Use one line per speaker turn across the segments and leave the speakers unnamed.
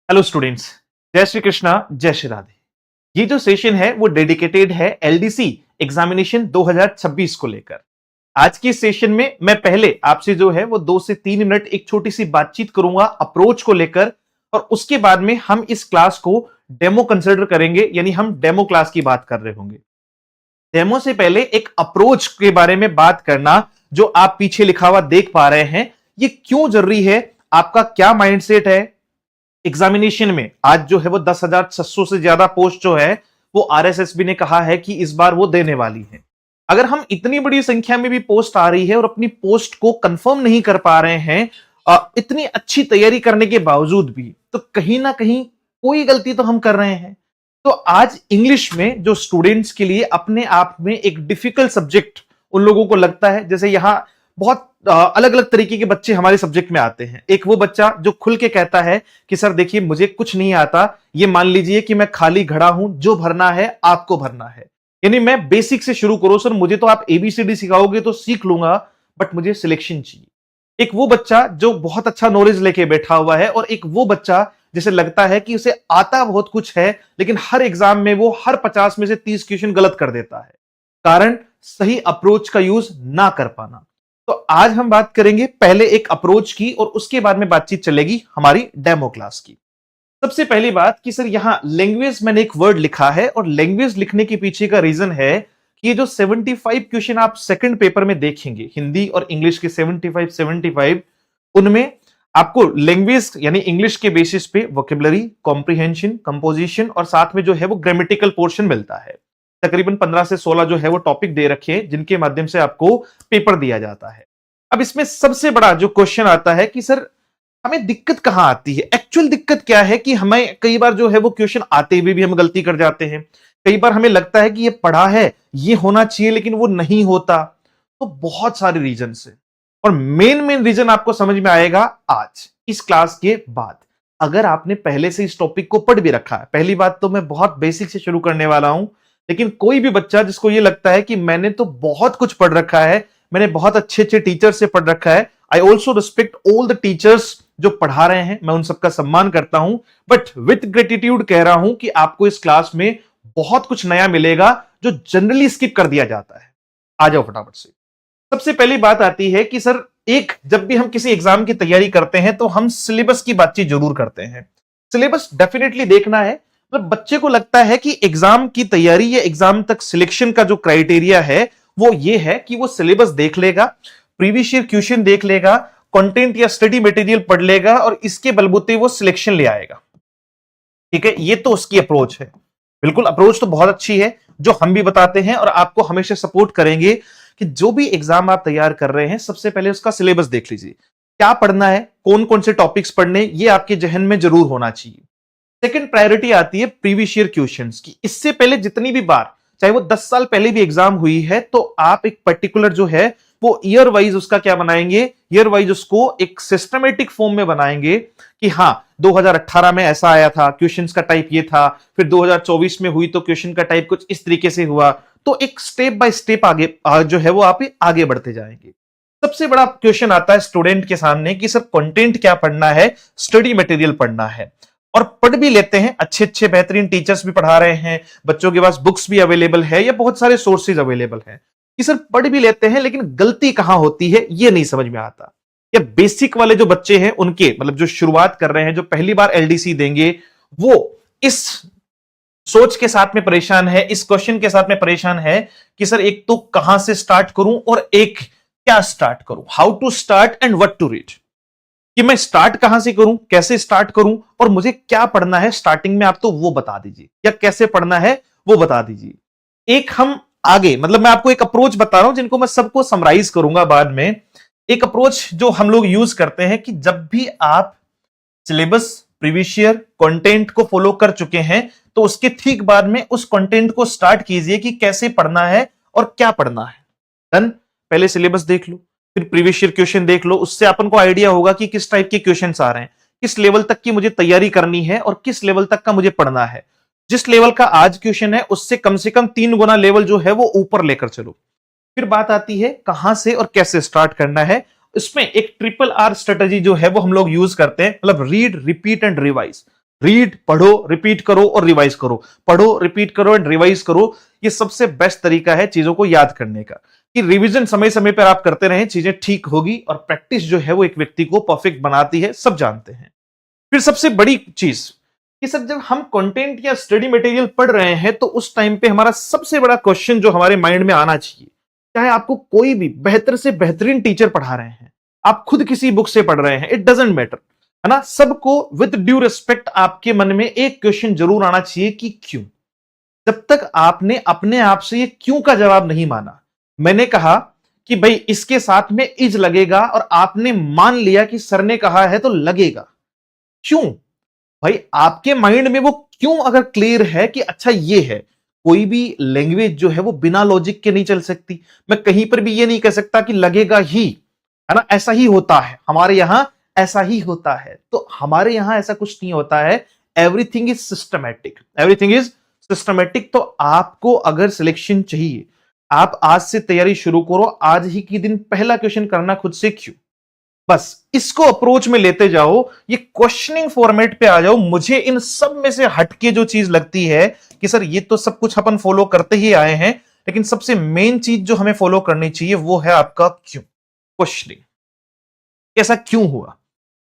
Hello students, जय श्री कृष्णा, जय श्री राधे। ये जो सेशन है वो डेडिकेटेड है एलडीसी एग्जामिनेशन 2026 को लेकर। आज की सेशन में मैं पहले आपसे जो है वो 2 से 3 मिनट एक छोटी सी बातचीत करूंगा अप्रोच को लेकर, और उसके बाद में हम इस क्लास को डेमो कंसिडर करेंगे, यानी हम डेमो क्लास की बात कर रहे होंगे। डेमो से पहले एक अप्रोच के बारे में बात करना, जो आप पीछे लिखा हुआ देख पा रहे हैं, ये क्यों जरूरी है, आपका क्या माइंडसेट है। एग्जामिनेशन में आज जो है वो 10,600 से ज्यादा पोस्ट जो है वो आरएसएसबी ने कहा है कि इस बार वो देने वाली है। अगर हम इतनी बड़ी संख्या में भी पोस्ट आ रही है और अपनी पोस्ट को कंफर्म नहीं कर पा रहे हैं, इतनी अच्छी तैयारी करने के बावजूद भी, तो कहीं ना कहीं कोई गलती तो हम कर रहे हैं। तो आज इंग्लिश में जो स्टूडेंट्स के लिए अपने आप में एक डिफिकल्ट सब्जेक्ट उन लोगों को लगता है, जैसे यहां बहुत अलग अलग तरीके के बच्चे हमारे सब्जेक्ट में आते हैं। एक वो बच्चा जो खुल के कहता है कि सर देखिए मुझे कुछ नहीं आता, ये मान लीजिए कि मैं खाली घड़ा हूं, जो भरना है आपको भरना है, यानी मैं बेसिक से शुरू करो सर, मुझे तो आप एबीसीडी सिखाओगे तो सीख लूंगा, बट मुझे सिलेक्शन चाहिए। एक वो बच्चा जो बहुत अच्छा नॉलेज लेके बैठा हुआ है, और एक वो बच्चा जिसे लगता है कि उसे आता बहुत कुछ है, लेकिन हर एग्जाम में वो हर 50 में से 30 क्वेश्चन गलत कर देता है, कारण सही अप्रोच का यूज ना कर पाना। तो आज हम बात करेंगे पहले एक अप्रोच की, और उसके बाद में बातचीत चलेगी हमारी डेमो क्लास की। सबसे पहली बात कि सर यहां लैंग्वेज मैंने एक वर्ड लिखा है, और लैंग्वेज लिखने के पीछे का रीजन है कि ये जो 75 क्वेश्चन आप सेकंड पेपर में देखेंगे, हिंदी और इंग्लिश के 75 उनमें आपको लैंग्वेज यानी इंग्लिश के बेसिस पे वोकेबलरी, कॉम्प्रिहेंशन, कंपोजिशन और साथ में जो है वो ग्रामेटिकल पोर्शन मिलता है। तकरीबन 15 से 16 जो है वो टॉपिक दे रखे हैं, जिनके माध्यम से आपको पेपर दिया जाता है। अब इसमें सबसे बड़ा जो क्वेश्चन आता है कि सर हमें दिक्कत कहां आती है, एक्चुअल दिक्कत क्या है, कि हमें कई बार जो है वो क्वेश्चन आते हुए भी हम गलती कर जाते हैं। कई बार हमें लगता है कि ये पढ़ा है, ये होना चाहिए, लेकिन वो नहीं होता। तो बहुत सारे रीजन है, और मेन मेन रीजन आपको समझ में आएगा आज इस क्लास के बाद, अगर आपने पहले से इस टॉपिक को पढ़ भी रखा है। पहली बात तो मैं बहुत बेसिक से शुरू करने वाला हूं, लेकिन कोई भी बच्चा जिसको ये लगता है कि मैंने तो बहुत कुछ पढ़ रखा है, मैंने बहुत अच्छे अच्छे टीचर से पढ़ रखा है, I also respect all the teachers जो पढ़ा रहे हैं, मैं उन सबका सम्मान करता हूं, बट विथ ग्रेटिट्यूड कह रहा हूं कि आपको इस क्लास में बहुत कुछ नया मिलेगा जो जनरली स्किप कर दिया जाता है। आ जाओ फटाफट से। सबसे पहली बात आती है कि सर एक, जब भी हम किसी एग्जाम की तैयारी करते हैं तो हम सिलेबस की बातचीत जरूर करते हैं। सिलेबस डेफिनेटली देखना है। मतलब बच्चे को लगता है कि एग्जाम की तैयारी या एग्जाम तक सिलेक्शन का जो क्राइटेरिया है वो ये है कि वो सिलेबस देख लेगा, प्रीवियस ईयर क्वेश्चन देख लेगा, कंटेंट या स्टडी मटेरियल पढ़ लेगा, और इसके बलबूते वो सिलेक्शन ले आएगा। ठीक है, ये तो उसकी अप्रोच है। बिल्कुल, अप्रोच तो बहुत अच्छी है, जो हम भी बताते हैं और आपको हमेशा सपोर्ट करेंगे कि जो भी एग्जाम आप तैयार कर रहे हैं, सबसे पहले उसका सिलेबस देख लीजिए, क्या पढ़ना है, कौन कौन से टॉपिक्स पढ़ने, ये आपके जहन में जरूर होना चाहिए। सेकंड प्रायोरिटी आती है प्रीवियस ईयर क्वेश्चंस की। इससे पहले जितनी भी बार, चाहे वो 10 साल पहले भी एग्जाम हुई है, तो आप एक पर्टिकुलर जो है वो ईयर वाइज उसका क्या बनाएंगे, ईयर वाइज उसको एक सिस्टमेटिक फॉर्म में बनाएंगे कि हाँ 2018 में ऐसा आया था, क्वेश्चंस का टाइप ये था, फिर 2024 में हुई तो क्वेश्चन का टाइप कुछ इस तरीके से हुआ। तो एक स्टेप बाय स्टेप आगे जो है वो आप आगे बढ़ते जाएंगे। सबसे बड़ा क्वेश्चन आता है स्टूडेंट के सामने कि सर कंटेंट क्या पढ़ना है, स्टडी मटेरियल पढ़ना है, और पढ़ भी लेते हैं, अच्छे अच्छे बेहतरीन टीचर्स भी पढ़ा रहे हैं, बच्चों के पास बुक्स भी अवेलेबल है या बहुत सारे सोर्सेज अवेलेबल हैं, कि सर पढ़ भी लेते हैं, लेकिन गलती कहां होती है ये नहीं समझ में आता। या बेसिक वाले जो बच्चे हैं उनके, मतलब जो शुरुआत कर रहे हैं, जो पहली बार एलडीसी देंगे, वो इस सोच के साथ में परेशान है, इस क्वेश्चन के साथ में परेशान है कि सर एक तो कहां से स्टार्ट करूं और एक क्या स्टार्ट करूं, how to start and what to read, कि मैं स्टार्ट कहां से करूं, कैसे स्टार्ट करूं, और मुझे क्या पढ़ना है स्टार्टिंग में, आप तो वो बता दीजिए, या कैसे पढ़ना है वो बता दीजिए। एक हम आगे, मतलब मैं आपको एक अप्रोच बता रहा हूं जिनको मैं सबको समराइज करूंगा बाद में। एक अप्रोच जो हम लोग यूज करते हैं कि जब भी आप सिलेबस, प्रीवियस ईयर, कंटेंट को फॉलो कर चुके हैं, तो उसके ठीक बाद में उस कंटेंट को स्टार्ट कीजिए कि कैसे पढ़ना है और क्या पढ़ना है। डन, पहले सिलेबस देख लो, फिर प्रीवियस ईयर क्वेश्चन देख लो, उससे अपन को आइडिया होगा कि किस टाइप के क्वेश्चंस आ रहे हैं, किस लेवल तक की मुझे तैयारी करनी है और किस लेवल तक का मुझे पढ़ना है। जिस लेवल का आज क्वेश्चन है उससे कम से कम 3 गुना लेवल जो है वो ऊपर लेकर चलो। फिर बात आती है कहां से और कैसे स्टार्ट करना है। इसमें एक ट्रिपल आर स्ट्रेटजी जो है वो हम लोग यूज करते हैं, मतलब read, repeat and revise. Read, पढ़ो, रिपीट करो और रिवाइज करो, पढ़ो, रिपीट करो एंड रिवाइज करो। ये सबसे बेस्ट तरीका है चीजों को याद करने का, कि रिवीजन समय समय पर आप करते रहें, चीजें ठीक होगी। और प्रैक्टिस जो है वो एक व्यक्ति को परफेक्ट बनाती है, सब जानते हैं। फिर सबसे बड़ी चीज कि सर जब हम कंटेंट या स्टडी मटेरियल पढ़ रहे हैं तो उस टाइम पे हमारा सबसे बड़ा क्वेश्चन जो हमारे माइंड में आना चाहिए, चाहे आपको कोई भी बेहतर से बेहतरीन टीचर पढ़ा रहे हैं, आप खुद किसी बुक से पढ़ रहे हैं, इट डजेंट मैटर, है ना, सबको विद ड्यू रिस्पेक्ट आपके मन में एक क्वेश्चन जरूर आना चाहिए कि क्यों। जब तक आपने अपने आप से ये क्यों का जवाब नहीं माना, मैंने कहा कि भाई इसके साथ में इज लगेगा और आपने मान लिया कि सर ने कहा है तो लगेगा, क्यों? भाई आपके माइंड में वो क्यों अगर क्लियर है कि अच्छा ये है। कोई भी लैंग्वेज जो है वो बिना लॉजिक के नहीं चल सकती। मैं कहीं पर भी ये नहीं कह सकता कि लगेगा ही, है ना, ऐसा ही होता है, हमारे यहां ऐसा ही होता है। तो हमारे यहां ऐसा कुछ नहीं होता है। Everything is systematic, everything is systematic. तो आपको अगर सिलेक्शन चाहिए, आप आज से तैयारी शुरू करो, आज ही के दिन पहला क्वेश्चन करना खुद से क्यों। बस इसको अप्रोच में लेते जाओ, ये क्वेश्चनिंग फॉर्मेट पे आ जाओ। मुझे इन सब में से हटके जो चीज लगती है कि सर ये तो सब कुछ अपन फॉलो करते ही आए हैं, लेकिन सबसे मेन चीज जो हमें फॉलो करनी चाहिए वो है आपका क्यों, क्वेश्चनिंग। ऐसा क्यों हुआ?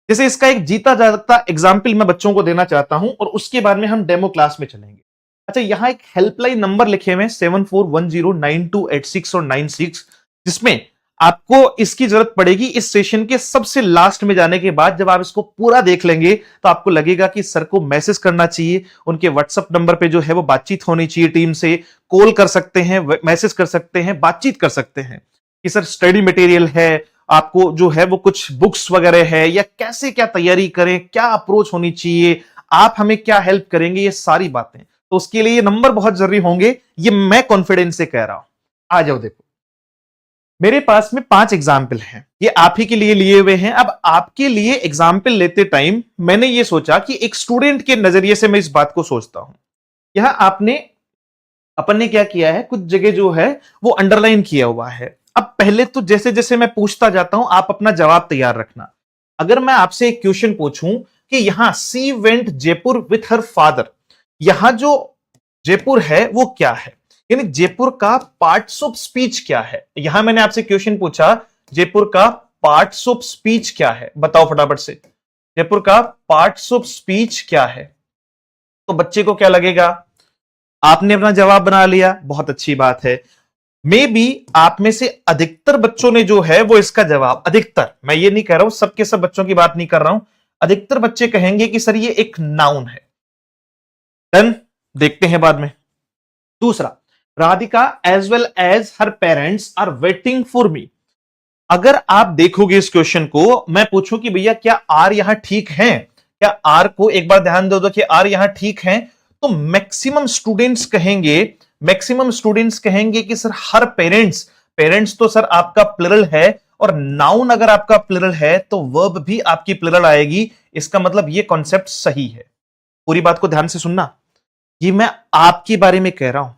जैसे इसका एक जीता जागता एग्जाम्पल मैं बच्चों को देना चाहता हूं और उसके बाद में हम डेमो क्लास में चलेंगे। अच्छा, यहां एक हेल्पलाइन नंबर लिखे हुए 74109286 और 96, जिसमें आपको इसकी जरूरत पड़ेगी इस सेशन के सबसे लास्ट में जाने के बाद। जब आप इसको पूरा देख लेंगे तो आपको लगेगा कि सर को मैसेज करना चाहिए, उनके व्हाट्सएप नंबर पे जो है वो बातचीत होनी चाहिए, टीम से कॉल कर सकते हैं, मैसेज कर सकते हैं, बातचीत कर सकते हैं कि सर स्टडी मटेरियल है, आपको जो है वो कुछ बुक्स वगैरह है, या कैसे क्या तैयारी करें, क्या अप्रोच होनी चाहिए, आप हमें क्या हेल्प करेंगे, ये सारी बातें। तो उसके लिए ये नंबर बहुत जरूरी होंगे, ये मैं कॉन्फिडेंस से कह रहा हूं। आ जाओ, देखो मेरे पास में 5 एग्जाम्पल हैं, ये आप ही के लिए लिए हुए हैं। अब आपके लिए एग्जाम्पल लेते टाइम मैंने ये सोचा कि एक स्टूडेंट के नजरिए से मैं इस बात को सोचता हूं। यहां अपन ने क्या किया है, कुछ जगह जो है वो अंडरलाइन किया हुआ है। अब पहले तो जैसे जैसे मैं पूछता जाता हूं, आप अपना जवाब तैयार रखना। अगर मैं आपसे एक क्वेश्चन पूछूं कि यहां she went Jaipur with her father, यहां जो जयपुर है वो क्या है, यानी जयपुर का पार्ट्स ऑफ स्पीच क्या है। यहां मैंने आपसे क्वेश्चन पूछा जयपुर का पार्ट्स ऑफ स्पीच क्या है, बताओ फटाफट से, जयपुर का पार्ट्स ऑफ स्पीच क्या है। तो बच्चे को क्या लगेगा, आपने अपना जवाब बना लिया, बहुत अच्छी बात है। मे बी आप में से अधिकतर बच्चों ने जो है वो इसका जवाब, अधिकतर, मैं ये नहीं कह रहा हूं सबके सब बच्चों की बात नहीं कर रहा हूं, अधिकतर बच्चे कहेंगे कि सर ये एक नाउन है। डन, देखते हैं बाद में। दूसरा, Radhika as well as her parents are waiting for me. अगर आप देखोगे इस क्वेश्चन को, मैं पूछूं कि भैया क्या आर यहां ठीक है, क्या आर को एक बार ध्यान दो कि आर यहां ठीक है, तो मैक्सिमम स्टूडेंट्स कहेंगे कि सर हर पेरेंट्स, पेरेंट्स तो सर आपका प्लरल है, और नाउन अगर आपका प्लरल है तो वर्ब भी आपकी प्लरल आएगी। इसका मतलब ये कॉन्सेप्ट सही है। पूरी बात को ध्यान से सुनना, ये मैं आपके बारे में कह रहा हूं।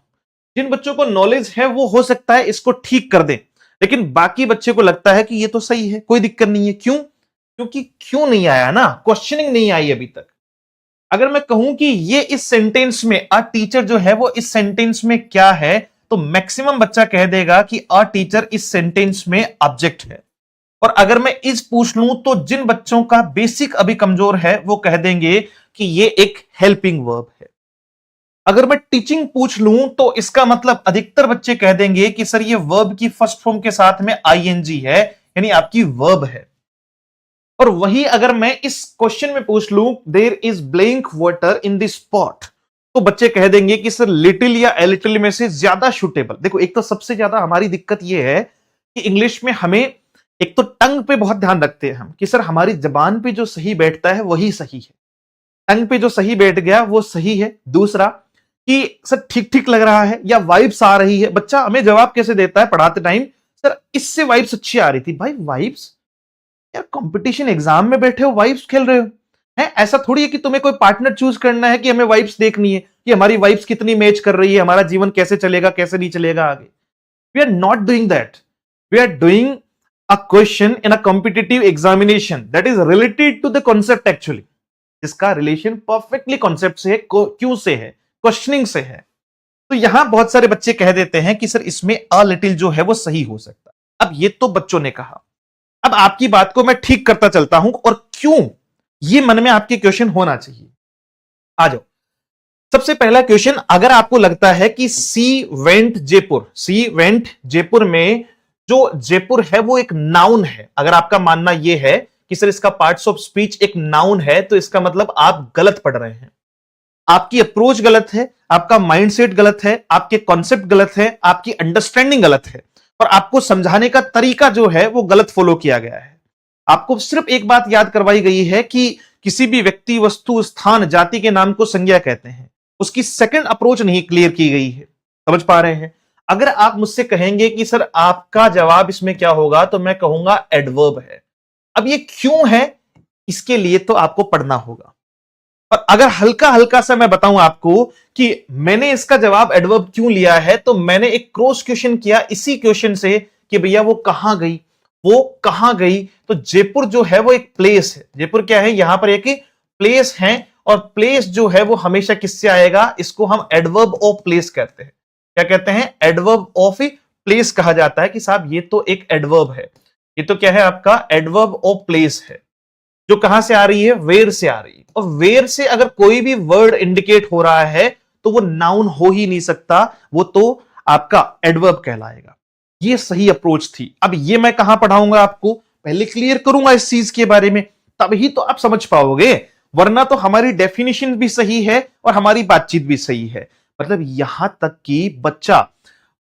जिन बच्चों को नॉलेज है वो हो सकता है इसको ठीक कर दें, लेकिन बाकी बच्चे को लगता है कि ये तो सही है, कोई दिक्कत नहीं है। क्यों? क्योंकि क्यों नहीं आया ना, क्वेश्चनिंग नहीं आई अभी तक। अगर मैं कहूं कि ये इस सेंटेंस में अ टीचर जो है वो इस सेंटेंस में क्या है, तो मैक्सिमम बच्चा कह देगा कि अ टीचर इस सेंटेंस में ऑब्जेक्ट है। और अगर मैं इस पूछ लूं तो जिन बच्चों का बेसिक अभी कमजोर है वो कह देंगे कि ये एक हेल्पिंग वर्ब है। अगर मैं टीचिंग पूछ लूं तो इसका मतलब अधिकतर बच्चे कह देंगे कि सर ये वर्ब की फर्स्ट फॉर्म के साथ में आईएनजी है, यानी आपकी वर्ब है। और वही अगर मैं इस क्वेश्चन में पूछ लूं there is blank water in this pot, तो बच्चे कह देंगे कि सर लिटिल या ए लिटिल में से ज्यादा सुटेबल। देखो, एक तो सबसे ज्यादा हमारी दिक्कत यह है कि इंग्लिश में हमें एक तो टंग पे बहुत ध्यान रखते हैं हम कि सर हमारी जबान पे जो सही बैठता है वही सही है, टंग पे जो सही बैठ गया वो सही है। दूसरा कि सर ठीक ठीक लग रहा है या वाइब्स आ रही है। बच्चा हमें जवाब कैसे देता है पढ़ाते टाइम, सर इससे वाइब्स अच्छी आ रही थी। भाई वाइब्स, यार कंपटीशन एग्जाम में बैठे हो वाइब्स खेल रहे हो, है ऐसा थोड़ी है कि तुम्हें कोई पार्टनर चूज करना है कि हमें वाइब्स देखनी है कि हमारी वाइब्स कितनी मैच कर रही है, हमारा जीवन कैसे चलेगा कैसे नहीं चलेगा आगे। We are not doing that, we are doing a question in a competitive examination that is related to the concept actually. जिसका रिलेशन परफेक्टली कॉन्सेप्ट से है, क्यों से है, क्वेश्चनिंग से है। तो यहां बहुत सारे बच्चे कह देते हैं कि सर इसमें अ लिटिल जो है वो सही हो सकता है। अब ये तो बच्चों ने कहा, अब आपकी बात को मैं ठीक करता चलता हूं और क्यों ये मन में आपके क्वेश्चन होना चाहिए। आ जाओ, सबसे पहला क्वेश्चन, अगर आपको लगता है कि सी वेंट जयपुर, सी वेंट जयपुर में जो जयपुर है वो एक नाउन है, अगर आपका मानना यह है कि सर इसका पार्ट्स ऑफ स्पीच एक नाउन है, तो इसका मतलब आप गलत पढ़ रहे हैं। आपकी अप्रोच गलत है, आपका माइंडसेट गलत है, आपके कॉन्सेप्ट गलत है, आपकी अंडरस्टैंडिंग गलत है, और आपको समझाने का तरीका जो है वो गलत फॉलो किया गया है। आपको सिर्फ एक बात याद करवाई गई है कि किसी भी व्यक्ति, वस्तु, स्थान, जाति के नाम को संज्ञा कहते हैं, उसकी सेकंड अप्रोच नहीं क्लियर की गई है। समझ पा रहे हैं? अगर आप मुझसे कहेंगे कि सर आपका जवाब इसमें क्या होगा, तो मैं कहूंगा एडवर्ब है। अब ये क्यों है, इसके लिए तो आपको पढ़ना होगा। और अगर हल्का हल्का सा मैं बताऊं आपको कि मैंने इसका जवाब एडवर्ब क्यों लिया है, तो मैंने एक क्रॉस क्वेश्चन किया इसी क्वेश्चन से कि भैया वो कहां गई, वो कहां गई। तो जयपुर जो है वो एक प्लेस है। जयपुर क्या है, यहां पर एक प्लेस है, और प्लेस जो है वो हमेशा किससे आएगा, इसको हम एडवर्ब ऑफ प्लेस कहते हैं। क्या कहते हैं? एडवर्ब ऑफ प्लेस कहा जाता है कि साहब ये तो एक एडवर्ब है। ये तो क्या है आपका? एडवर्ब ऑफ प्लेस है, जो कहां से आ रही है? वेयर से आ रही है। और वेयर से अगर कोई भी वर्ड इंडिकेट हो रहा है तो वो नाउन हो ही नहीं सकता, वो तो आपका एडवर्ब कहलाएगा। ये सही अप्रोच थी। अब ये मैं कहां पढ़ाऊंगा आपको, पहले क्लियर करूंगा इस चीज के बारे में, तभी तो आप समझ पाओगे। वरना तो हमारी डेफिनेशन भी सही है और हमारी बातचीत भी सही है। मतलब यहां तक कि बच्चा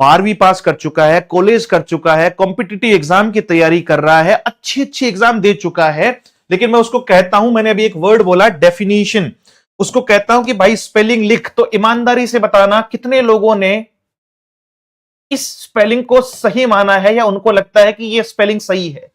12वीं पास कर चुका है, कॉलेज कर चुका है, कॉम्पिटिटिव एग्जाम की तैयारी कर रहा है, अच्छी अच्छी एग्जाम दे चुका है, लेकिन मैं उसको कहता हूं, मैंने अभी एक वर्ड बोला डेफिनेशन, उसको कहता हूं कि भाई स्पेलिंग लिख, तो ईमानदारी से बताना कितने लोगों ने इस स्पेलिंग को सही माना है या उनको लगता है कि यह स्पेलिंग सही है।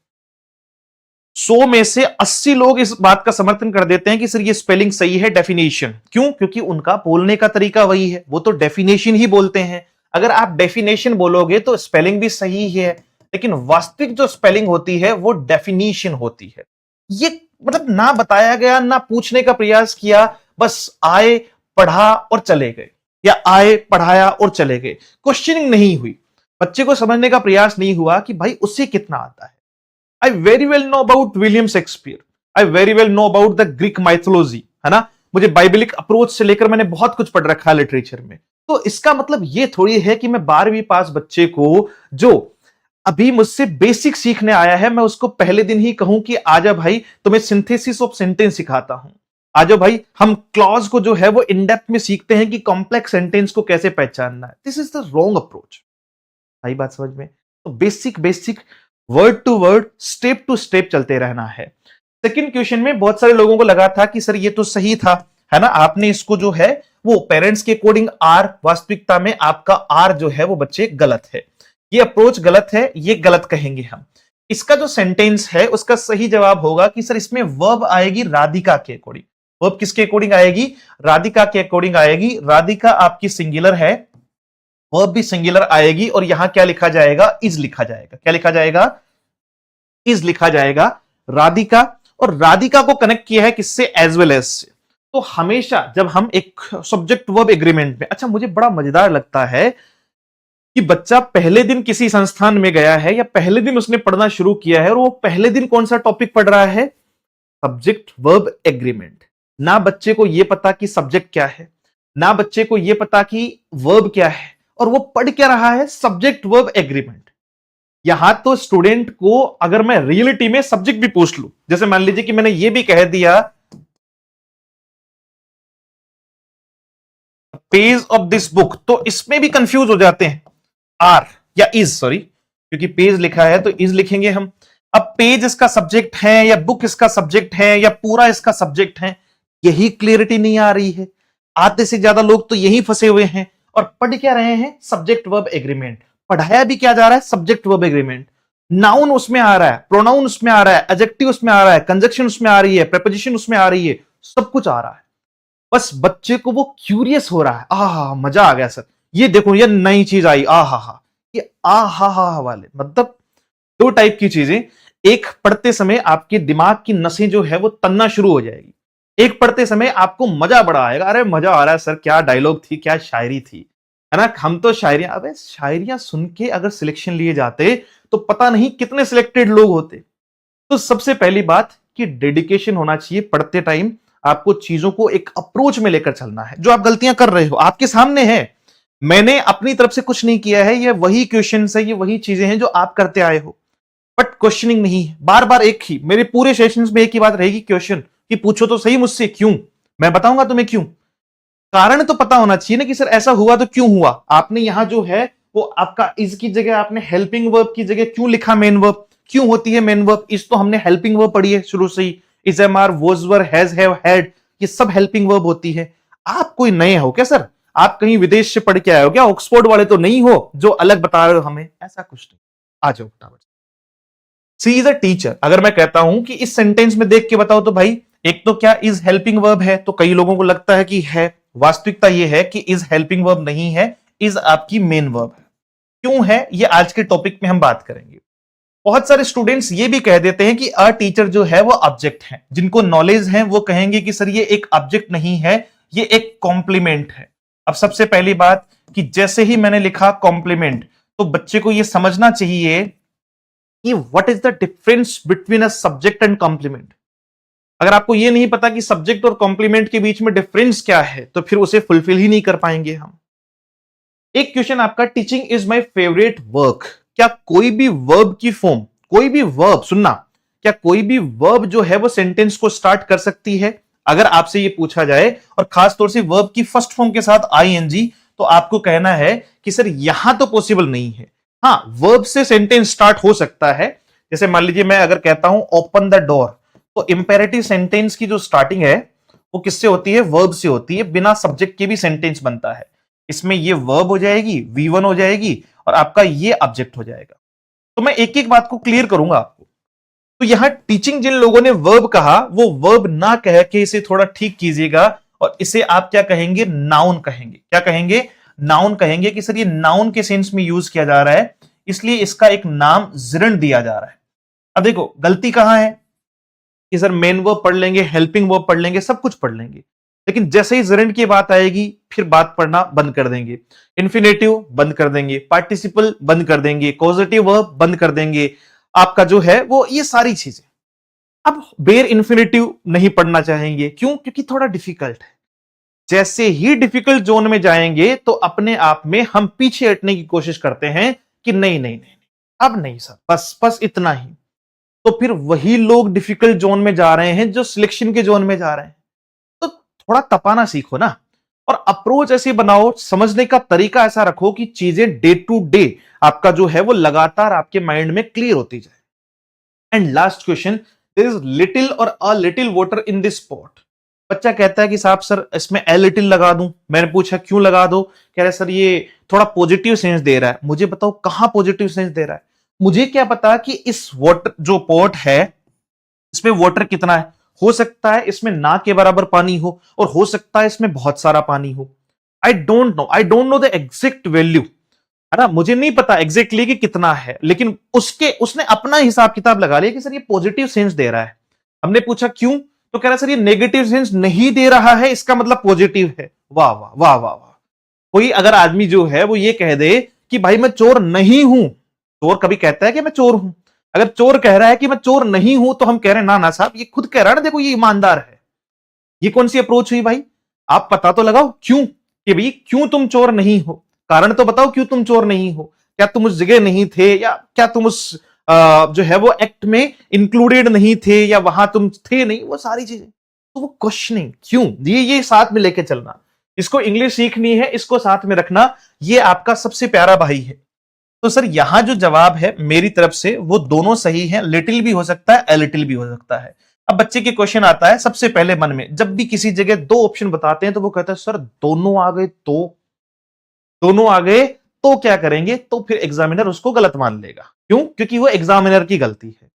100 में से 80 लोग इस बात का समर्थन कर देते हैं कि सर ये स्पेलिंग सही है, डेफिनेशन। क्यों? क्योंकि उनका बोलने का तरीका वही है, वो तो डेफिनेशन ही बोलते हैं। अगर आप डेफिनेशन बोलोगे तो स्पेलिंग भी सही ही है, लेकिन वास्तविक जो स्पेलिंग होती है वो डेफिनेशन होती है। ये मतलब ना बताया गया, ना पूछने का प्रयास किया, बस आए, पढ़ा और चले गए, या आए, पढ़ाया और चले गए। क्वेश्चनिंग नहीं हुई, बच्चे को समझने का प्रयास नहीं हुआ कि भाई उसे कितना आता है। I very well know about William Shakespeare, I very well know about the Greek mythology, है ना, मुझे बाइबलिक अप्रोच से लेकर मैंने बहुत कुछ पढ़ रखा है लिटरेचर में। तो इसका मतलब ये थोड़ी है कि मैं 12वीं पास बच्चे को, जो अभी मुझसे बेसिक सीखने आया है, मैं उसको पहले दिन ही कहूं कि आजा भाई तुम्हें सिंथेसिस ऑफ सेंटेंस सिखाता हूं, आजा भाई हम क्लॉज को जो है वो इन डेप्थ में सीखते हैं कि कॉम्प्लेक्स सेंटेंस को कैसे पहचानना है। This is the wrong approach. भाई बात समझ में? तो basic basic, word to word, step to step चलते रहना है। सेकंड क्वेश्चन में बहुत सारे लोगों को लगा था कि सर ये तो सही था, है ना, आपने इसको जो है वो पेरेंट्स के अकॉर्डिंग आर, वास्तविकता में आपका आर जो है वो बच्चे गलत है, ये अप्रोच गलत है, ये गलत कहेंगे हम। इसका जो सेंटेंस है उसका सही जवाब होगा कि सर इसमें वर्ब आएगी राधिका के अकॉर्डिंग। वर्ब किसके अकॉर्डिंग आएगी? राधिका के अकॉर्डिंग आएगी। राधिका आपकी सिंगुलर है, वर्ब भी सिंगुलर आएगी, और यहां क्या लिखा जाएगा? इज लिखा जाएगा। क्या लिखा जाएगा? इज लिखा जाएगा। राधिका, और राधिका को कनेक्ट किया है किससे? एज वेल एज से। तो हमेशा जब हम एक सब्जेक्ट वर्ब एग्रीमेंट में, अच्छा मुझे बड़ा मजेदार लगता है कि बच्चा पहले दिन किसी संस्थान में गया है या पहले दिन उसने पढ़ना शुरू किया है, और वो पहले दिन कौन सा टॉपिक पढ़ रहा है? Subject verb agreement. ना बच्चे को यह पता कि सब्जेक्ट क्या है, ना बच्चे को यह पता कि वर्ब क्या है, और वो पढ़ क्या रहा है? Subject verb agreement. यहां तो स्टूडेंट को अगर मैं रियलिटी में सब्जेक्ट भी पूछ लूं, जैसे मान लीजिए कि मैंने ये भी कह दिया पेज ऑफ दिस बुक, तो इसमें भी कंफ्यूज हो जाते हैं, आर या इज, सॉरी, क्योंकि पेज लिखा है तो इज लिखेंगे हम। अब पेज इसका सब्जेक्ट है या बुक इसका सब्जेक्ट है या पूरा इसका सब्जेक्ट है, यही क्लियरिटी नहीं आ रही है। आधे से ज्यादा लोग तो यही फंसे हुए हैं, और पढ़ क्या रहे हैं? Subject verb agreement. पढ़ाया भी क्या जा रहा है? Subject verb agreement. नाउन उसमें आ रहा है, प्रोनाउन उसमें आ रहा है, एडजेक्टिव उसमें आ रहा है, कंजक्शन उसमें आ रही है, प्रीपोजिशन उसमें आ रही है, सब कुछ आ रहा है। बस बच्चे को वो क्यूरियस हो रहा है, आहा मजा आ गया सर, ये देखो ये नई चीज आई, आहा, ये आहा वाले, मतलब दो टाइप की चीजें। एक, पढ़ते समय आपके दिमाग की नसें जो है वो तनना शुरू हो जाएगी। एक पढ़ते समय आपको मजा बड़ा आएगा, अरे मजा आ रहा है सर, क्या डायलॉग थी, क्या शायरी थी, है ना। हम तो शायरियां, अबे शायरियां सुन के अगर सिलेक्शन लिए जाते तो पता नहीं कितने सिलेक्टेड लोग होते। तो सबसे पहली बात कि डेडिकेशन होना चाहिए पढ़ते टाइम। आपको चीजों को एक अप्रोच में लेकर चलना है। जो आप गलतियां कर रहे हो आपके सामने है, मैंने अपनी तरफ से कुछ नहीं किया है, ये वही क्वेश्चन है, ये वही चीजें हैं जो आप करते आए हो, बट क्वेश्चनिंग नहीं है। बार बार एक ही, मेरे पूरे सेशंस में एक ही बात रहेगी, क्वेश्चन कि पूछो तो सही मुझसे क्यों, मैं बताऊंगा तुम्हें क्यों। कारण तो पता होना चाहिए ना कि सर ऐसा हुआ तो क्यों हुआ। आपने यहां जो है वो आपका इज की जगह आपने हेल्पिंग वर्ब की जगह क्यों लिखा मेन वर्ब, क्यों होती है मेन वर्ब। इस तो हमने हेल्पिंग वर्ब पढ़ी है शुरू से ही, is am are was were has have had, ये सब हेल्पिंग वर्ब होती है। आप कोई नए हो क्या सर, आप कहीं विदेश से पढ़ के आए हो क्या, ऑक्सफोर्ड वाले तो नहीं हो जो अलग बता रहे हो हमें, ऐसा कुछ नहीं। आ जाओ फटाफट। सी इज अ टीचर, अगर मैं कहता हूं कि इस सेंटेंस में देख के बताओ तो भाई एक तो क्या इज हेल्पिंग वर्ब है, तो कई लोगों को लगता है कि है, वास्तविकता यह है कि इज हेल्पिंग वर्ब नहीं है, इज आपकी मेन वर्ब है। क्यों है ये आज के टॉपिक में हम बात करेंगे। बहुत सारे स्टूडेंट्स ये भी कह देते हैं कि अ टीचर जो है वो ऑब्जेक्ट है, जिनको नॉलेज है वो कहेंगे कि सर ये एक ऑब्जेक्ट नहीं है, ये एक कॉम्प्लीमेंट है। अब सबसे पहली बात कि जैसे ही मैंने लिखा कॉम्प्लीमेंट, तो बच्चे को ये समझना चाहिए कि what is the difference between a subject and complement. अगर आपको ये नहीं पता कि सब्जेक्ट और कॉम्प्लीमेंट के बीच में डिफरेंस क्या है, तो फिर उसे फुलफिल ही नहीं कर पाएंगे हम। एक क्वेश्चन आपका, teaching is my favourite work, क्या कोई भी वर्ब की फॉर्म, कोई भी वर्ब, सुनना, क्या कोई भी वर्ब जो है वो सेंटेंस को स्टार्ट कर सकती है। अगर आपसे ये पूछा जाए और खासतौर से वर्ब की फर्स्ट फॉर्म के साथ आईएनजी, तो आपको कहना है कि सर यहां तो पॉसिबल नहीं है। हां, वर्ब से सेंटेंस स्टार्ट हो सकता है। जैसे मान लीजिए मैं अगर कहता हूं ओपन द डोर, तो इंपेरेटिव सेंटेंस की जो स्टार्टिंग है वो किससे होती है, वर्ब से होती है, बिना सब्जेक्ट के भी सेंटेंस बनता है। इसमें ये वर्ब हो जाएगी, V1 हो जाएगी और आपका ये ऑब्जेक्ट हो जाएगा। तो मैं एक एक बात को क्लियर करूंगा आपको। तो यहां टीचिंग जिन लोगों ने वर्ब कहा, वो वर्ब ना कह के इसे थोड़ा ठीक कीजिएगा और इसे आप क्या कहेंगे, नाउन कहेंगे। क्या कहेंगे, नाउन कहेंगे कि सर ये नाउन के सेंस में यूज किया जा रहा है, इसलिए इसका एक नाम जिरन दिया जा रहा है। अब देखो गलती कहां है कि सर मेन वर्ब पढ़ लेंगे, हेल्पिंग वर्ब पढ़ लेंगे, सब कुछ पढ़ लेंगे, लेकिन जैसे ही जिरंड की बात आएगी फिर बात पढ़ना बंद कर देंगे, इन्फिनेटिव बंद कर देंगे, पार्टिसिपल बंद कर देंगे, कॉजेटिव वर्ब बंद कर देंगे, आपका जो है वो ये सारी चीजें। अब बेर इन्फिनेटिव नहीं पढ़ना चाहेंगे, क्यों, क्योंकि थोड़ा डिफिकल्ट है। जैसे ही डिफिकल्ट जोन में जाएंगे तो अपने आप में हम पीछे हटने की कोशिश करते हैं कि नहीं नहीं नहीं, अब नहीं सर, बस बस इतना ही। तो फिर वही लोग डिफिकल्ट जोन में जा रहे हैं जो सिलेक्शन के जोन में जा रहे हैं। तो थोड़ा तपाना सीखो ना, और अप्रोच ऐसे बनाओ, समझने का तरीका ऐसा रखो कि चीजें डे टू डे आपका जो है वो लगातार आपके माइंड में क्लियर होती जाए। And last question, there is little or a little water in this pot. बच्चा कहता है कि साहब सर इसमें ए लिटिल लगा दूं। मैंने पूछा क्यों लगा दो, कह रहे सर ये थोड़ा पॉजिटिव सेंस दे रहा है। मुझे बताओ कहां पॉजिटिव सेंस दे रहा है, मुझे क्या पता कि इस वाटर जो पॉट है इसमें वाटर कितना है। हो सकता है इसमें ना के बराबर पानी हो और हो सकता है इसमें बहुत सारा पानी हो। I don't know the exact value, है ना, मुझे नहीं पता एग्जैक्टली कि कितना है, लेकिन उसने अपना हिसाब किताब लगा लिया कि सर ये पॉजिटिव सेंस दे रहा है। हमने पूछा क्यों, तो कह रहा है सर ये नेगेटिव सेंस नहीं दे रहा है, इसका मतलब पॉजिटिव है। वाह वाह वाह वाह वाह। कोई अगर आदमी जो है वो ये कह दे कि भाई मैं चोर नहीं हूं, चोर कभी कहता है कि मैं चोर हूं, अगर चोर कह रहा है कि मैं चोर नहीं हूं तो हम कह रहे हैं ना ना साहब ये खुद कह रहा है ना, देखो ये ईमानदार है। ये कौन सी अप्रोच हुई भाई, आप पता तो लगाओ क्यों, कि भाई क्यों तुम चोर नहीं हो, कारण तो बताओ क्यों तुम चोर नहीं हो। क्या तुम उस जगह नहीं थे, या क्या तुम उस जो है वो एक्ट में इंक्लूडेड नहीं थे, या वहां तुम थे नहीं, वो सारी चीजें। तो वो क्वेश्चनिंग क्यों, ये साथ में लेके चलना, इसको इंग्लिश सीखनी है, इसको साथ में रखना, ये आपका सबसे प्यारा भाई है। तो सर यहां जो जवाब है मेरी तरफ से वो दोनों सही है, लिटिल भी हो सकता है, ए लिटिल भी हो सकता है। अब बच्चे के क्वेश्चन आता है सबसे पहले मन में, जब भी किसी जगह दो ऑप्शन बताते हैं तो वो कहता है सर दोनों आ गए तो, दोनों आ गए तो क्या करेंगे, तो फिर एग्जामिनर उसको गलत मान लेगा। क्यों, क्योंकि वो एग्जामिनर की गलती है।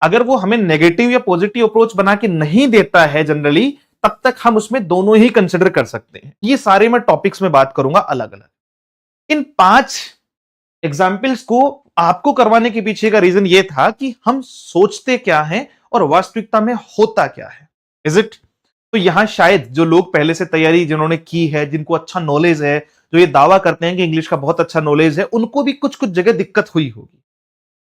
अगर वो हमें नेगेटिव या पॉजिटिव अप्रोच बना के नहीं देता है जनरली, तब तक हम उसमें दोनों ही कंसिडर कर सकते हैं। ये सारे मैं टॉपिक्स में बात करूंगा अलग अलग। इन 5 एग्जाम्पल्स को आपको करवाने के पीछे का रीजन ये था कि हम सोचते क्या हैं और वास्तविकता में होता क्या है। इज इट, तो यहां शायद जो लोग पहले से तैयारी जिन्होंने की है, जिनको अच्छा नॉलेज है, जो ये दावा करते हैं कि इंग्लिश का बहुत अच्छा नॉलेज है, उनको भी कुछ कुछ जगह दिक्कत हुई होगी।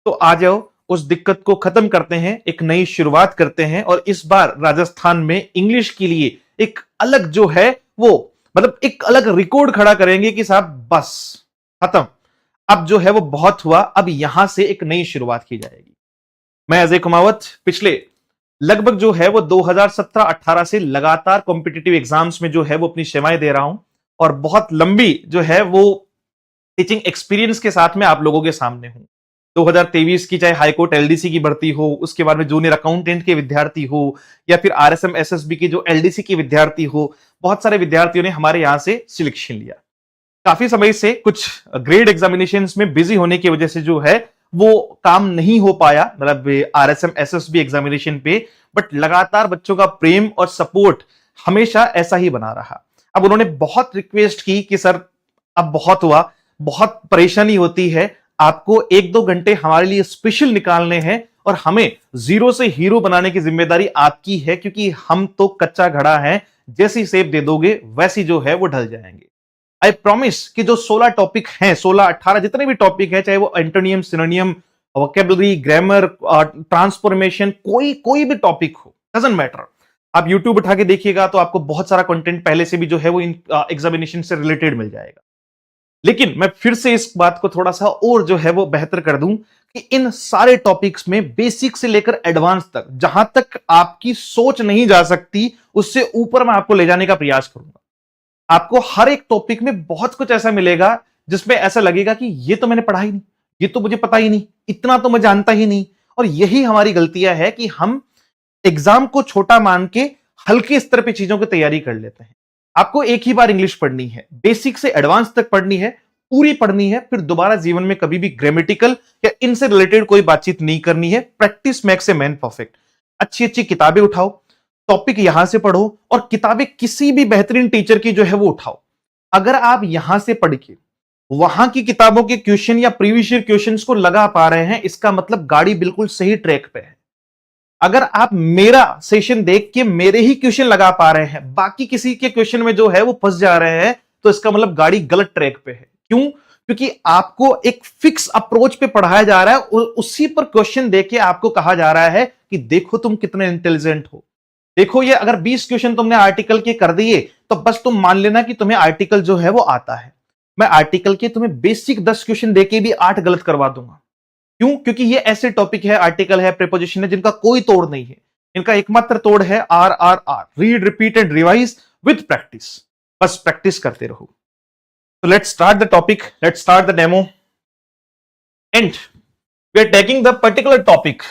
तो आ जाओ, उस दिक्कत को खत्म करते हैं, एक नई शुरुआत करते हैं और इस बार राजस्थान में इंग्लिश के लिए एक अलग जो है वो मतलब एक अलग रिकॉर्ड खड़ा करेंगे कि साहब बस खत्म, अब जो है वो बहुत हुआ, अब यहां से एक नई शुरुआत की जाएगी। मैं अजय कुमावत पिछले लगभग जो है वो 2017-18 से लगातार कॉम्पिटिटिव एग्जाम्स में जो है वो अपनी सेवाएं दे रहा हूं और बहुत लंबी जो है वो टीचिंग एक्सपीरियंस के साथ में आप लोगों के सामने हूं। 2023 की चाहे हाईकोर्ट एलडीसी की भर्ती हो, उसके बाद में जूनियर अकाउंटेंट के विद्यार्थी हो या फिर आरएसएम एसएसबी की जो एलडीसी की विद्यार्थी हो, बहुत सारे विद्यार्थियों ने हमारे यहां से सिलेक्शन लिया। काफी समय से कुछ ग्रेड एग्जामिनेशंस में बिजी होने की वजह से जो है वो काम नहीं हो पाया, मतलब आरएसएम एसएसबी एग्जामिनेशन पे, बट लगातार बच्चों का प्रेम और सपोर्ट हमेशा ऐसा ही बना रहा। अब उन्होंने बहुत रिक्वेस्ट की कि सर अब बहुत हुआ, बहुत परेशानी होती है, आपको 1-2 घंटे हमारे लिए स्पेशल निकालने हैं और हमें जीरो से हीरो बनाने की जिम्मेदारी आपकी है, क्योंकि हम तो कच्चा घड़ा है, जैसी सेब दे दोगे वैसी जो है वो ढल जाएंगे। आई प्रॉमिस कि जो 16 टॉपिक हैं, 16-18 जितने भी टॉपिक हैं, चाहे वो एंटोनियम, सिनोनियम, वोकैबुलरी, ग्रामर, ट्रांसफॉर्मेशन, कोई भी टॉपिक हो, डजंट मैटर, आप यूट्यूब उठा के देखिएगा तो आपको बहुत सारा कंटेंट पहले से भी जो है वो इन एग्जामिनेशन से रिलेटेड मिल जाएगा। लेकिन मैं फिर से इस बात को थोड़ा सा और जो है वो बेहतर कर दूं कि इन सारे टॉपिक्स में बेसिक से लेकर एडवांस तक, जहां तक आपकी सोच नहीं जा सकती उससे ऊपर मैं आपको ले जाने का प्रयास करूंगा। आपको हर एक टॉपिक में बहुत कुछ ऐसा मिलेगा जिसमें ऐसा लगेगा कि ये तो मैंने पढ़ा ही नहीं, ये तो मुझे पता ही नहीं, इतना तो मैं जानता ही नहीं। और यही हमारी गलतियां है कि हम एग्जाम को छोटा मान के हल्के स्तर पे चीजों की तैयारी कर लेते हैं। आपको एक ही बार इंग्लिश पढ़नी है, बेसिक से एडवांस तक पढ़नी है, पूरी पढ़नी है, फिर दोबारा जीवन में कभी भी ग्रामेटिकल या इनसे रिलेटेड कोई बातचीत नहीं करनी है। Practice makes a man perfect. अच्छी अच्छी किताबें उठाओ, टॉपिक यहां से पढ़ो और किताबें किसी भी बेहतरीन टीचर की जो है वो उठाओ। अगर आप यहां से पढ़ के वहां की किताबों के क्वेश्चन या प्रीवियस ईयर क्वेश्चंस को लगा पा रहे हैं, इसका मतलब गाड़ी बिल्कुल सही ट्रैक पे है। अगर आप मेरा सेशन देख के मेरे ही क्वेश्चन लगा पा रहे हैं, बाकी किसी के क्वेश्चन में जो है वो फंस जा रहे हैं, तो इसका मतलब गाड़ी गलत ट्रैक पे है। क्यों? क्योंकि आपको एक फिक्स अप्रोच पे पढ़ाया जा रहा है, उसी पर क्वेश्चन देके आपको कहा जा रहा है कि देखो तुम कितने इंटेलिजेंट हो। देखो ये अगर 20 क्वेश्चन तुमने आर्टिकल के कर दिए तो बस तुम मान लेना कि तुम्हें आर्टिकल जो है वो आता है। मैं आर्टिकल के तुम्हें बेसिक 10 क्वेश्चन देके भी 8 गलत करवा दूंगा। क्यों? क्योंकि ये ऐसे टॉपिक है, आर्टिकल है, प्रीपोजिशन है, जिनका कोई तोड़ नहीं है। इनका एकमात्र तोड़ है RRR, read, repeat and revise with practice. बस प्रैक्टिस करते रहो। So let's start the topic, let's start the demo and we are taking the particular topic।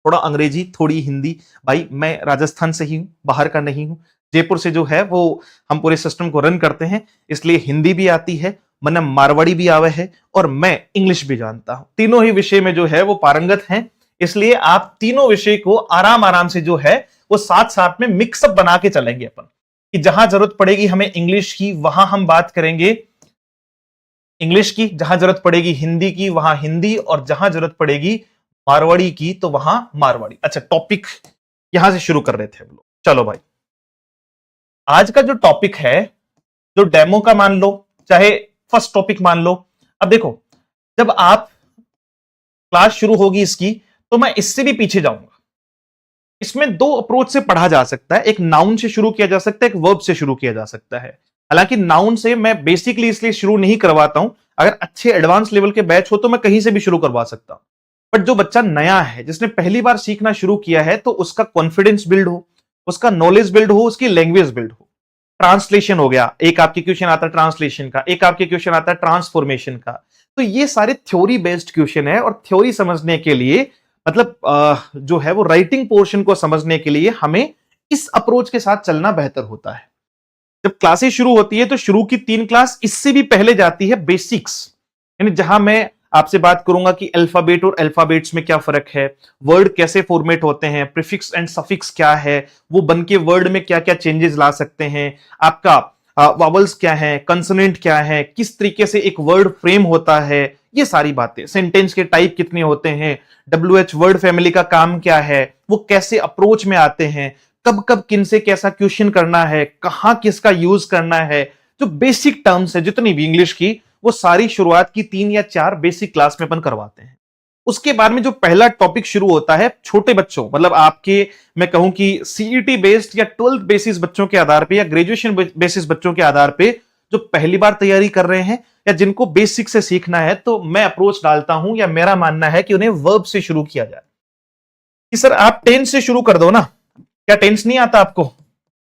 थोड़ा अंग्रेजी, थोड़ी हिंदी। भाई मैं राजस्थान से ही हूं, बाहर का नहीं हूं। जयपुर से जो है वो हम पूरे सिस्टम को रन करते हैं, इसलिए हिंदी भी आती है, मन मारवाड़ी भी आवे है और मैं इंग्लिश भी जानता हूं। तीनों ही विषय में जो है वो पारंगत हैं, इसलिए आप तीनों विषय को आराम आराम से जो है वो साथ साथ में मिक्सअप बना के चलेंगे अपन, कि जहां जरूरत पड़ेगी हमें इंग्लिश की वहां हम बात करेंगे इंग्लिश की, जहां जरूरत पड़ेगी हिंदी की वहां हिंदी, और जहां जरूरत पड़ेगी मारवाड़ी की तो वहां मारवाड़ी। अच्छा, टॉपिक यहां से शुरू कर रहे थे हम लोग। चलो भाई, आज का जो टॉपिक है, जो डेमो का मान लो चाहे फर्स्ट टॉपिक मान लो। अब देखो, जब आप क्लास शुरू होगी इसकी तो मैं इससे भी पीछे जाऊंगा। इसमें 2 अप्रोच से पढ़ा जा सकता है, एक नाउन से शुरू किया जा सकता है, एक वर्ब से शुरू किया जा सकता है। हालांकि नाउन से मैं बेसिकली इसलिए शुरू नहीं करवाता हूं, अगर अच्छे एडवांस लेवल के बैच हो तो मैं कहीं से भी शुरू करवा सकता हूं। बट जो बच्चा नया है, जिसने पहली बार सीखना शुरू किया है, तो उसका कॉन्फिडेंस बिल्ड हो, उसका नॉलेज बिल्ड हो, उसकी लैंग्वेज बिल्ड हो। ट्रांसलेशन हो गया, एक आपके क्वेश्चन आता है ट्रांसलेशन का, एक आपके क्वेश्चन आता है ट्रांसफॉर्मेशन का। तो ये सारे थ्योरी बेस्ड क्वेश्चन है और थ्योरी समझने के लिए, मतलब जो है वो राइटिंग पोर्शन को समझने के लिए हमें इस अप्रोच के साथ चलना बेहतर होता है। जब क्लासेस शुरू होती है तो शुरू की 3 क्लास इससे भी पहले जाती है बेसिक्स, यानी जहां मैं आपसे बात करूंगा कि अल्फाबेट और अल्फाबेट्स में क्या फर्क है, वर्ड कैसे फॉर्मेट होते हैं, प्रीफिक्स एंड सफिक्स क्या है, वो बन के वर्ड में क्या क्या चेंजेस ला सकते हैं, आपका वावल्स क्या है, कंसोनेंट क्या है, किस तरीके से एक वर्ड फ्रेम होता है, ये सारी बातें, सेंटेंस के टाइप कितने होते हैं, WH वर्ड फैमिली का काम क्या है, वो कैसे अप्रोच में आते हैं, कब कब किन से कैसा क्वेश्चन करना है, कहां किसका यूज करना है, जो बेसिक टर्म्स है जितनी भी इंग्लिश की, वो सारी शुरुआत की 3 या 4 बेसिक क्लास में अपन करवाते हैं। उसके बाद में जो पहला टॉपिक शुरू होता है छोटे बच्चों, मतलब आपके, मैं कहूं कि सीईटी बेस्ड या 12th बेसिस बच्चों के आधार पे या ग्रेजुएशन बेसिस बच्चों के आधार पे जो पहली बार तैयारी कर रहे हैं या जिनको बेसिक से सीखना है, तो मैं अप्रोच डालता हूं या मेरा मानना है कि उन्हें वर्ब से शुरू किया जाए। कि सर आप टेंस से शुरू कर दो ना, क्या टेंस नहीं आता आपको?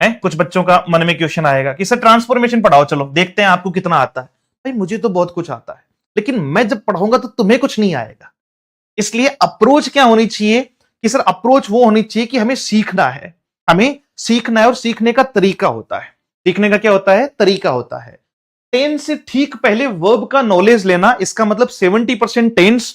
है कुछ बच्चों का मन में क्वेश्चन आएगा कि सर ट्रांसफॉर्मेशन पढ़ाओ, चलो देखते हैं आपको कितना आता है। भाई मुझे तो बहुत कुछ आता है, लेकिन मैं जब पढ़ाऊंगा तो तुम्हें कुछ नहीं आएगा। इसलिए अप्रोच क्या होनी चाहिए कि सर अप्रोच वो होनी चाहिए कि हमें सीखना है, हमें सीखना है और सीखने का तरीका होता है। सीखने का क्या होता है? तरीका होता है। टेंस से ठीक पहले वर्ब का नॉलेज लेना, इसका मतलब 70% tense,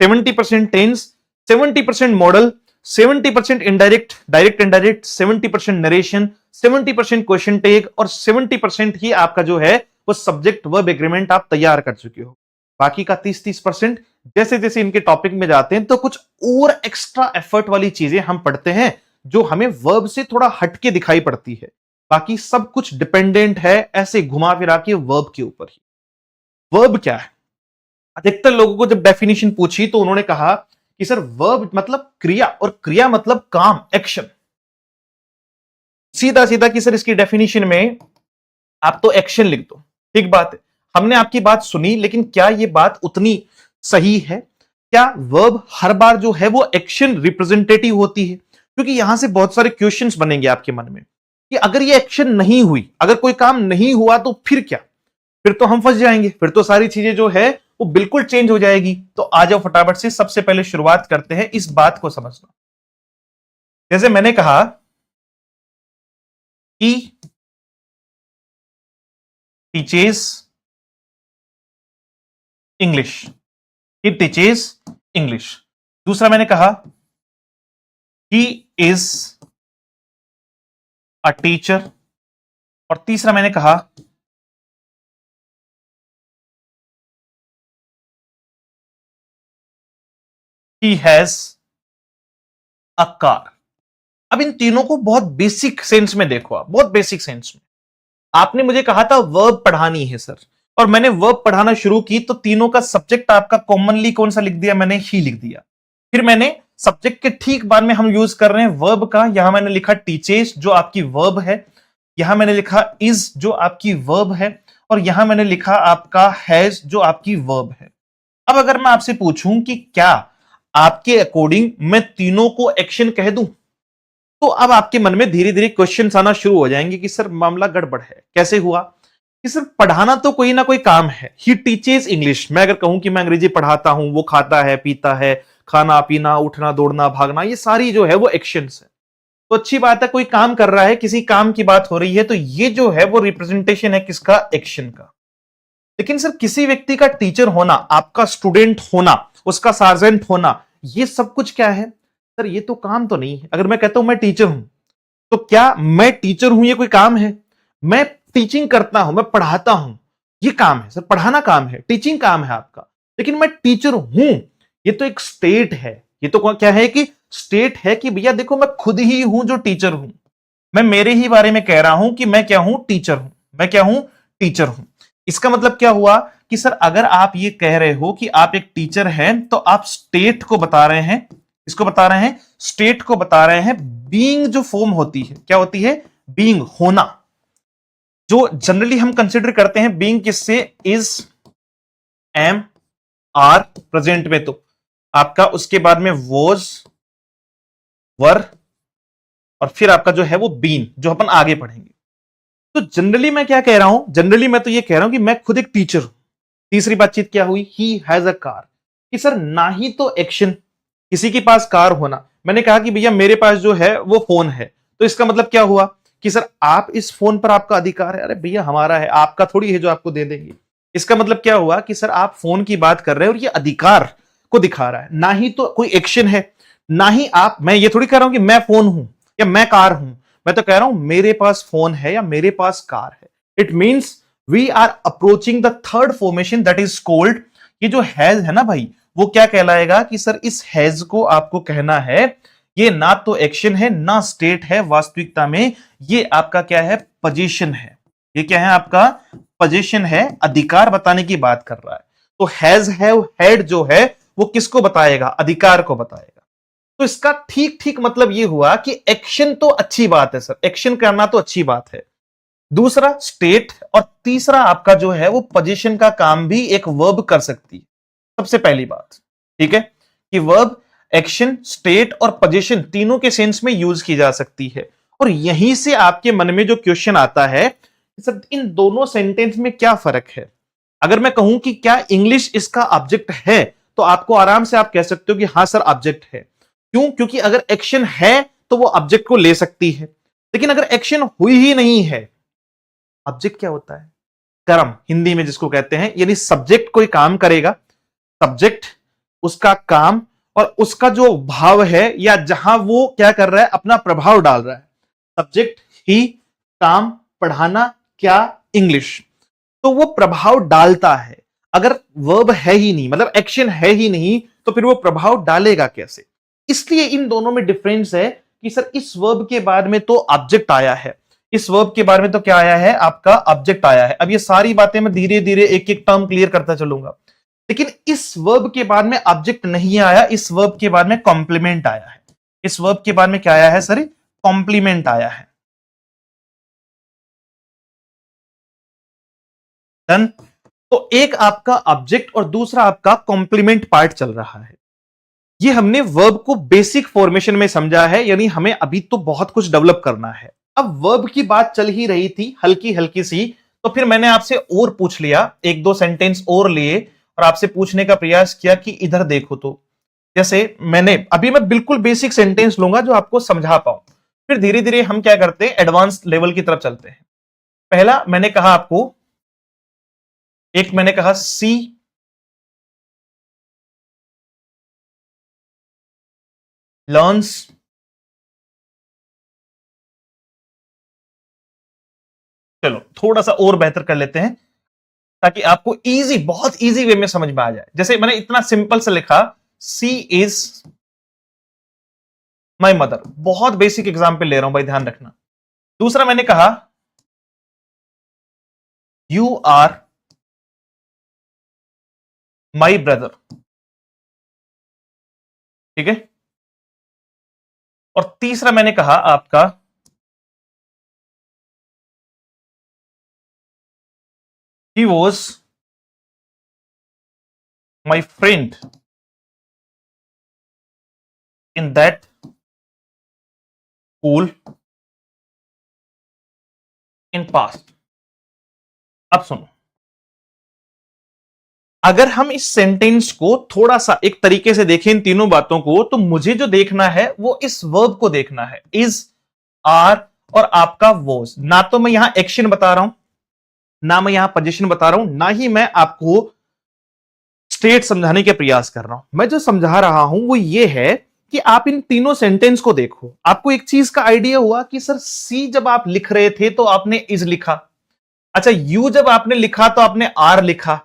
70% tense, 70% modal, 70% indirect, direct indirect, 70% narration, 70% question tag और 70% ही आपका जो है वो सब्जेक्ट वर्ब एग्रीमेंट आप तैयार कर चुके हो। बाकी का 30-30% जैसे जैसे इनके टॉपिक में जाते हैं तो कुछ और एक्स्ट्रा एफर्ट वाली चीजें हम पढ़ते हैं जो हमें वर्ब से थोड़ा हटके दिखाई पड़ती है। बाकी सब कुछ डिपेंडेंट है ऐसे घुमा फिरा के वर्ब के ऊपर ही। वर्ब क्या है? अधिकतर लोगों को जब डेफिनेशन पूछी तो उन्होंने कहा कि सर वर्ब मतलब क्रिया और क्रिया मतलब काम, एक्शन। सीधा सीधा कि सर इसकी डेफिनेशन में आप तो एक्शन लिख दो। ठीक बात है, हमने आपकी बात सुनी, लेकिन क्या यह बात उतनी सही है? क्या वर्ब हर बार जो है वो एक्शन रिप्रेजेंटेटिव होती है? क्योंकि यहां से बहुत सारे क्वेश्चंस बनेंगे आपके मन में कि अगर ये एक्शन नहीं हुई, अगर कोई काम नहीं हुआ तो फिर क्या? फिर तो हम फंस जाएंगे, फिर तो सारी चीजें जो है वो बिल्कुल चेंज हो जाएगी। तो आ जाओ फटाफट से सबसे पहले शुरुआत करते हैं इस बात को समझना। जैसे मैंने कहा कि teaches English, he teaches English. दूसरा मैंने कहा ही इज अ टीचर, और तीसरा मैंने कहा ही हैज अ कार। अब इन तीनों को बहुत बेसिक सेंस में देखो, आप बहुत बेसिक सेंस में। आपने मुझे कहा था वर्ब पढ़ानी है सर, और मैंने वर्ब पढ़ाना शुरू की तो तीनों का सब्जेक्ट आपका कॉमनली कौन सा लिख दिया? मैंने ही लिख दिया। फिर मैंने सब्जेक्ट के ठीक बाद में हम यूज कर रहे हैं वर्ब का, यहां मैंने लिखा टीचेस जो आपकी वर्ब है, यहां मैंने लिखा इज जो आपकी वर्ब है, और यहां मैंने लिखा आपका हैज जो आपकी वर्ब है। अब अगर मैं आपसे पूछूं कि क्या आपके अकॉर्डिंग मैं तीनों को एक्शन कह दूं, तो अब आपके मन में धीरे धीरे क्वेश्चन आना शुरू हो जाएंगे कि सर मामला गड़बड़ है। कैसे हुआ? कि सर पढ़ाना तो कोई ना कोई काम है। ही टीचेस इंग्लिश, मैं अगर कहूं कि मैं अंग्रेजी पढ़ाता हूं, वो खाता है पीता है, खाना पीना उठना दौड़ना भागना, ये सारी जो है वो एक्शंस है। तो अच्छी बात है, कोई काम कर रहा है, किसी काम की बात हो रही है, तो ये जो है वो रिप्रेजेंटेशन है किसका? एक्शन का। लेकिन सर किसी व्यक्ति का टीचर होना, आपका स्टूडेंट होना, उसका सार्जेंट होना, ये सब कुछ क्या है? सर ये तो काम तो नहीं है। अगर मैं कहता हूं मैं टीचर हूं, तो क्या मैं टीचर हूं ये कोई काम है? मैं टीचिंग करता हूं, मैं पढ़ाता हूं, ये काम है। सर पढ़ाना काम है, टीचिंग काम है आपका, लेकिन मैं टीचर हूं, ये तो एक स्टेट है। ये तो क्या है कि स्टेट है कि भैया देखो मैं खुद ही हूं जो टीचर हूं। मैं मेरे ही बारे में कह रहा हूं कि मैं क्या हूं? टीचर हूं। मैं क्या हूं? टीचर हूं। इसका मतलब क्या हुआ कि सर अगर आप ये कह रहे हो कि आप एक टीचर हैं, तो आप स्टेट को बता रहे हैं। इसको बता रहे हैं, स्टेट को बता रहे हैं। बीइंग जो फॉर्म होती है, क्या होती है? बीइंग, होना। जो जनरली हम कंसिडर करते हैं बीइंग किससे? इज, एम, आर, प्रेजेंट में तो आपका, उसके बाद में वॉज, वर, और फिर आपका जो है वो बीन, जो अपन आगे पढ़ेंगे। तो जनरली मैं क्या कह रहा हूं? जनरली मैं तो ये कह रहा हूं कि मैं खुद एक टीचर हूं। तीसरी बातचीत क्या हुई? He has a car. कि सर ना ही तो एक्शन, किसी के पास कार होना। मैंने कहा कि भैया मेरे पास जो है वो फोन है, तो इसका मतलब क्या हुआ कि सर आप इस फोन पर आपका अधिकार है। अरे भैया हमारा है, आपका थोड़ी है जो आपको दे देंगे। इसका मतलब क्या हुआ कि सर आप फोन की बात कर रहे हैं और ये अधिकार को दिखा रहा है, ना ही तो कोई एक्शन है, ना ही आप, मैं ये थोड़ी कह रहा हूं कि मैं फोन हूं या मैं कार हूं। मैं तो कह रहा हूं मेरे पास फोन है या मेरे पास कार है। It means we are approaching the third formation that is called, ये जो हैज है ना भाई, वो क्या कहलाएगा कि सर इस हैज को आपको कहना है ये ना तो एक्शन है ना स्टेट है, वास्तविकता में ये आपका क्या है, पोजीशन है। ये क्या है आपका, पोजीशन है, अधिकार बताने की बात कर रहा है। तो हैज हैव हैड जो है वो किसको बताएगा, अधिकार को बताएगा। तो इसका ठीक ठीक मतलब ये हुआ कि एक्शन तो अच्छी बात है सर, एक्शन करना तो अच्छी बात है, दूसरा स्टेट, और तीसरा आपका जो है वो पोजीशन का काम भी एक वर्ब कर सकती है। सबसे पहली बात, ठीक है, कि वर्ब एक्शन, स्टेट और पोजीशन तीनों के सेंस में यूज की जा सकती है। और यहीं से आपके मन में जो क्वेश्चन आता है, सर इन दोनों सेंटेंस में क्या फर्क है। अगर मैं कहूं कि क्या इंग्लिश इसका ऑब्जेक्ट है, तो आपको आराम से आप कह सकते हो कि हां सर ऑब्जेक्ट है। क्यों? क्योंकि अगर एक्शन है तो वो ऑब्जेक्ट को ले सकती है, लेकिन अगर एक्शन हुई ही नहीं है, ऑब्जेक्ट क्या होता है, कर्म हिंदी में जिसको कहते हैं, यानी सब्जेक्ट कोई काम करेगा, सब्जेक्ट उसका काम और उसका जो भाव है या जहां वो क्या कर रहा है, अपना प्रभाव डाल रहा है। सब्जेक्ट ही, काम, पढ़ाना, क्या, इंग्लिश, तो वो प्रभाव डालता है। अगर वर्ब है ही नहीं, मतलब एक्शन है ही नहीं, तो फिर वो प्रभाव डालेगा कैसे। इसलिए इन दोनों में डिफरेंस है कि सर इस वर्ब के बाद में तो ऑब्जेक्ट आया है, इस वर्ब के बारे में तो क्या आया है, आपका ऑब्जेक्ट आया है। अब ये सारी बातें मैं धीरे धीरे एक एक टर्म क्लियर करता चलूंगा, लेकिन इस वर्ब के बाद में ऑब्जेक्ट नहीं आया, इस वर्ब के बाद में कॉम्प्लीमेंट आया है। इस वर्ब के बाद में क्या आया है सर, कॉम्प्लीमेंट आया है। डन। तो एक आपका ऑब्जेक्ट और दूसरा आपका कॉम्प्लीमेंट पार्ट चल रहा है। ये हमने वर्ब को बेसिक फॉर्मेशन में समझा है, यानी हमें अभी तो बहुत कुछ डेवलप करना है। अब वर्ब की बात चल ही रही थी हल्की हल्की सी, तो फिर मैंने आपसे और पूछ लिया, एक दो सेंटेंस और लिए और आपसे पूछने का प्रयास किया कि इधर देखो। तो जैसे अभी मैं बिल्कुल बेसिक सेंटेंस लूंगा जो आपको समझा पाऊं, फिर धीरे धीरे हम क्या करते हैं, एडवांस लेवल की तरफ चलते हैं। पहला मैंने कहा आपको, एक मैंने कहा सी लर्न्स चलो थोड़ा सा और बेहतर कर लेते हैं ताकि आपको इजी, बहुत इजी वे में समझ में आ जाए। जैसे मैंने इतना सिंपल से लिखा, सी इज माई मदर, बहुत बेसिक एग्जाम्पल ले रहा हूं भाई, ध्यान रखना। दूसरा मैंने कहा यू आर माई ब्रदर, ठीक है। और तीसरा मैंने कहा आपका he was my friend in that school in past. अब सुनो, अगर हम इस सेंटेंस को थोड़ा सा एक तरीके से देखें, इन तीनों बातों को, तो मुझे जो देखना है वो इस वर्ब को देखना है, इज, आर और आपका वॉज। ना तो मैं यहां एक्शन बता रहा हूं, ना मैं यहां पोजीशन बता रहा हूं, ना ही मैं आपको स्टेट समझाने के प्रयास कर रहा हूं। मैं जो समझा रहा हूं वो ये है कि आप इन तीनों सेंटेंस को देखो, आपको एक चीज का आइडिया हुआ कि सर सी जब आप लिख रहे थे तो आपने इज लिखा, अच्छा यू जब आपने लिखा तो आपने आर लिखा,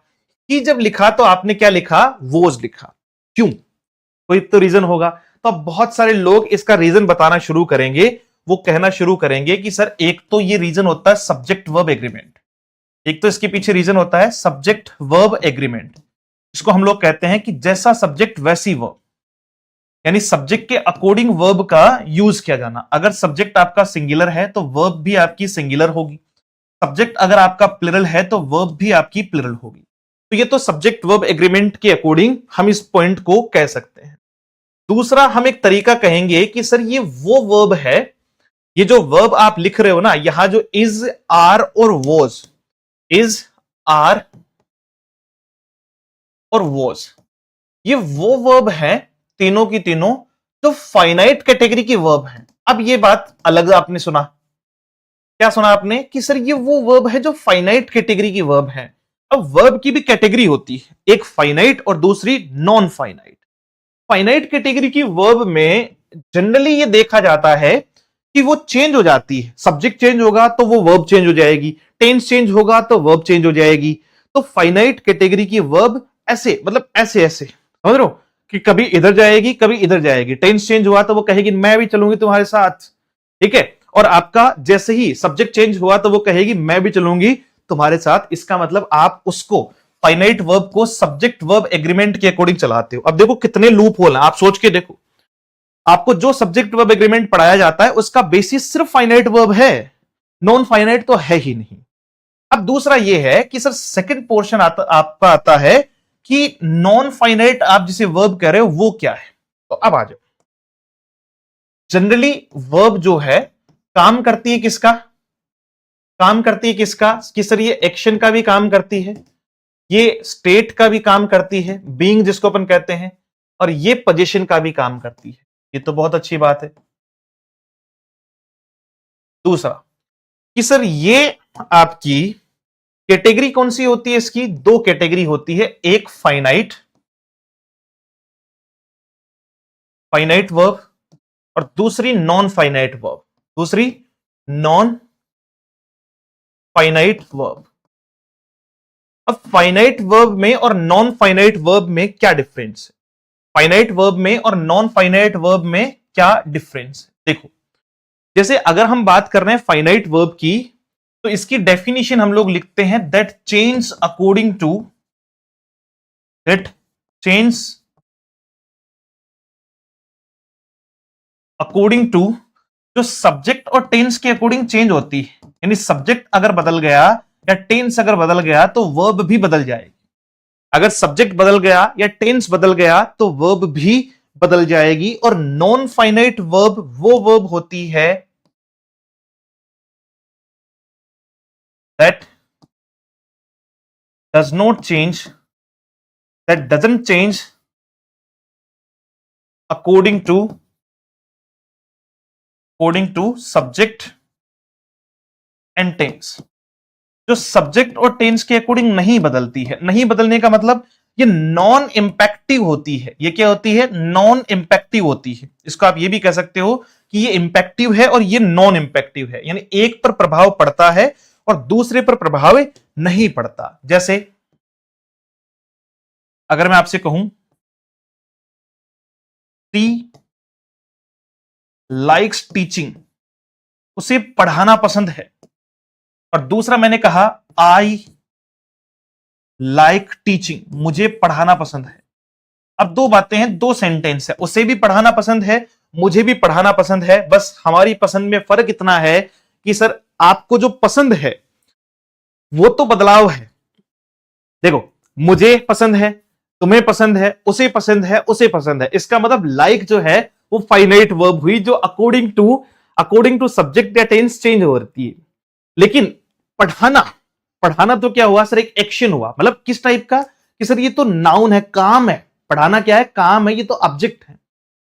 ही जब लिखा तो आपने क्या लिखा, वोज लिखा। क्यों? कोई तो रीजन होगा। तो अब बहुत सारे लोग इसका रीजन बताना शुरू करेंगे, वो कहना शुरू करेंगे कि सर एक तो ये रीजन होता है सब्जेक्ट वर्ब एग्रीमेंट, एक तो इसके पीछे रीजन होता है सब्जेक्ट वर्ब एग्रीमेंट। इसको हम लोग कहते हैं कि जैसा सब्जेक्ट वैसी वर्ब, यानी सब्जेक्ट के अकॉर्डिंग वर्ब का यूज किया जाना। अगर सब्जेक्ट आपका सिंगुलर है तो वर्ब भी आपकी सिंगुलर होगी, सब्जेक्ट अगर आपका प्लुरल है तो वर्ब भी आपकी प्लुरल होगी। तो ये तो सब्जेक्ट वर्ब एग्रीमेंट के अकॉर्डिंग हम इस पॉइंट को कह सकते हैं। दूसरा हम एक तरीका कहेंगे कि सर ये वो वर्ब है, ये जो वर्ब आप लिख रहे हो ना, यहां जो इज, आर और वॉज, इज, आर और वॉज, ये वो वर्ब है तीनों की तीनों जो फाइनाइट कैटेगरी की वर्ब है। अब ये बात अलग आपने सुना, क्या सुना आपने, कि सर ये वो वर्ब है जो फाइनाइट कैटेगरी की वर्ब है। अब वर्ब की भी कैटेगरी होती है, एक फाइनाइट और दूसरी नॉन फाइनाइट। फाइनाइट कैटेगरी की वर्ब में जनरली ये देखा जाता है कि वो चेंज हो जाती है, सब्जेक्ट चेंज होगा तो वो वर्ब चेंज हो जाएगी, टेंस चेंज होगा तो वर्ब चेंज हो जाएगी। तो फाइनाइट कैटेगरी की वर्ब ऐसे, मतलब ऐसे ऐसे, समझ रहे हो, कि कभी इधर जाएगी कभी इधर जाएगी, टेंस चेंज हुआ तो वो कहेगी मैं भी चलूंगी तुम्हारे साथ, ठीक है। और आपका जैसे ही सब्जेक्ट चेंज हुआ तो वो कहेगी मैं भी चलूंगी तुम्हारे साथ। इसका मतलब आप उसको फाइनाइट वर्ब को सब्जेक्ट वर्ब एग्रीमेंट के अकॉर्डिंग चलाते हो। अब देखो कितने लूप होल हैं, आप सोच के देखो, आपको जो सब्जेक्ट वर्ब एग्रीमेंट पढ़ाया जाता है उसका बेसिस सिर्फ फाइनाइट वर्ब है, नॉन फाइनाइट तो है ही नहीं। अब दूसरा यह है कि सर सेकंड पोर्शन आपका आता है कि नॉन फाइनाइट आप जिसे वर्ब कह रहे हो वो क्या है। तो अब आ जाओ, जनरली वर्ब जो है काम करती है किसका, काम करती है किसका, कि सर ये एक्शन का भी काम करती है, ये स्टेट का भी काम करती है, बीइंग जिसको अपन कहते हैं, और ये पोजीशन का भी काम करती है। ये तो बहुत अच्छी बात है। दूसरा कि सर ये आपकी कैटेगरी कौन सी होती है, इसकी दो कैटेगरी होती है, एक फाइनाइट वर्ब और दूसरी नॉन फाइनाइट वर्ब, दूसरी नॉन फाइनाइट वर्ब। अब फाइनाइट वर्ब में और नॉन फाइनाइट वर्ब में क्या डिफरेंस है, फाइनाइट वर्ब में और नॉन फाइनाइट वर्ब में क्या डिफरेंस है। देखो जैसे अगर हम बात कर रहे हैं फाइनाइट वर्ब की, तो इसकी डेफिनेशन हम लोग लिखते हैं that change according to, that change according to, जो सब्जेक्ट और टेंस के अकॉर्डिंग चेंज होती है। यानी सब्जेक्ट अगर बदल गया या टेंस अगर बदल गया तो वर्ब भी बदल जाएगी। अगर सब्जेक्ट बदल गया या टेंस बदल गया तो वर्ब भी बदल जाएगी। और नॉन फाइनाइट वर्ब वो वर्ब होती है that does not change, that doesn't change according to subject and tense। जो सब्जेक्ट और टेंस के अकॉर्डिंग नहीं बदलती है, नहीं बदलने का मतलब ये नॉन इंपैक्टिव होती है। ये क्या होती है, नॉन इंपैक्टिव होती है। इसको आप ये भी कह सकते हो कि ये इंपैक्टिव है और ये नॉन इंपैक्टिव है, यानी एक पर प्रभाव पड़ता है और दूसरे पर प्रभाव नहीं पड़ता। जैसे अगर मैं आपसे कहूं टी लाइक्स टीचिंग, उसे पढ़ाना पसंद है, और दूसरा मैंने कहा आई लाइक टीचिंग, मुझे पढ़ाना पसंद है। अब दो बातें हैं, दो सेंटेंस है, उसे भी पढ़ाना पसंद है, मुझे भी पढ़ाना पसंद है। बस हमारी पसंद में फर्क इतना है कि सर आपको जो पसंद है वो तो बदलाव है। देखो मुझे पसंद है, तुम्हें पसंद है, उसे पसंद है, उसे पसंद है, इसका मतलब लाइक जो है वो फाइनाइट वर्ब हुई जो अकॉर्डिंग टू सब्जेक्ट या टेंस चेंज हो रही है। लेकिन पढ़ाना तो क्या हुआ सर, एक एक्शन हुआ। मतलब किस टाइप का, कि सर ये तो नाउन है, काम है, पढ़ाना क्या है, काम है, ये तो ऑब्जेक्ट है,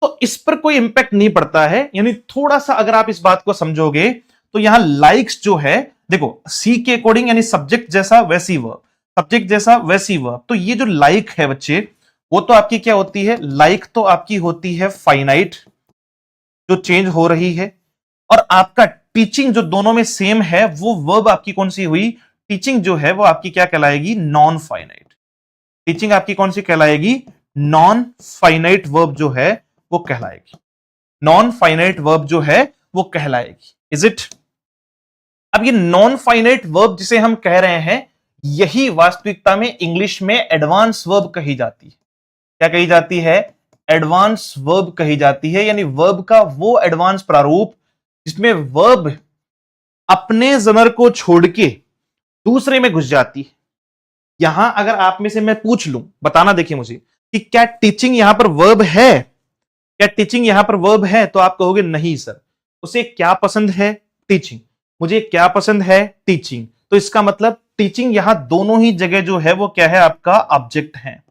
तो इस पर कोई इंपैक्ट नहीं पड़ता है। यानी थोड़ा सा अगर आप इस बात को समझोगे तो यहां लाइक्स जो है, देखो सी के अकॉर्डिंग यानी सब्जेक्ट जैसा वैसी वर्ब, सब्जेक्ट जैसा वैसी वर्ब। तो ये जो लाइक है बच्चे, वो तो आपकी क्या होती है, लाइक तो आपकी होती है फाइनाइट जो चेंज हो रही है। और आपका टीचिंग जो दोनों में सेम है, वो वर्ब आपकी कौन सी हुई, टीचिंग जो है वो आपकी क्या कहलाएगी, नॉन फाइनाइट। टीचिंग आपकी कौन सी कहलाएगी, नॉन फाइनाइट वर्ब जो है वो कहलाएगी, नॉन फाइनाइट वर्ब जो है वो कहलाएगी। Is it. अब ये नॉन फाइनाइट वर्ब जिसे हम कह रहे हैं, यही वास्तविकता में इंग्लिश में एडवांस वर्ब कही जाती है। क्या कही जाती है, एडवांस वर्ब कही जाती है। यानी वर्ब का वो एडवांस प्रारूप जिसमें वर्ब अपने जमर को छोड़ के दूसरे में घुस जाती है। यहां अगर आप में से मैं पूछ लूं, बताना देखिए मुझे कि क्या टीचिंग यहां पर वर्ब है, क्या टीचिंग यहां पर वर्ब है, तो आप कहोगे नहीं सर, उसे क्या पसंद है, टीचिंग, मुझे क्या पसंद है, टीचिंग। तो इसका मतलब टीचिंग यहां दोनों ही जगह जो है वो क्या है, आपका ऑब्जेक्ट है।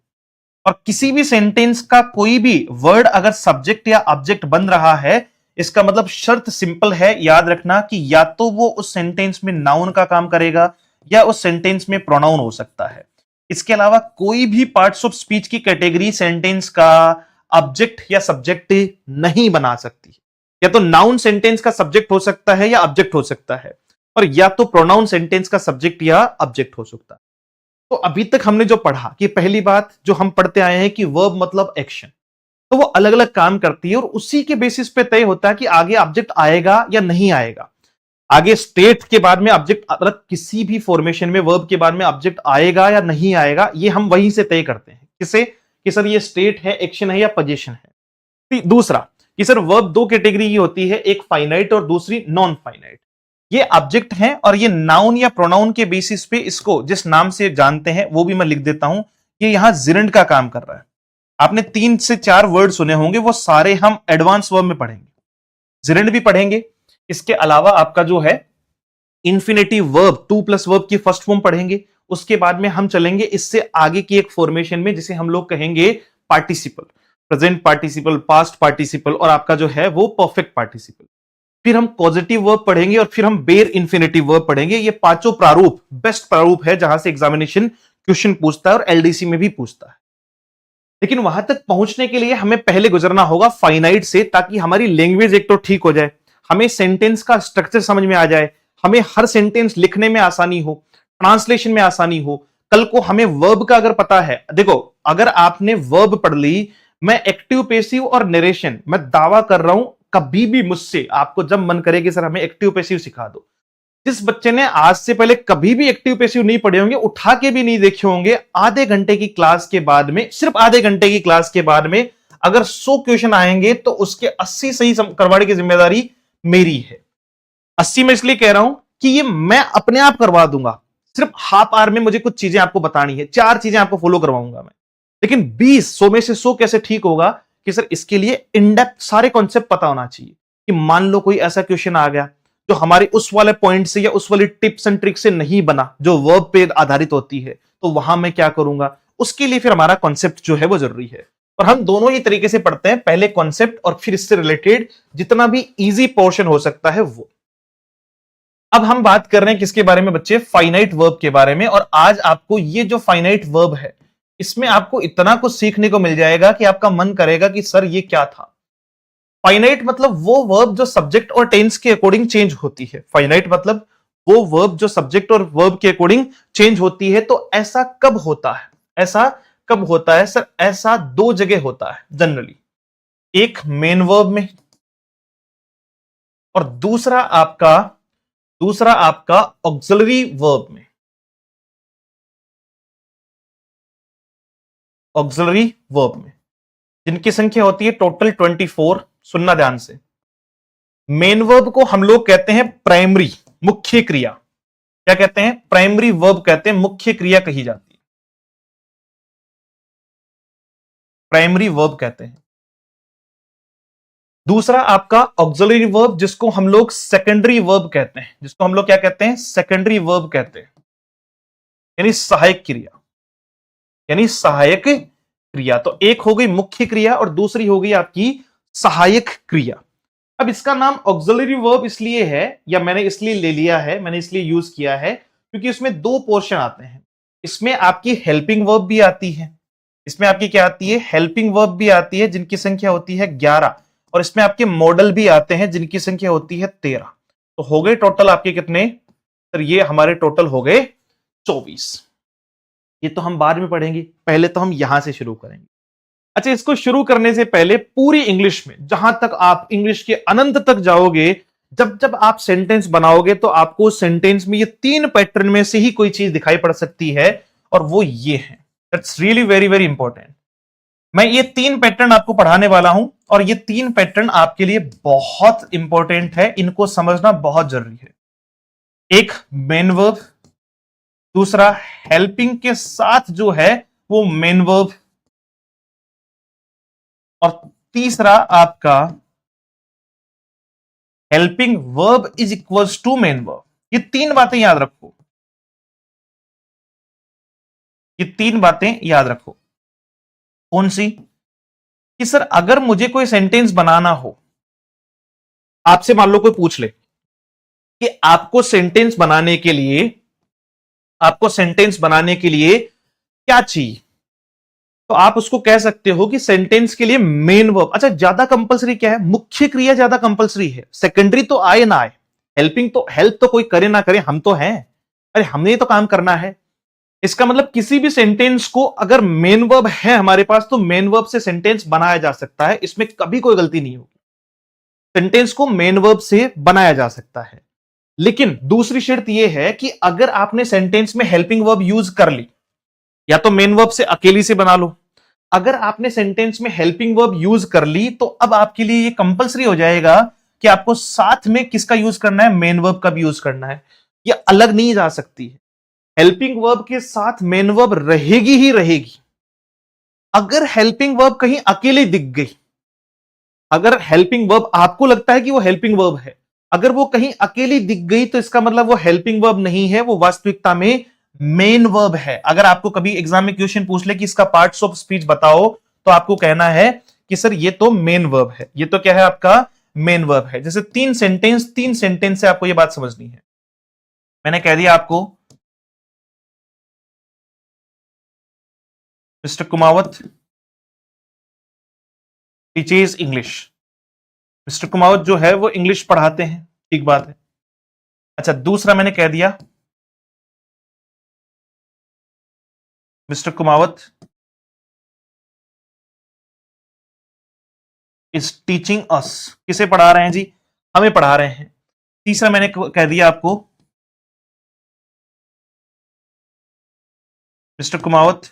और किसी भी सेंटेंस का कोई भी वर्ड अगर सब्जेक्ट या ऑब्जेक्ट बन रहा है, इसका मतलब शर्त सिंपल है, याद रखना कि या तो वो उस सेंटेंस में नाउन का काम करेगा या उस सेंटेंस में प्रोनाउन हो सकता है। इसके अलावा कोई भी पार्ट्स ऑफ स्पीच की कैटेगरी सेंटेंस का ऑब्जेक्ट या सब्जेक्ट नहीं बना सकती। या तो नाउन सेंटेंस का सब्जेक्ट हो सकता है या ऑब्जेक्ट हो सकता है, और या तो प्रोनाउन सेंटेंस का सब्जेक्ट या ऑब्जेक्ट हो सकता है। तो अभी तक हमने जो पढ़ा कि पहली बात जो हम पढ़ते आए हैं कि वर्ब मतलब एक्शन, तो वो अलग अलग काम करती है और उसी के बेसिस पे तय होता है कि आगे ऑब्जेक्ट आएगा या नहीं आएगा। आगे स्टेट के बाद में ऑब्जेक्ट, मतलब किसी भी फॉर्मेशन में वर्ब के बाद में ऑब्जेक्ट आएगा या नहीं आएगा, ये हम वहीं से तय करते हैं। किसे? कि सर ये स्टेट है, एक्शन है या पोजीशन है। दूसरा कि सर वर्ब दो कैटेगरी की होती है, एक फाइनाइट और दूसरी नॉन फाइनाइट। ये ऑब्जेक्ट है और ये नाउन या प्रोनाउन के बेसिस पे इसको जिस नाम से जानते हैं वो भी मैं लिख देता हूं कि यहां जिरंड का काम कर रहा है। आपने 3 से 4 वर्ड सुने होंगे, वो सारे हम एडवांस वर्ब में पढ़ेंगे, जिरंड भी पढ़ेंगे। इसके अलावा आपका जो है इंफिनिटिव वर्ब, 2+ वर्ब की फर्स्ट फॉर्म पढ़ेंगे। उसके बाद में हम चलेंगे इससे आगे की एक फॉर्मेशन में जिसे हम लोग कहेंगे participle, present participle, past participle और आपका जो है वो परफेक्ट पार्टिसिपल। फिर हम पॉजिटिव वर्ब पढ़ेंगे और फिर हम बेर इंफिनिटिव वर्ब पढ़ेंगे। ये पांचों प्रारूप बेस्ट प्रारूप है जहां से एग्जामिनेशन क्वेश्चन पूछता है और एलडीसी में भी पूछता है। लेकिन वहां तक पहुंचने के लिए हमें पहले गुजरना होगा फाइनाइट से, ताकि हमारी लैंग्वेज एक तो ठीक हो जाए, हमें सेंटेंस का स्ट्रक्चर समझ में आ जाए, हमें हर सेंटेंस लिखने में आसानी हो, ट्रांसलेशन में आसानी हो। कल को हमें वर्ब का अगर पता है, देखो अगर आपने वर्ब पढ़ ली, मैं एक्टिव पैसिव और नरेशन, मैं दावा कर रहा हूं कभी भी मुझसे आपको जब मन करे कि सर हमें एक्टिव पैसिव सिखा दो, जिस बच्चे ने आज से पहले कभी भी एक्टिव पैसिव नहीं पढ़े होंगे, उठा के भी नहीं देखे होंगे, आधे घंटे की क्लास के बाद में, सिर्फ आधे घंटे की क्लास के बाद में अगर 100 क्वेश्चन आएंगे तो उसके 80 सही करवाने की जिम्मेदारी मेरी है। 80 में इसलिए कह रहा हूं कि ये मैं अपने आप करवा दूंगा। सिर्फ हाफ आवर में मुझे कुछ चीजें आपको बतानी है, 4 चीजें आपको फॉलो करवाऊंगा मैं। लेकिन 100 में से 100 कैसे ठीक होगा कि सर इसके लिए इनडेप्थ सारे कॉन्सेप्ट पता होना चाहिए। कि मान लो कोई ऐसा क्वेश्चन आ गया जो हमारे उस वाले पॉइंट से या उस वाली टिप्स एंड ट्रिक से नहीं बना, जो वर्ब पे आधारित होती है, तो वहां मैं क्या करूंगा, उसके लिए फिर हमारा कॉन्सेप्ट जो है वो जरूरी है। और हम दोनों ही तरीके से पढ़ते हैं, पहले कॉन्सेप्ट और फिर इससे रिलेटेड जितना भी इजी पोर्शन हो सकता है वो। अब हम बात कर रहे हैं किसके बारे में बच्चे? फाइनाइट वर्ब के बारे में। और आज आपको ये जो फाइनाइट वर्ब है, इसमें आपको इतना कुछ सीखने को मिल जाएगा कि आपका मन करेगा कि सर ये क्या था। फाइनाइट मतलब वो वर्ब जो सब्जेक्ट और टेंस के अकॉर्डिंग चेंज होती है। फाइनाइट मतलब वो वर्ब जो सब्जेक्ट और वर्ब के अकॉर्डिंग चेंज होती है। तो ऐसा कब होता है? ऐसा कब होता है सर? ऐसा 2 जगह होता है जनरली, एक मेन वर्ब में और दूसरा आपका ऑक्सिलरी वर्ब में। ऑक्सिलरी वर्ब में जिनकी संख्या होती है टोटल 24। सुनना ध्यान से, मेन वर्ब को हम लोग कहते हैं प्राइमरी, मुख्य क्रिया। क्या कहते हैं? प्राइमरी वर्ब कहते हैं, मुख्य क्रिया कही जाती है, प्राइमरी वर्ब कहते हैं। दूसरा आपका ऑक्सिलरी वर्ब जिसको हम लोग सेकेंडरी वर्ब कहते हैं, जिसको हम लोग क्या कहते हैं? सेकेंडरी वर्ब कहते हैं, यानी सहायक क्रिया, यानी सहायक क्रिया। तो एक हो गई मुख्य क्रिया और दूसरी हो गई आपकी सहायक क्रिया। अब इसका नाम ऑक्सिलरी वर्ब इसलिए है, या मैंने इसलिए ले लिया है, मैंने इसलिए यूज किया है क्योंकि इसमें 2 पोर्शन आते हैं। इसमें आपकी हेल्पिंग वर्ब भी आती है, इसमें आपकी क्या आती है? हेल्पिंग वर्ब भी आती है जिनकी संख्या होती है 11, और इसमें आपके मॉडल भी आते हैं जिनकी संख्या होती है 13। तो हो गए टोटल आपके कितने? तो ये हमारे टोटल हो गए 24। ये तो हम बाद में पढ़ेंगे, पहले तो हम यहां से शुरू करेंगे। अच्छा, इसको शुरू करने से पहले पूरी इंग्लिश में, जहां तक आप इंग्लिश के अनंत तक जाओगे, जब जब आप सेंटेंस बनाओगे तो आपको सेंटेंस में ये 3 पैटर्न में से ही कोई चीज दिखाई पड़ सकती है, और वो ये है। That's really very very important. मैं ये 3 पैटर्न आपको पढ़ाने वाला हूं और ये 3 पैटर्न आपके लिए बहुत इंपॉर्टेंट है, इनको समझना बहुत जरूरी है। एक मेन वर्ब, दूसरा हेल्पिंग के साथ जो है वो मेन वर्ब, और तीसरा आपका helping verb is equals to main verb. ये 3 बातें याद रखो, ये 3 बातें याद रखो। कौन सी? कि सर अगर मुझे कोई सेंटेंस बनाना हो, आपसे मान लो कोई पूछ ले कि आपको सेंटेंस बनाने के लिए क्या चाहिए, तो आप उसको कह सकते हो कि सेंटेंस के लिए मेन वर्ब। अच्छा, ज्यादा कंपलसरी क्या है? मुख्य क्रिया ज्यादा कंपलसरी है, सेकेंडरी तो आए ना आए, हेल्पिंग तो हेल्प तो कोई करे ना करे, हम तो हैं, अरे हमने तो काम करना है। इसका मतलब किसी भी सेंटेंस को अगर मेन वर्ब है हमारे पास तो मेन वर्ब से सेंटेंस बनाया जा सकता है, इसमें कभी कोई गलती नहीं होगी। सेंटेंस को मेन वर्ब से बनाया जा सकता है, लेकिन दूसरी शर्त यह है कि अगर आपने सेंटेंस में हेल्पिंग वर्ब यूज कर ली, या तो मेन वर्ब से अकेली से बना लो। अगर आपने सेंटेंस में हेल्पिंग वर्ब यूज कर ली तो अब आपके लिए ये कंपलसरी हो जाएगा कि आपको साथ में किसका यूज करना है, मेन वर्ब का भी यूज करना है। ये अलग नहीं जा सकती है। हेल्पिंग वर्ब के साथ मेन वर्ब रहेगी ही रहेगी। अगर हेल्पिंग वर्ब कहीं अकेले दिख गई, अगर हेल्पिंग वर्ब आपको लगता है कि वो हेल्पिंग वर्ब है, अगर वो कहीं अकेली दिख गई तो इसका मतलब वो हेल्पिंग वर्ब नहीं है, वो वास्तविकता में मेन वर्ब है। अगर आपको कभी एग्जाम में क्वेश्चन पूछ ले कि इसका पार्ट्स ऑफ स्पीच बताओ, तो आपको कहना है कि सर ये तो मेन वर्ब है, ये तो क्या है आपका मेन वर्ब है। जैसे तीन सेंटेंस से आपको ये बात समझनी है। मैंने कह दिया आपको mister Kumawat teaches English. Mister Kumawat जो है वो इंग्लिश पढ़ाते हैं, ठीक बात है। अच्छा, दूसरा मैंने कह दिया mister Kumawat is teaching us. किसे पढ़ा रहे हैं जी, हमें पढ़ा रहे हैं। तीसरा मैंने कह दिया आपको mister Kumawat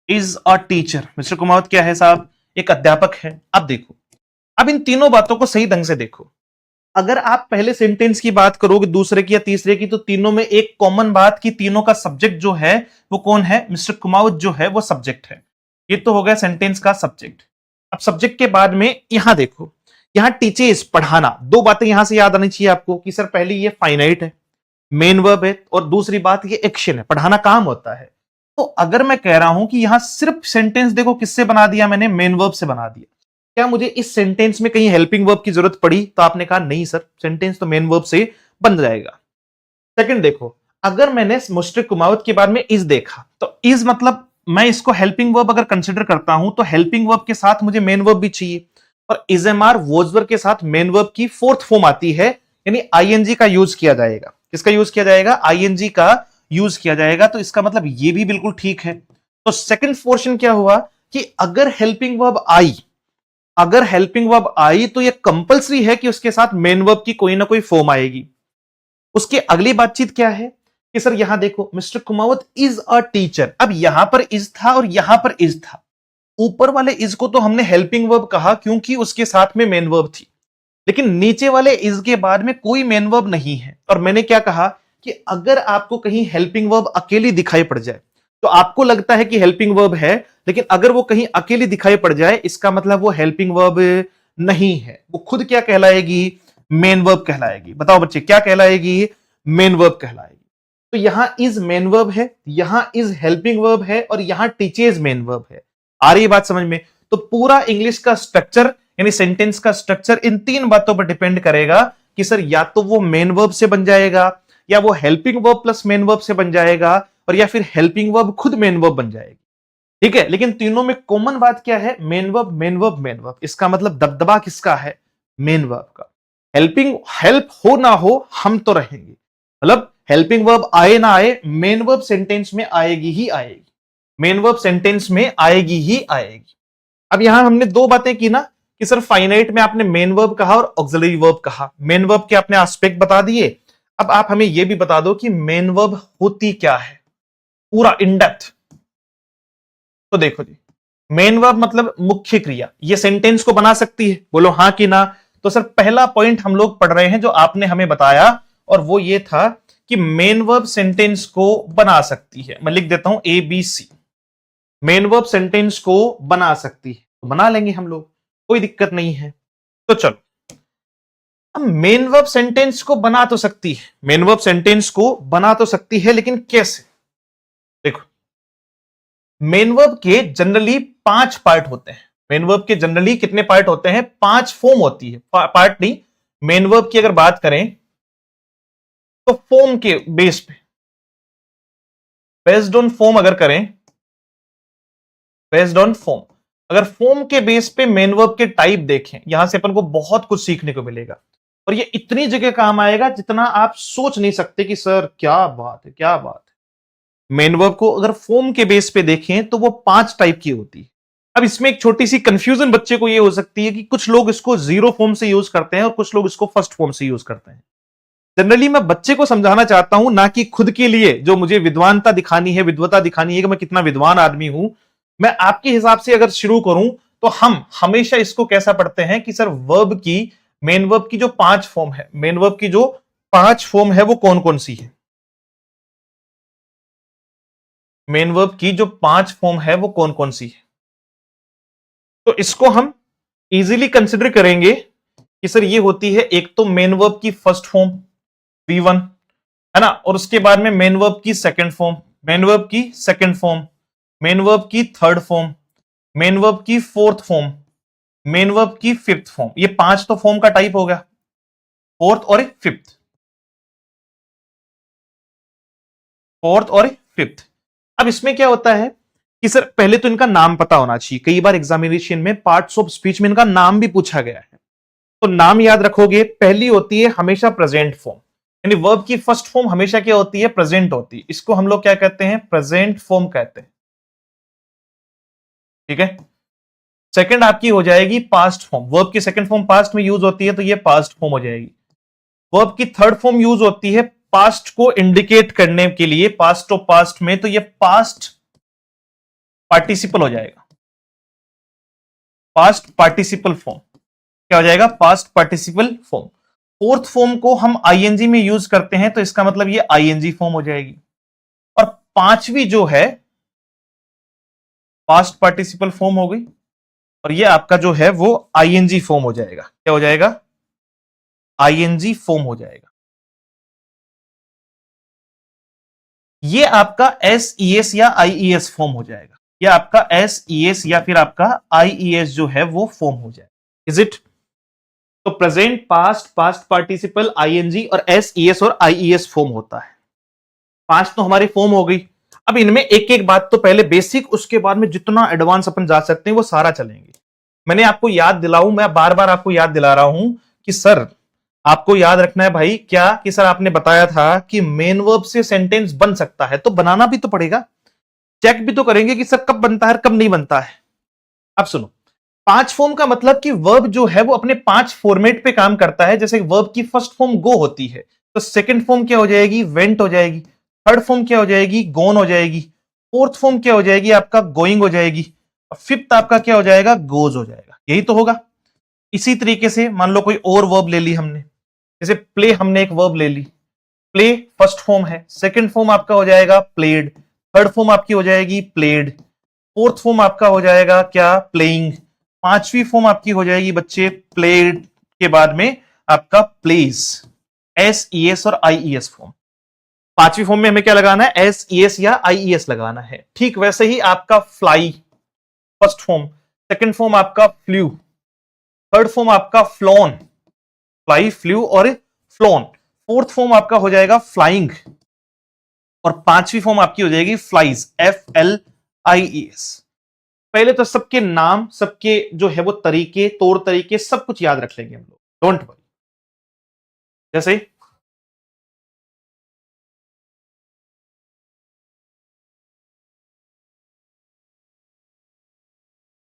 is a teacher. Mister Kumawat क्या है साहब, एक अध्यापक है। अब देखो, अब इन तीनों बातों को सही ढंग से देखो। अगर आप पहले सेंटेंस की बात करोगे, दूसरे की या तीसरे की, तो तीनों में एक कॉमन बात कि तीनों का सब्जेक्ट जो है वो कौन है, मिस्टर कुमावत जो है वो सब्जेक्ट है। ये तो हो गया सेंटेंस का सब्जेक्ट। अब सब्जेक्ट के बाद में यहां देखो, यहां टीचेस पढ़ाना, दो बातें यहां से याद आनी चाहिए आपको कि सर पहली ये फाइनाइट है, मेन वर्ब है, और दूसरी बात ये एक्शन है, पढ़ाना काम होता है। तो अगर मैं कह रहा हूं कि यहां सिर्फ सेंटेंस देखो किससे बना दिया मैंने, मेन वर्ब से बना दिया, क्या मुझे इस सेंटेंस में कहीं हेल्पिंग वर्ब की जरूरत पड़ी? तो आपने कहा नहीं सर, सेंटेंस तो मेन वर्ब से बन जाएगा। सेकंड देखो, अगर मैंने मिस्टर कुमावत के बाद में इज देखा, तो इज मतलब मैं इसको हेल्पिंग वर्ब अगर कंसिडर करता हूं तो हेल्पिंग वर्ब के साथ मुझे मेन वर्ब भी चाहिए, और इज एम आर वॉज के साथ मेन वर्ब की फोर्थ फॉर्म आती है, यानी आईएनजी का यूज किया जाएगा। किसका यूज किया जाएगा? आईएनजी का यूज किया जाएगा। तो इसका मतलब ये भी बिल्कुल ठीक है। तो सेकंड पोर्शन क्या हुआ कि अगर हेल्पिंग वर्ब आई, अगर हेल्पिंग वर्ब आई तो ये कंपलसरी है कि उसके साथ मेन वर्ब की कोई ना कोई फॉर्म आएगी। उसकी अगली बातचीत क्या है कि सर यहां देखो, mister Kumawat is a teacher. अब यहां पर इज था और यहां पर इज था। ऊपर वाले इज को तो हमने हेल्पिंग वर्ब कहा क्योंकि उसके साथ में मेन वर्ब थी, लेकिन नीचे वाले इज के बाद में कोई मेन वर्ब नहीं है। और मैंने क्या कहा कि अगर आपको कहीं हेल्पिंग वर्ब अकेली दिखाई पड़ जाए, तो आपको लगता है कि हेल्पिंग वर्ब है, लेकिन अगर वो कहीं अकेली दिखाई पड़ जाए, इसका मतलब वो हेल्पिंग वर्ब नहीं है। वो खुद क्या कहलाएगी? मेन वर्ब कहलाएगी। बताओ बच्चे, क्या कहलाएगी? मेन वर्ब कहलाएगी। तो यहां इज मेन वर्ब है, यहां इज हेल्पिंग वर्ब है, और यहां टीचेज मेन वर्ब है। आ रही बात समझ में? तो पूरा इंग्लिश का स्ट्रक्चर, यानी सेंटेंस का स्ट्रक्चर इन तीन बातों पर डिपेंड करेगा कि सर या तो वो मेन वर्ब से बन जाएगा, या वो helping verb plus main verb से बन जाएगा, और या फिर हेल्पिंग वर्ब खुद मेन वर्ब बन जाएगी। ठीक है, लेकिन तीनों में कॉमन बात क्या है? Main verb, main verb, main verb. इसका मतलब दबदबा किसका है? मेन वर्ब का। हेल्पिंग हेल्प हो ना हो, हम तो रहेंगे। मतलब हेल्पिंग वर्ब आए ना आए, मेन वर्ब सेंटेंस में आएगी ही आएगी। मेन वर्ब सेंटेंस में आएगी ही आएगी। अब यहां हमने दो बातें की ना कि सर फाइनाइट में आपने मेन वर्ब कहा और ऑक्सिलरी वर्ब कहा। मेन वर्ब के आपने एस्पेक्ट बता दिए। अब आप हमें यह भी बता दो कि मेन वर्ब होती क्या है, पूरा इन डेप्थ। तो देखो जी, मेन वर्ब मतलब मुख्य क्रिया। ये सेंटेंस को बना सकती है, बोलो हां कि ना। तो सर पहला पॉइंट हम लोग पढ़ रहे हैं जो आपने हमें बताया, और वो ये था कि मेन वर्ब सेंटेंस को बना सकती है। मैं लिख देता हूं ABC। मेन वर्ब सेंटेंस को बना सकती है, तो बना लेंगे हम लोग, कोई दिक्कत नहीं है। तो चलो, अब मेन वर्ब सेंटेंस को बना तो सकती है, मेन वर्ब सेंटेंस को बना तो सकती है, लेकिन कैसे? देखो, मेन वर्ब के जनरली 5 पार्ट होते हैं। मेन वर्ब के जनरली कितने पार्ट होते हैं? 5 फॉर्म होती है। पार्ट नहीं, मेन वर्ब की अगर बात करें तो फॉर्म के बेस पे, बेस्ड ऑन फॉर्म अगर करें, बेस्ड ऑन फॉर्म, अगर फॉर्म के बेस पे मेन वर्ब के टाइप देखें, यहां से अपन को बहुत कुछ सीखने को मिलेगा। और ये इतनी जगह काम आएगा जितना आप सोच नहीं सकते कि सर क्या बात है, क्या बात है। मेन वर्ब को अगर फॉर्म के बेस पे देखें तो वो 5 टाइप की होती है। अब इसमें एक छोटी सी कंफ्यूजन बच्चे को ये हो सकती है कि कुछ लोग इसको जीरो फॉर्म से यूज करते हैं और कुछ लोग इसको फर्स्ट फॉर्म से यूज करते हैं। जनरली मैं बच्चे को समझाना चाहता हूं, ना कि खुद के लिए जो मुझे विद्वानता दिखानी है, विद्वता दिखानी है कि मैं कितना विद्वान आदमी हूं। मैं आपके हिसाब से अगर शुरू करूं तो हम हमेशा इसको कैसा पढ़ते हैं कि सर वर्ब की, मेन वर्ब की जो 5 फॉर्म है, मेन वर्ब की जो 5 फॉर्म है वो कौन कौन सी है? मेन वर्ब की जो 5 फॉर्म है वो कौन कौन सी है? तो इसको हम इजीली कंसिडर करेंगे कि सर ये होती है, एक तो मेन वर्ब की फर्स्ट फॉर्म V1 है ना, और उसके बाद में मेन वर्ब की सेकंड फॉर्म, मेन वर्ब की सेकंड फॉर्म, मेन वर्ब की थर्ड फॉर्म, मेन वर्ब की फोर्थ फॉर्म, मेन वर्ब की फिफ्थ फॉर्म। ये 5 तो फॉर्म का टाइप हो गया, फोर्थ और फिफ्थ, फोर्थ और फिफ्थ। अब इसमें क्या होता है कि सर पहले तो इनका नाम पता होना चाहिए। कई बार एग्जामिनेशन में पार्ट्स ऑफ स्पीच में इनका नाम भी पूछा गया है, तो नाम याद रखोगे। पहली होती है हमेशा प्रेजेंट फॉर्म, यानी वर्ब की फर्स्ट फॉर्म हमेशा क्या होती है? प्रेजेंट होती है। इसको हम लोग क्या कहते हैं? प्रेजेंट फॉर्म कहते हैं। ठीक है। सेकंड आपकी हो जाएगी पास्ट फॉर्म, वर्ब की सेकंड फॉर्म पास्ट में यूज होती है तो ये पास्ट फॉर्म हो जाएगी। वर्ब की थर्ड फॉर्म यूज होती है पास्ट को इंडिकेट करने के लिए, पास्ट ऑफ पास्ट में, तो ये पास्ट पार्टिसिपल हो जाएगा, पास्ट पार्टिसिपल फॉर्म। क्या हो जाएगा? Past participle form. Fourth form को हम आईएनजी में यूज करते हैं तो इसका मतलब ये आईएनजी फॉर्म हो जाएगी। और पांचवी जो है पास्ट पार्टिसिपल फॉर्म हो गई, और ये आपका जो है वो आईएनजी फॉर्म हो जाएगा। क्या हो जाएगा? आईएनजी फॉर्म हो जाएगा। ये आपका एसईएस या आईईएस फॉर्म हो जाएगा। ये आपका एसईएस या फिर आपका आईईएस जो है वो फॉर्म हो जाएगा। Is it? तो present, past, past participle, ING और एसईएस और आईईएस फॉर्म होता है। 5 तो हमारी फॉर्म हो गई। अब इनमें एक एक बात तो पहले बेसिक, उसके बाद में जितना एडवांस अपन जा सकते हैं वो सारा चलेंगे। मैंने आपको याद दिलाऊं, मैं बार बार आपको याद दिला रहा हूं कि सर आपको याद रखना है भाई क्या, कि सर आपने बताया था कि मेन वर्ब से सेंटेंस बन सकता है, तो बनाना भी तो पड़ेगा। चेक भी तो करेंगे कि सर कब बनता है कब नहीं बनता है। अब सुनो, 5 फॉर्म का मतलब कि वर्ब जो है वो अपने 5 फॉर्मेट पे काम करता है। जैसे वर्ब की फर्स्ट फॉर्म गो होती है, तो सेकंड फॉर्म क्या हो जाएगी? वेंट हो जाएगी। थर्ड फॉर्म क्या हो जाएगी? गोन हो जाएगी। फोर्थ फॉर्म क्या हो जाएगी? आपका गोइंग हो जाएगी। फिफ्थ आपका क्या हो जाएगा? गोज हो जाएगा। यही तो होगा। इसी तरीके से मान लो कोई और वर्ब ले ली हमने, जैसे प्ले, हमने एक वर्ब ले ली, प्ले फर्स्ट फॉर्म है, सेकंड फॉर्म आपका हो जाएगा प्लेड, थर्ड फॉर्म आपकी हो जाएगी प्लेड, फोर्थ फॉर्म आपका हो जाएगा क्या? प्लेइंग, पांचवी फॉर्म आपकी हो जाएगी बच्चे प्लेड के बाद में आपका प्लेज, एसईएस और आईईएस फॉर्म। पांचवी फॉर्म में हमें क्या लगाना है? एसईएस या आईईएस लगाना है। ठीक वैसे ही आपका fly first form, second form आपका फ्लू, थर्ड फॉर्म आपका फ्लोन, फ्लाई, फ्लू और फ्लोन, फोर्थ फॉर्म आपका हो जाएगा फ्लाइंग, और पांचवी फॉर्म आपकी हो जाएगी फ्लाइज, FLIES। पहले तो सबके नाम, सबके जो है वो तरीके, तौर तरीके सब कुछ याद रख लेंगे हम लोग, डोंट वरी। जैसे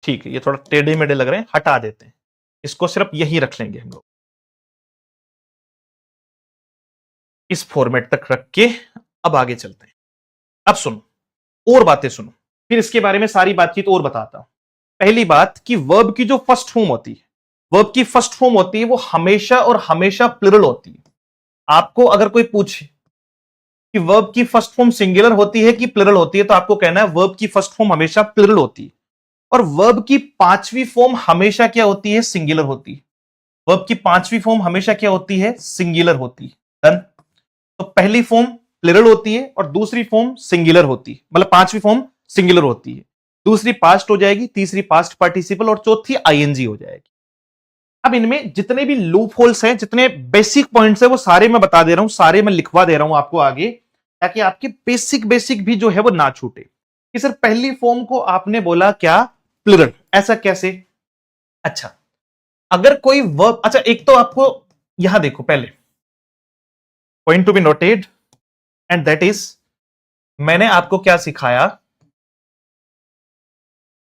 ठीक है, ये थोड़ा टेढ़े मेढ़े लग रहे हैं, हटा देते हैं इसको, सिर्फ यही रख लेंगे हम लोग, इस फॉर्मेट तक रख के अब आगे चलते हैं। अब सुनो और बातें सुनो, फिर इसके बारे में सारी बातचीत और बताता हूं। पहली बात कि वर्ब की जो फर्स्ट फॉर्म होती है, वर्ब की फर्स्ट फॉर्म होती है वो हमेशा और हमेशा प्लुरल होती है। आपको अगर कोई पूछे कि वर्ब की फर्स्ट फॉर्म सिंगुलर होती है कि प्लुरल होती है, तो आपको कहना है वर्ब की फर्स्ट फॉर्म हमेशा प्लुरल होती है, और वर्ब की पांचवी फॉर्म हमेशा क्या होती है? सिंगुलर होती है। वर्ब की पांचवी फॉर्म हमेशा क्या होती है? सिंगुलर होती है। डन। तो पहली फॉर्म प्लुरल होती है और दूसरी फॉर्म सिंगुलर होती है, मतलब पांचवी फॉर्म सिंगुलर होती है, दूसरी पास्ट हो जाएगी, तीसरी पास्ट पार्टिसिपल और चौथी आईएनजी हो जाएगी। अब इनमें जितने भी लूप होल्स हैं, जितने बेसिक पॉइंट्स हैं, वो सारे मैं बता दे रहा हूं, सारे मैं लिखवा दे रहा हूं आपको आगे, ताकि आपके बेसिक बेसिक भी जो है वो ना छूटे। कि सर पहली फॉर्म को आपने बोला क्या? प्लुरल, ऐसा कैसे? अच्छा, अगर कोई वर्ब, अच्छा एक तो आपको यहां देखो पहले point to be noted, and that is मैंने आपको क्या सिखाया,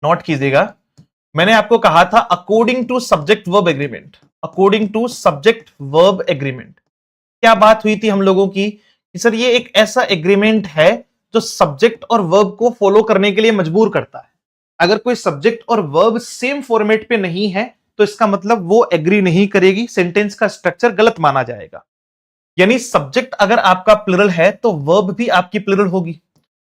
नोट कीजिएगा। मैंने आपको कहा था according to subject verb agreement, according to subject verb agreement. क्या बात हुई थी हम लोगों की कि सर ये एक ऐसा एग्रीमेंट है जो सब्जेक्ट और वर्ब को फॉलो करने के लिए मजबूर करता है। अगर कोई सब्जेक्ट और वर्ब सेम फॉर्मेट पे नहीं है तो इसका मतलब वो एग्री नहीं करेगी, सेंटेंस का स्ट्रक्चर गलत माना जाएगा। यानी सब्जेक्ट अगर आपका प्लुरल है तो वर्ब भी आपकी प्लुरल होगी,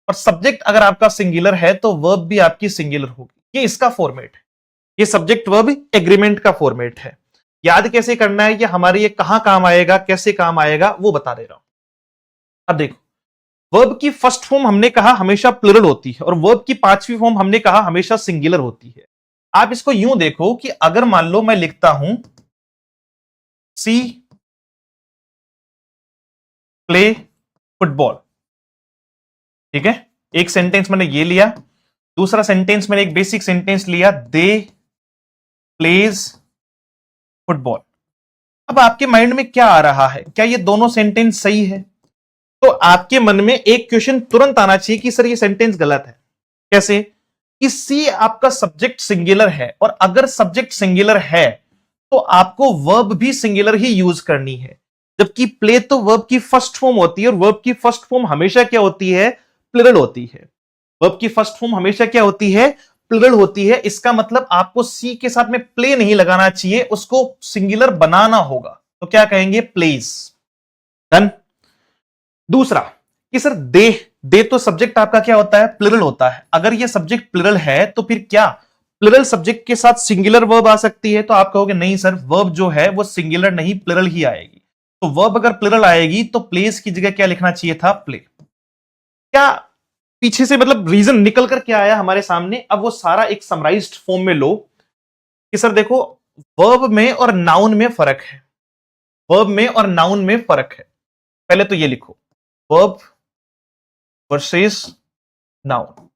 और सब्जेक्ट अगर आपका सिंगुलर है तो वर्ब भी आपकी सिंगुलर होगी। ये इसका फॉर्मेट है, ये सब्जेक्ट वर्ब एग्रीमेंट का फॉर्मेट है। याद कैसे करना है, ये हमारे ये कहां काम आएगा, कैसे काम आएगा, वो बता दे रहा हूं। अब देखो, वर्ब की फर्स्ट फॉर्म हमने कहा हमेशा प्लुरल होती है, और वर्ब की पांचवी फॉर्म हमने कहा हमेशा सिंगुलर होती है। आप इसको यूं देखो कि अगर मान लो मैं लिखता हूं सी प्ले फुटबॉल, ठीक है, एक सेंटेंस मैंने ये लिया, दूसरा सेंटेंस मैंने एक बेसिक सेंटेंस लिया, दे प्लेज फुटबॉल। अब आपके माइंड में क्या आ रहा है, क्या ये दोनों सेंटेंस सही है? तो आपके मन में एक क्वेश्चन तुरंत आना चाहिए कि सर ये सेंटेंस गलत है। कैसे? कि सी आपका सब्जेक्ट सिंगुलर है, और अगर सब्जेक्ट सिंगुलर है तो आपको वर्ब भी सिंगुलर ही यूज करनी है, जबकि प्ले तो वर्ब की फर्स्ट फॉर्म होती है, और वर्ब की फर्स्ट फॉर्म हमेशा क्या होती है, प्लुरल होती है। वर्ब की फर्स्ट फॉर्म हमेशा क्या होती है, प्लुरल होती है। इसका मतलब आपको सी के साथ में प्ले नहीं लगाना चाहिए, उसको सिंगुलर बनाना होगा। तो क्या कहेंगे, प्लेज। डन। दूसरा कि सर दे, दे तो सब्जेक्ट आपका क्या होता है, प्लुरल होता है। अगर ये सब्जेक्ट प्लुरल है तो फिर क्या प्लुरल सब्जेक्ट के साथ सिंगुलर वर्ब आ सकती है? तो आप कहोगे नहीं सर, वर्ब जो है वो सिंगुलर नहीं प्लुरल ही आएगी। तो वर्ब अगर प्लुरल आएगी तो प्लेस की जगह क्या लिखना चाहिए था, प्ले। क्या पीछे से मतलब रीजन निकल कर क्या आया हमारे सामने? अब वो सारा एक समराइज्ड फॉर्म में लो कि सर देखो, वर्ब में और नाउन में फर्क है, वर्ब में और नाउन में फर्क है। पहले तो ये लिखो, वर्ब वर्सेस नाउन।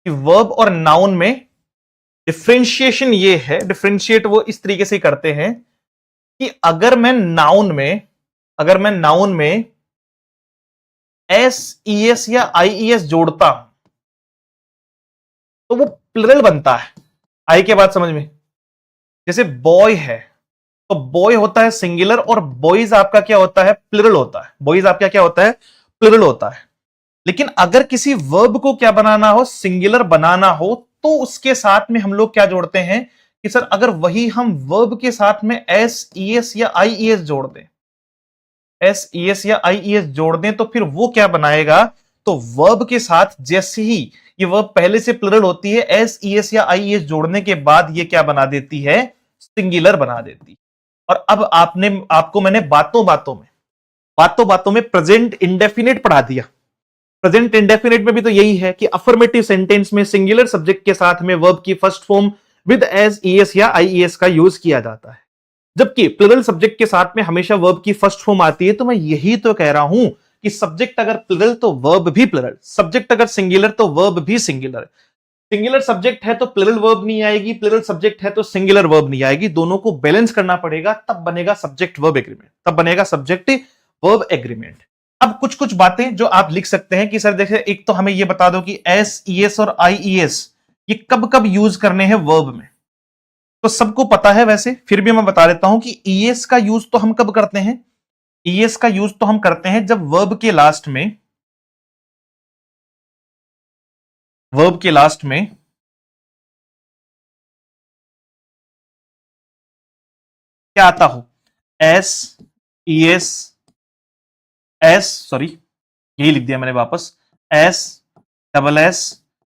वर्ब और नाउन में डिफरेंशिएशन ये है, डिफरेंशिएट वो इस तरीके से करते हैं कि अगर मैं नाउन में एस ई एस या आई ई एस जोड़ता हूं तो वो प्लुरल बनता है। आई के बाद समझ में? जैसे बॉय है तो बॉय होता है सिंगुलर, और बॉयज आपका क्या होता है, प्लुरल होता है। बॉयज आपका क्या होता है, प्लुरल होता है। लेकिन अगर किसी वर्ब को क्या बनाना हो, सिंगुलर बनाना हो, तो उसके साथ में हम लोग क्या जोड़ते हैं कि सर अगर वही हम वर्ब के साथ में एस ई एस या आई ई एस जोड़ दें, एस ई एस या आई ई एस जोड़ दें, तो फिर वो क्या बनाएगा, तो वर्ब के साथ जैसे ही ये वर्ब पहले से प्लुरल होती है, एस ई एस या आई ई एस जोड़ने के बाद ये क्या बना देती है, सिंगुलर बना देती है। और अब आपको मैंने बातों बातों में प्रेजेंट इंडेफिनिट पढ़ा दिया। प्रेजेंट इंडेफिनिट में भी तो यही है कि अफर्मेटिव सेंटेंस में सिंगुलर सब्जेक्ट के साथ में वर्ब की first form with S E S या आई ई एस का यूज किया जाता है, जबकि प्लुरल सब्जेक्ट के साथ में हमेशा वर्ब की फर्स्ट फॉर्म आती है। तो मैं यही तो कह रहा हूं कि सब्जेक्ट अगर प्लुरल तो वर्ब भी प्लुरल, सब्जेक्ट अगर सिंगुलर तो वर्ब भी सिंगुलर। सिंगुलर सब्जेक्ट है तो प्लुरल वर्ब नहीं आएगी, प्लुरल सब्जेक्ट है तो सिंगुलर वर्ब नहीं आएगी। दोनों को बैलेंस करना पड़ेगा, तब बनेगा सब्जेक्ट वर्ब एग्रीमेंट, तब बनेगा सब्जेक्ट वर्ब एग्रीमेंट। अब कुछ कुछ बातें जो आप लिख सकते हैं कि सर देखिए, एक तो हमें यह बता दो कि एस ई एस और आई ई एस ये कब कब यूज करने हैं वर्ब में। तो सबको पता है वैसे, फिर भी मैं बता देता हूं कि ई एस का यूज तो हम कब करते हैं, ई एस का यूज तो हम करते हैं जब वर्ब के लास्ट में क्या आता हो, एस ई एस, सॉरी यही लिख दिया मैंने वापस, S double S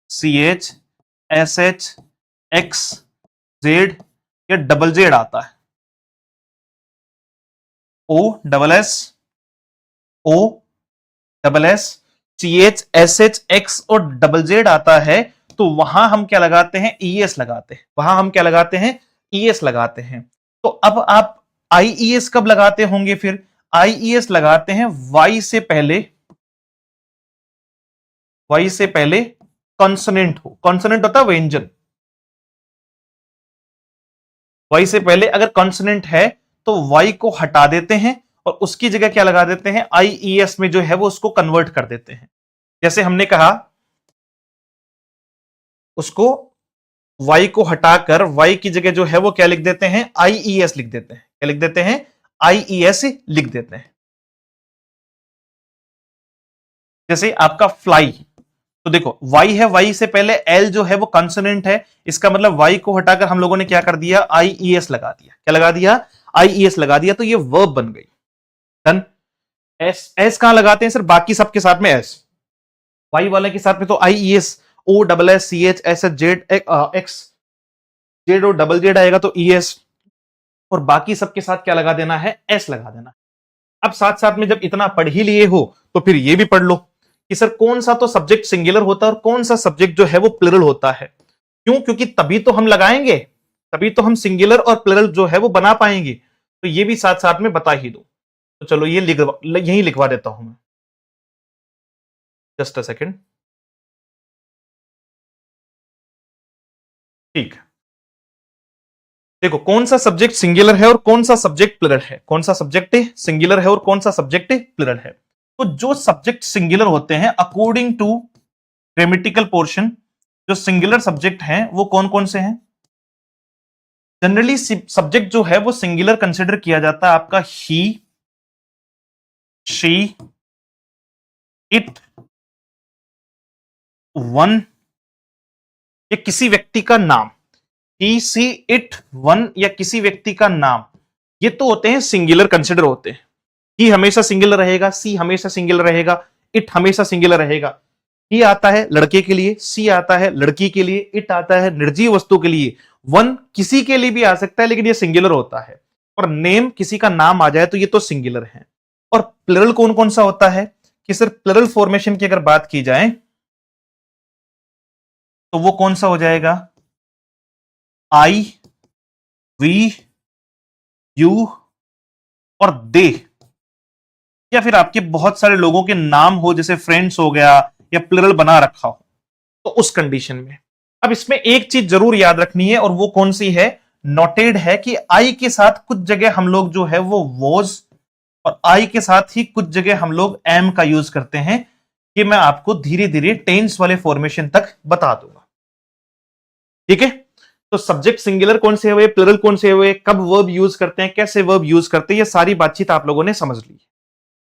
C H S H X Z या डबल जेड आता है, O double S C H S H X और डबल जेड आता है। तो वहां हम क्या लगाते हैं, ई एस लगाते हैं, वहां हम क्या लगाते हैं, ई एस लगाते हैं। तो अब आप आई ई एस कब लगाते होंगे, फिर आई ई एस लगाते हैं वाई से पहले कॉन्सोनेंट हो, कॉन्सोनेंट होता है व्यंजन, वाई से पहले अगर कॉन्सोनेंट है तो वाई को हटा देते हैं और उसकी जगह क्या लगा देते हैं, आई ई एस में जो है वो उसको कन्वर्ट कर देते हैं। जैसे हमने कहा उसको y को हटाकर y की जगह जो है वो क्या लिख देते हैं, IES लिख देते हैं। क्या लिख देते हैं, IES लिख देते हैं। जैसे आपका फ्लाई, तो देखो y है, y से पहले l जो है वो कंसोनेंट है, इसका मतलब y को हटाकर हम लोगों ने क्या कर दिया, IES लगा दिया। क्या लगा दिया, IES लगा दिया, तो ये वर्ब बन गई। डन। एस कहां लगाते हैं सर, बाकी सबके साथ में एस, वाई वाले के साथ में तो IES, OSSCH Z x, Z और डबल जेड आएगा तो ES, और बाकी सबके साथ क्या लगा देना है, एस लगा देना। अब साथ साथ में जब इतना पढ़ ही लिए हो तो फिर ये भी पढ़ लो कि सर कौन सा तो सब्जेक्ट सिंगुलर होता है और कौन सा सब्जेक्ट जो है वो प्लुरल होता है। क्यों, क्योंकि तभी तो हम लगाएंगे, तभी तो हम सिंगुलर और प्लुरल जो है वो बना पाएंगे। तो ये भी साथ साथ में बता ही दो। तो चलो ये यही लिखवा देता हूं मैं, जस्ट अ सेकेंड। ठीक, देखो कौन सा सब्जेक्ट सिंगुलर है और कौन सा सब्जेक्ट प्लुरल है, कौन सा सब्जेक्ट सिंगुलर है और कौन सा सब्जेक्ट प्लुरल है। तो जो सब्जेक्ट सिंगुलर होते हैं अकॉर्डिंग टू ग्रामेटिकल पोर्शन, जो सिंगुलर सब्जेक्ट हैं वो कौन कौन से हैं। जनरली सब्जेक्ट जो है वो सिंगुलर कंसिडर किया जाता है आपका ही, शी, इट, वन, या किसी व्यक्ति का नाम। ही, सी, इट, वन या किसी व्यक्ति का नाम, ये तो होते हैं सिंगुलर कंसिडर होते हैं। ही हमेशा सिंगुलर रहेगा, सी हमेशा सिंगुलर रहेगा, इट हमेशा सिंगुलर रहेगा। ही आता है लड़के के लिए, सी आता है लड़की के लिए, इट आता है निर्जीव वस्तु के लिए, वन किसी के लिए भी आ सकता है लेकिन ये सिंगुलर होता है। और नेम किसी का नाम आ जाए तो ये तो सिंगुलर है। और प्लुरल कौन कौन सा होता है, कि सिर्फ प्लुरल फॉर्मेशन की अगर बात की जाए तो वो कौन सा हो जाएगा, आई, वी, यू और दे, या फिर आपके बहुत सारे लोगों के नाम हो जैसे फ्रेंड्स हो गया या प्लुरल बना रखा हो, तो उस कंडीशन में। अब इसमें एक चीज जरूर याद रखनी है और वो कौन सी है, नोटेड है कि आई के साथ कुछ जगह हम लोग जो है वो वॉज, और आई के साथ ही कुछ जगह हम लोग एम का यूज करते हैं। कि मैं आपको धीरे धीरे टेंस वाले फॉर्मेशन तक बता दूंगा। ठीक है, तो सब्जेक्ट सिंगुलर कौन से हुए, प्लुरल कौन से हुए, कब वर्ब यूज करते हैं, कैसे वर्ब यूज करते हैं, ये सारी बातचीत आप लोगों ने समझ ली।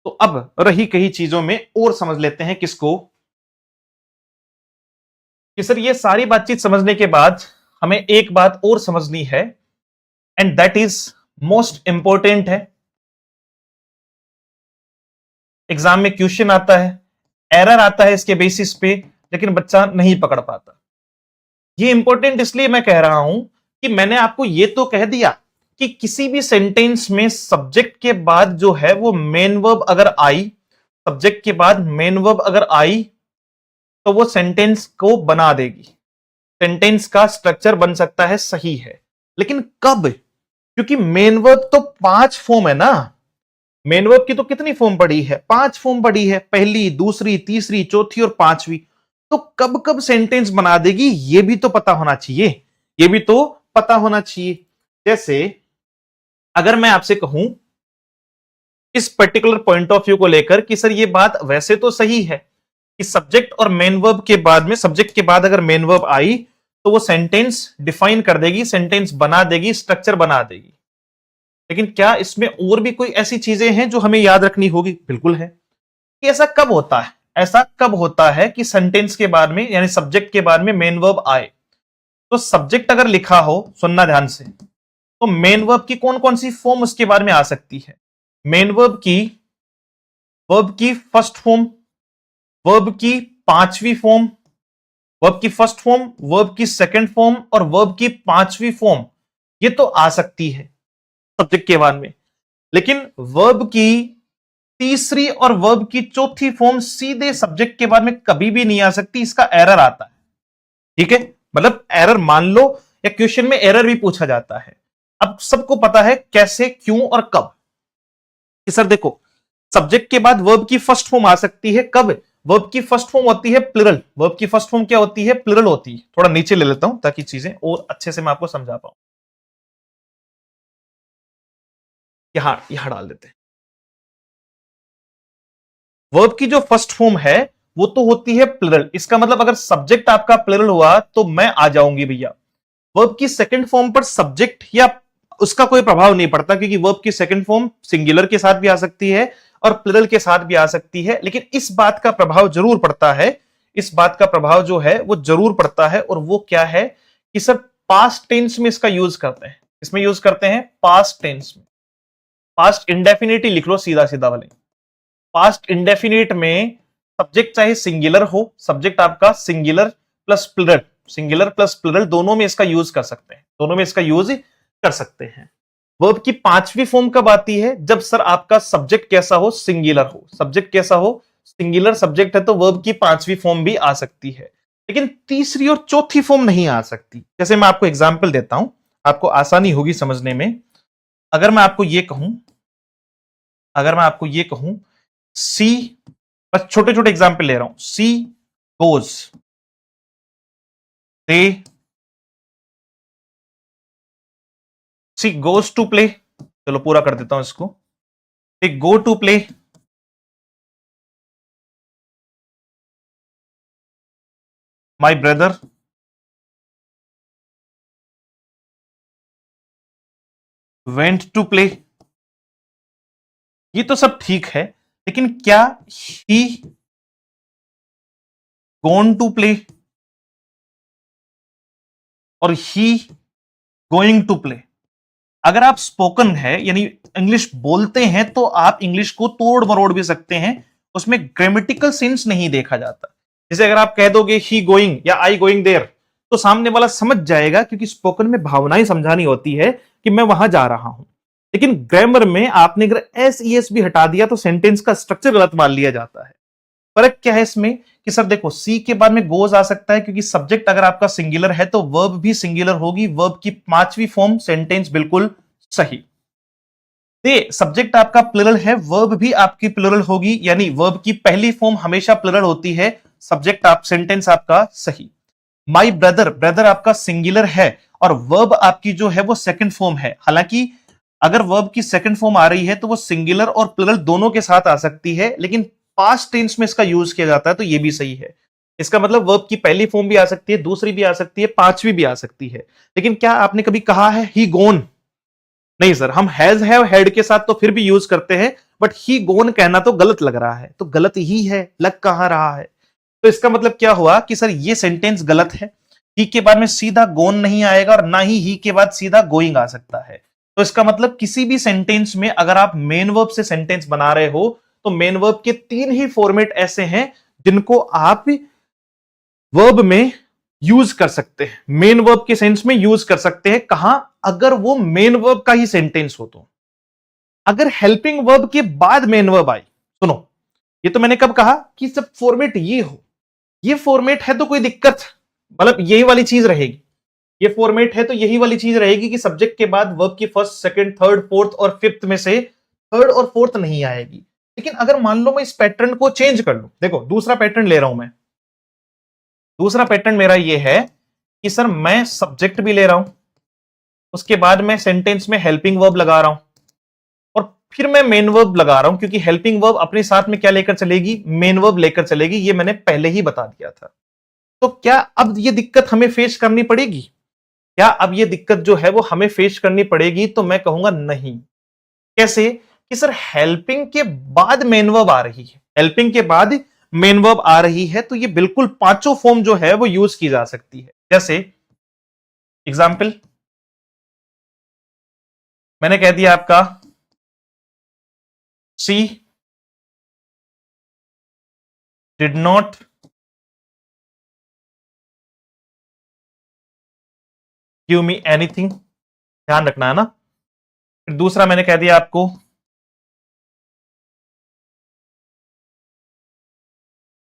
तो अब रही कई चीजों में और समझ लेते हैं किसको, कि सर ये सारी बातचीत समझने के बाद हमें एक बात और समझनी है, and that is most important है। एग्जाम में क्वेश्चन आता है, एरर आता है इसके बेसिस पे, लेकिन बच्चा नहीं पकड़ पाता। ये इंपॉर्टेंट इसलिए मैं कह रहा हूं कि मैंने आपको ये तो कह दिया कि किसी भी सेंटेंस में सब्जेक्ट के बाद जो है वो मेन वर्ब अगर आई, सब्जेक्ट के बाद मेन वर्ब अगर आई तो वो सेंटेंस को बना देगी, सेंटेंस का स्ट्रक्चर बन सकता है, सही है। लेकिन कब, क्योंकि मेन वर्ब तो 5 फॉर्म है ना, मेन वर्ब की तो कितनी फॉर्म पड़ी है, 5 फॉर्म पड़ी है, पहली, दूसरी, तीसरी, चौथी और पांचवी। तो कब कब सेंटेंस बना देगी ये भी तो पता होना चाहिए, ये भी तो पता होना चाहिए। जैसे अगर मैं आपसे कहूं इस पर्टिकुलर पॉइंट ऑफ व्यू को लेकर कि सर ये बात वैसे तो सही है कि सब्जेक्ट और मेन वर्ब के बाद में, सब्जेक्ट के बाद अगर मेन वर्ब आई तो वो सेंटेंस डिफाइन कर देगी, सेंटेंस बना देगी, स्ट्रक्चर बना देगी। लेकिन क्या इसमें और भी कोई ऐसी चीजें हैं जो हमें याद रखनी होगी, बिल्कुल है। कि ऐसा कब होता है, ऐसा कब होता है कि सेंटेंस के बाद में यानी सब्जेक्ट के बाद में मेन वर्ब आए। तो सब्जेक्ट अगर लिखा हो, सुनना ध्यान से, तो मेन वर्ब की कौन कौन सी फॉर्म उसके बाद में आ सकती है, मेन वर्ब की फर्स्ट फॉर्म, वर्ब की पांचवी फॉर्म, वर्ब की फर्स्ट फॉर्म, वर्ब की सेकंड फॉर्म और वर्ब की पांचवी फॉर्म, ये तो आ सकती है सब्जेक्ट के बाद में। लेकिन वर्ब की तीसरी और वर्ब की चौथी फॉर्म सीधे सब्जेक्ट के बाद में कभी भी नहीं आ सकती, इसका एरर आता है। ठीक है, मतलब एरर मान लो, या क्वेश्चन में एरर भी पूछा जाता है। अब सबको पता है कैसे, क्यों और कब। कि सर देखो सब्जेक्ट के बाद वर्ब की फर्स्ट फॉर्म आ सकती है, कब, वर्ब की फर्स्ट फॉर्म होती है प्लुरल, वर्ब की फर्स्ट फॉर्म क्या होती है, प्लुरल होती है। थोड़ा नीचे ले लेता हूं ताकि चीजें और अच्छे से मैं आपको समझा पाऊं। यहां डाल देते हैं। वर्ब की जो फर्स्ट फॉर्म है वो तो होती है प्लरल। इसका मतलब अगर सब्जेक्ट आपका प्लरल हुआ तो मैं आ जाऊंगी भैया। वर्ब की सेकंड फॉर्म पर सब्जेक्ट या उसका कोई प्रभाव नहीं पड़ता, क्योंकि वर्ब की सेकंड फॉर्म सिंगुलर के साथ भी आ सकती है और प्लरल के साथ भी आ सकती है। लेकिन इस बात का प्रभाव जरूर पड़ता है, इस बात का प्रभाव जो है वो जरूर पड़ता है, और वो क्या है कि सर पास्ट टेंस में इसका यूज करते हैं। इसमें यूज करते हैं पास्ट टेंस में। पास्ट इंडेफिनिट ही लिख लो सीधा सीधा वाले। पास्ट इंडेफिनिट में सब्जेक्ट चाहे सिंगुलर हो, सब्जेक्ट आपका singular plus plural, singular plus plural दोनों में इसका यूज कर सकते हैं, दोनों में इसका यूज कर सकते हैं। वर्ब की पांचवी फॉर्म कब आती है? जब सर आपका सब्जेक्ट कैसा हो? सिंगुलर हो। सब्जेक्ट कैसा हो? सिंगुलर सब्जेक्ट है तो वर्ब की पांचवी फॉर्म भी आ सकती है, लेकिन तीसरी और चौथी फॉर्म नहीं आ सकती। जैसे मैं आपको एग्जांपल देता हूं, आपको आसानी होगी समझने में। अगर मैं आपको ये कहूं, अगर मैं आपको ये कहूं सी, बस छोटे छोटे एग्जांपल ले रहा हूं, she goes, they, she goes to play, चलो पूरा कर देता हूं इसको, they go to play, my brother went to play. ये तो सब ठीक है, लेकिन क्या ही गोन टू प्ले और ही गोइंग टू प्ले, अगर आप स्पोकन है यानी इंग्लिश बोलते हैं तो आप इंग्लिश को तोड़ मरोड़ भी सकते हैं, उसमें ग्रामेटिकल सेंस नहीं देखा जाता। जैसे अगर आप कह दोगे ही गोइंग या आई गोइंग देयर, तो सामने वाला समझ जाएगा, क्योंकि स्पोकन में भावनाएं समझानी होती है कि मैं वहां जा रहा हूं। लेकिन ग्रामर में आपने अगर एस ई एस भी हटा दिया तो सेंटेंस का स्ट्रक्चर गलत मान लिया जाता है। फर्क क्या है इसमें कि सर देखो, सी के बाद में गोज आ सकता है, क्योंकि सब्जेक्ट अगर आपका सिंगुलर है तो वर्ब भी सिंगुलर होगी, वर्ब की पांचवी फॉर्म सेंटेंस बिल्कुल सही। दे सब्जेक्ट आपका प्लरल है, वर्ब भी आपकी प्लरल होगी, यानी वर्ब की पहली फॉर्म हमेशा प्लरल होती है, सब्जेक्ट आप सेंटेंस आपका सही। माई ब्रदर, ब्रदर आपका सिंगुलर है और वर्ब आपकी जो है वो सेकंड फॉर्म है। हालांकि अगर वर्ब की सेकंड फॉर्म आ रही है तो वो सिंगुलर और प्लरल दोनों के साथ आ सकती है, लेकिन पास्ट टेंस में इसका यूज किया जाता है, तो ये भी सही है। इसका मतलब वर्ब की पहली फॉर्म भी आ सकती है, दूसरी भी आ सकती है, पांचवी भी आ सकती है। लेकिन क्या आपने कभी कहा है ही गोन? नहीं सर, हम हैज हैव हैड के साथ तो फिर भी यूज करते हैं, बट ही गोन कहना तो गलत लग रहा है, तो गलत ही है, लग कहां रहा है। तो इसका मतलब क्या हुआ कि सर ये सेंटेंस गलत है, ही के बाद में सीधा गोन नहीं आएगा और ना ही के बाद सीधा गोइंग आ सकता है। तो इसका मतलब किसी भी सेंटेंस में अगर आप मेन वर्ब से सेंटेंस बना रहे हो तो मेन वर्ब के तीन ही फॉर्मेट ऐसे हैं जिनको आप वर्ब में यूज कर सकते हैं, मेन वर्ब के सेंस में यूज कर सकते हैं। कहां? अगर वो मेन वर्ब का ही सेंटेंस हो तो। अगर हेल्पिंग वर्ब के बाद मेन वर्ब आई, सुनो, ये तो मैंने कब कहा कि सब फॉर्मेट ये हो, ये फॉर्मेट है तो कोई दिक्कत, मतलब यही वाली चीज रहेगी, ये फॉर्मेट है तो यही वाली चीज रहेगी कि सब्जेक्ट के बाद वर्ब की फर्स्ट, सेकंड, थर्ड, फोर्थ और फिफ्थ में से थर्ड और फोर्थ नहीं आएगी। लेकिन अगर मान लो मैं इस पैटर्न को चेंज कर लूं, देखो दूसरा पैटर्न ले रहा हूं मैं, दूसरा पैटर्न मेरा ये है कि सर मैं सब्जेक्ट भी ले रहा हूं, उसके बाद मैं सेंटेंस में हेल्पिंग वर्ब लगा रहा हूं और फिर मैं मेन वर्ब लगा रहा हूं, क्योंकि हेल्पिंग वर्ब अपने साथ में क्या लेकर चलेगी? मेन वर्ब लेकर चलेगी, ये मैंने पहले ही बता दिया था। तो क्या अब ये दिक्कत हमें फेस करनी पड़ेगी? क्या अब ये दिक्कत जो है वो हमें फेस करनी पड़ेगी? तो मैं कहूंगा नहीं। कैसे? कि सर हेल्पिंग के बाद मेन वर्ब आ रही है, हेल्पिंग के बाद मेन वर्ब आ रही है, तो ये बिल्कुल पांचों फॉर्म जो है वो यूज की जा सकती है। जैसे एग्जाम्पल मैंने कह दिया आपका she did not give me anything, ध्यान रखना है ना। फिर दूसरा मैंने कह दिया आपको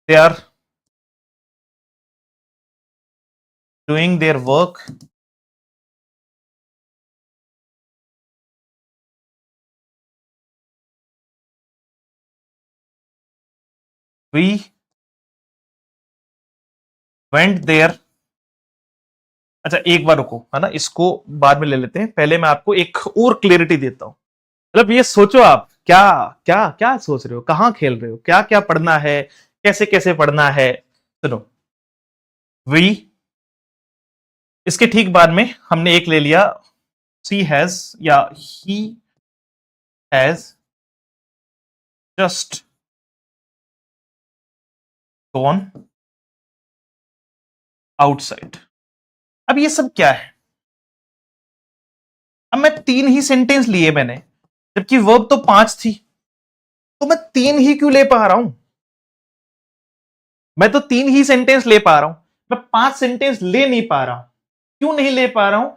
they are doing their work we went there. अच्छा एक बार रुको, है ना, इसको बाद में ले लेते हैं, पहले मैं आपको एक और क्लियरिटी देता हूं। मतलब ये सोचो आप क्या क्या क्या सोच रहे हो, कहां खेल रहे हो, क्या क्या पढ़ना है, कैसे कैसे पढ़ना है सुनो। वी, इसके ठीक बाद में हमने एक ले लिया सी हैज या he has just gone outside. अब ये सब क्या है? अब मैं 3 ही सेंटेंस लिए मैंने, जबकि वर्ब तो 5 थी, तो मैं 3 ही क्यों ले पा रहा हूं? मैं तो 3 ही सेंटेंस ले पा रहा हूं, मैं 5 सेंटेंस ले नहीं पा रहा हूं। क्यों नहीं ले पा रहा हूं?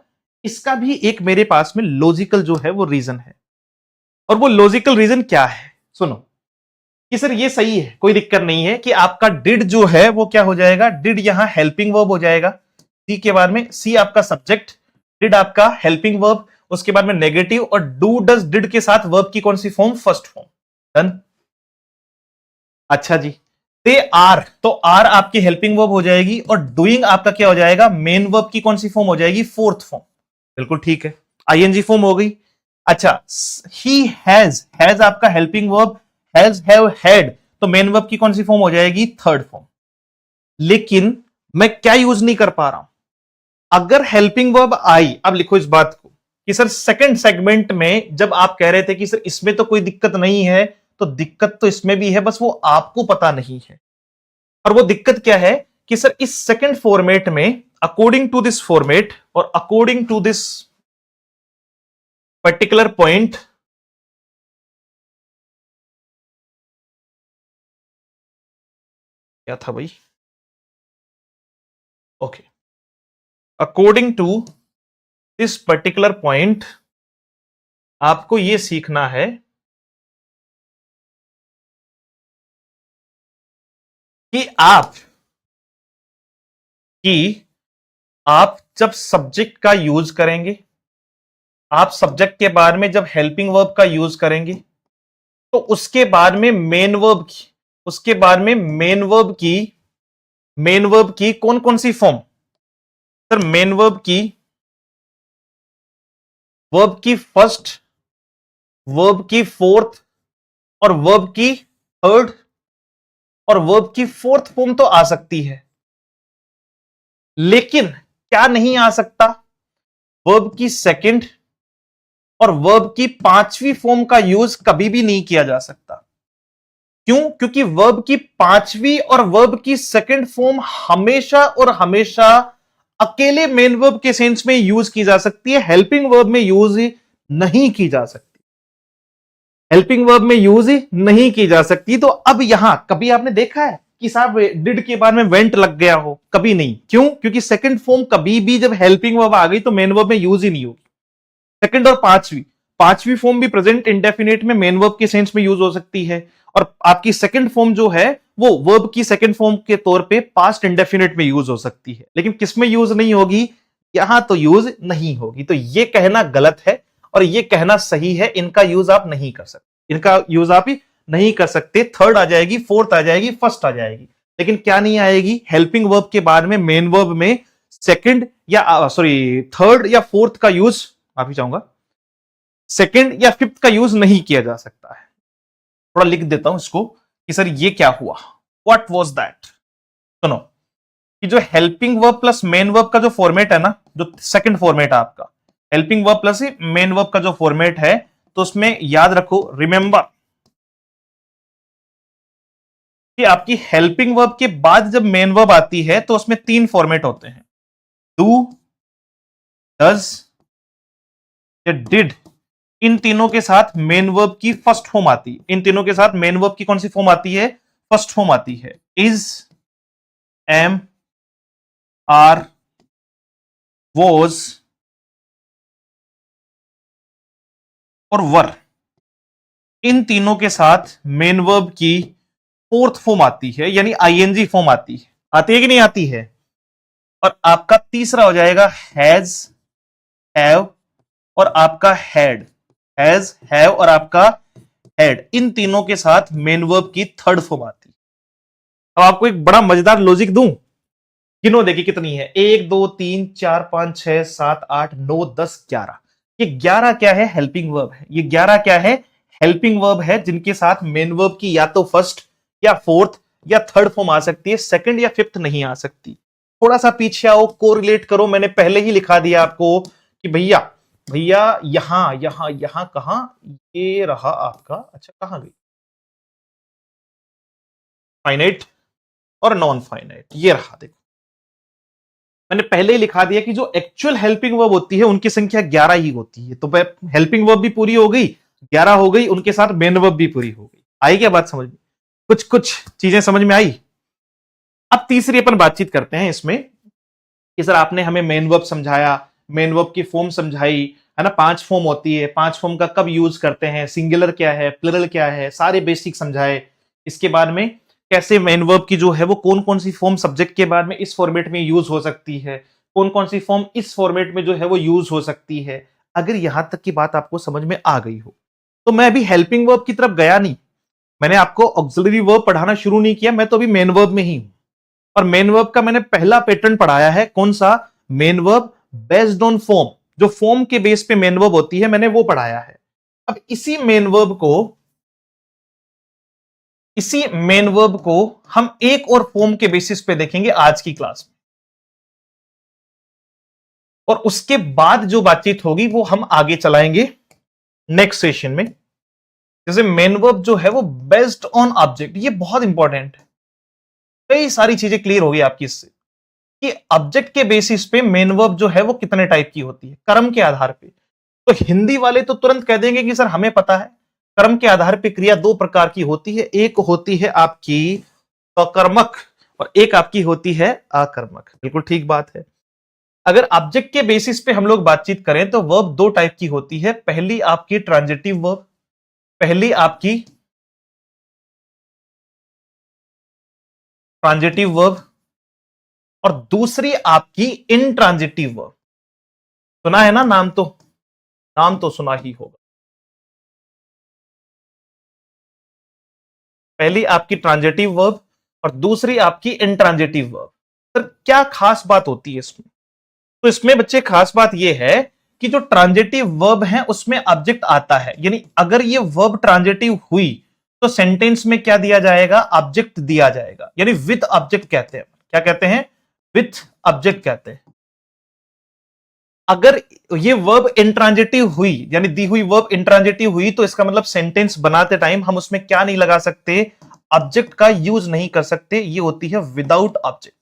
इसका भी एक मेरे पास में लॉजिकल जो है वो रीजन है। और वो लॉजिकल रीजन क्या है? सुनो कि सर ये सही है, कोई दिक्कत नहीं है कि आपका डिड जो है वो क्या हो जाएगा, डिड यहां हेल्पिंग वर्ब हो जाएगा, सी के बाद में सी आपका सब्जेक्ट, डिड आपका हेल्पिंग वर्ब, उसके बाद में नेगेटिव, और डू डज डिड के साथ वर्ब की कौन सी फॉर्म? First form. डन। अच्छा जी, दे आर, तो आर आपकी हेल्पिंग वर्ब हो जाएगी, और डूइंग आपका क्या हो जाएगा? मेन वर्ब की कौन सी फॉर्म हो जाएगी? Fourth form. बिल्कुल ठीक है, आईएनजी फॉर्म हो गई। अच्छा, ही हैज आपका helping verb, has have had, तो मेन वर्ब की कौन सी फॉर्म हो जाएगी? Third form. लेकिन मैं क्या यूज नहीं कर पा रहा हूं? अगर हेल्पिंग वर्ब आई, अब लिखो इस बात को कि सर सेकंड सेगमेंट में जब आप कह रहे थे कि सर इसमें तो कोई दिक्कत नहीं है, तो दिक्कत तो इसमें भी है, बस वो आपको पता नहीं है। और वो दिक्कत क्या है कि सर इस सेकंड फॉर्मेट में, अकॉर्डिंग टू दिस फॉर्मेट और according to this particular point, क्या था भाई? Okay, according to this particular point आपको यह सीखना है कि आप जब सब्जेक्ट का यूज करेंगे, आप सब्जेक्ट के बाद में जब हेल्पिंग वर्ब का यूज करेंगे, तो उसके बाद में मेन वर्ब की, उसके बाद में मेन वर्ब की कौन कौन सी फॉर्म? सर मेन वर्ब की फर्स्ट, वर्ब की फोर्थ, और वर्ब की थर्ड, और वर्ब की फोर्थ फॉर्म तो आ सकती है, लेकिन क्या नहीं आ सकता? वर्ब की सेकंड और वर्ब की पांचवी फॉर्म का यूज कभी भी नहीं किया जा सकता। क्यों? क्योंकि वर्ब की पांचवी और वर्ब की सेकंड फॉर्म हमेशा और हमेशा अकेले मेन वर्ब के सेंस में यूज की जा सकती है, हेल्पिंग वर्ब में यूज नहीं की जा सकती, हेल्पिंग वर्ब में यूज नहीं की जा सकती। तो अब यहां कभी आपने देखा है कि साहब डिड के बाद में वेंट लग गया हो? कभी नहीं। क्यों? क्योंकि सेकंड फॉर्म कभी भी जब हेल्पिंग वर्ब आ गई तो मेन वर्ब में यूज ही नहीं होगी। सेकंड और पांचवी फॉर्म भी प्रेजेंट इंडेफिनिट में मेन वर्ब के सेंस में यूज हो सकती है, और आपकी सेकंड फॉर्म जो है वो वर्ब की सेकंड फॉर्म के तौर पे पास्ट इंडेफिनिट में यूज हो सकती है, लेकिन किसमें यूज नहीं होगी? यहां तो यूज नहीं होगी। तो ये कहना गलत है और ये कहना सही है, इनका यूज आप नहीं कर सकते, इनका यूज आप नहीं कर सकते। थर्ड आ जाएगी, फोर्थ आ जाएगी, फर्स्ट आ जाएगी, लेकिन क्या नहीं आएगी? हेल्पिंग वर्ब के बाद में मेन वर्ब में सेकंड या सॉरी थर्ड या फोर्थ का यूज, माफी चाहूंगा, सेकंड या फिफ्थ का यूज नहीं किया जा सकता है। थोड़ा लिख देता हूं इसको कि सर ये क्या हुआ, व्हाट वाज दैट। सुनो कि जो helping verb plus main verb का जो फॉर्मेट है ना, जो सेकंड फॉर्मेट है आपका, helping verb plus main verb का जो फॉर्मेट है, तो उसमें याद रखो, रिमेंबर कि आपकी हेल्पिंग वर्ब के बाद जब मेन वर्ब आती है तो उसमें 3 फॉर्मेट होते हैं, डू, डज या डिड। इन तीनों के साथ मेन वर्ब की फर्स्ट फॉर्म आती है, इन तीनों के साथ मेन वर्ब की कौन सी फॉर्म आती है? फर्स्ट फॉर्म आती है। इज, एम, आर, वॉज और वर, इन तीनों के साथ मेन वर्ब की फोर्थ फॉर्म आती है, यानी आईएनजी फॉर्म आती है। आती है कि नहीं आती है? और आपका तीसरा हो जाएगा हैज, हैव और आपका हैड, हैज, हैव और आपका हैड, इन तीनों के साथ मेन वर्ब की थर्ड फॉर्म आती है। अब आपको एक बड़ा मजेदार लॉजिक दूं, गिनो देखिए कितनी है, 1 2 3 4 5 6 7 8 9 10 11। ये 11 क्या है? हेल्पिंग वर्ब है। ये 11 क्या है? हेल्पिंग वर्ब है, जिनके साथ मेन वर्ब की या तो फर्स्ट या फोर्थ या थर्ड फॉर्म आ सकती है, सेकंड या फिफ्थ नहीं आ सकती। थोड़ा सा पीछे आओ, कोरिलेट करो। मैंने पहले ही लिखा दिया आपको कि भैया भैया यहां यहां यहां कहां, ये रहा आपका, अच्छा कहां गई, फाइनाइट और नॉन फाइनाइट, ये रहा। देखो मैंने पहले ही लिखा दिया कि जो एक्चुअल हेल्पिंग वर्ब होती है उनकी संख्या 11 ही होती है। तो हेल्पिंग वर्ब भी पूरी हो गई, 11 हो गई, उनके साथ मेन वर्ब भी पूरी हो गई। आई क्या बात समझ में? कुछ कुछ चीजें समझ में आई। अब तीसरी अपन बातचीत करते हैं इसमें कि सर आपने हमें मेन वर्ब समझाया, मेन वर्ब की फॉर्म समझाई, है ना, 5 फॉर्म होती है, 5 फॉर्म का कब यूज करते हैं, सिंगुलर क्या है, प्लुरल क्या है, सारे बेसिक समझाए। इसके बाद में कैसे मेन वर्ब की जो है वो कौन कौन सी फॉर्म सब्जेक्ट के बाद में इस फॉर्मेट में यूज हो सकती है, कौन कौन सी फॉर्म इस फॉर्मेट में जो है वो यूज हो सकती है। अगर यहां तक की बात आपको समझ में आ गई हो तो मैं अभी हेल्पिंग वर्ब की तरफ गया नहीं, मैंने आपको ऑक्सिलरी वर्ब पढ़ाना शुरू नहीं किया, मैं तो अभी मेन वर्ब में ही हूं। और मेन वर्ब का मैंने पहला पैटर्न पढ़ाया है, कौन सा? Main verb based on form, जो फॉर्म के बेस पे मेन वर्ब होती है, मैंने वो पढ़ाया है। अब इसी मेन वर्ब को हम एक और फॉर्म के बेसिस पे देखेंगे आज की क्लास में, और उसके बाद जो बातचीत होगी वो हम आगे चलाएंगे नेक्स्ट सेशन में। जैसे मेन वर्ब जो है वो बेस्ड ऑन ऑब्जेक्ट, ये बहुत इंपॉर्टेंट है। कई सारी चीजें क्लियर होगी आपकी इससे कि ऑब्जेक्ट के बेसिस पे मेन वर्ब जो है वो कितने टाइप की होती है, कर्म के आधार पे। तो हिंदी वाले तो तुरंत कह देंगे कि सर हमें पता है कर्म के आधार पे क्रिया दो प्रकार की होती है, एक होती है आपकी सकर्मक और एक आपकी होती है आकर्मक। बिल्कुल ठीक बात है। अगर ऑब्जेक्ट के बेसिस पे हम लोग बातचीत करें तो वर्ब दो टाइप की होती है, पहली आपकी ट्रांजिटिव वर्ब, पहली आपकी ट्रांजिटिव वर्ब और दूसरी आपकी इनट्रांजिटिव वर्ब। सुना है ना नाम तो सुना ही होगा। पहली आपकी ट्रांजिटिव वर्ब और दूसरी आपकी इनट्रांजिटिव वर्ब। सर क्या खास बात होती है इसमें? तो इसमें बच्चे खास बात यह है कि जो ट्रांजिटिव वर्ब है उसमें ऑब्जेक्ट आता है, यानी अगर ये वर्ब ट्रांजिटिव हुई तो सेंटेंस में क्या दिया जाएगा? ऑब्जेक्ट दिया जाएगा, यानी विथ ऑब्जेक्ट कहते हैं। क्या कहते हैं? विथ ऑब्जेक्ट कहते हैं। अगर ये वर्ब इंट्रांजिटिव हुई, यानी दी हुई वर्ब इंट्रांजिटिव हुई, तो इसका मतलब सेंटेंस बनाते टाइम हम उसमें क्या नहीं लगा सकते? ऑब्जेक्ट का यूज नहीं कर सकते। ये होती है विदाउट ऑब्जेक्ट।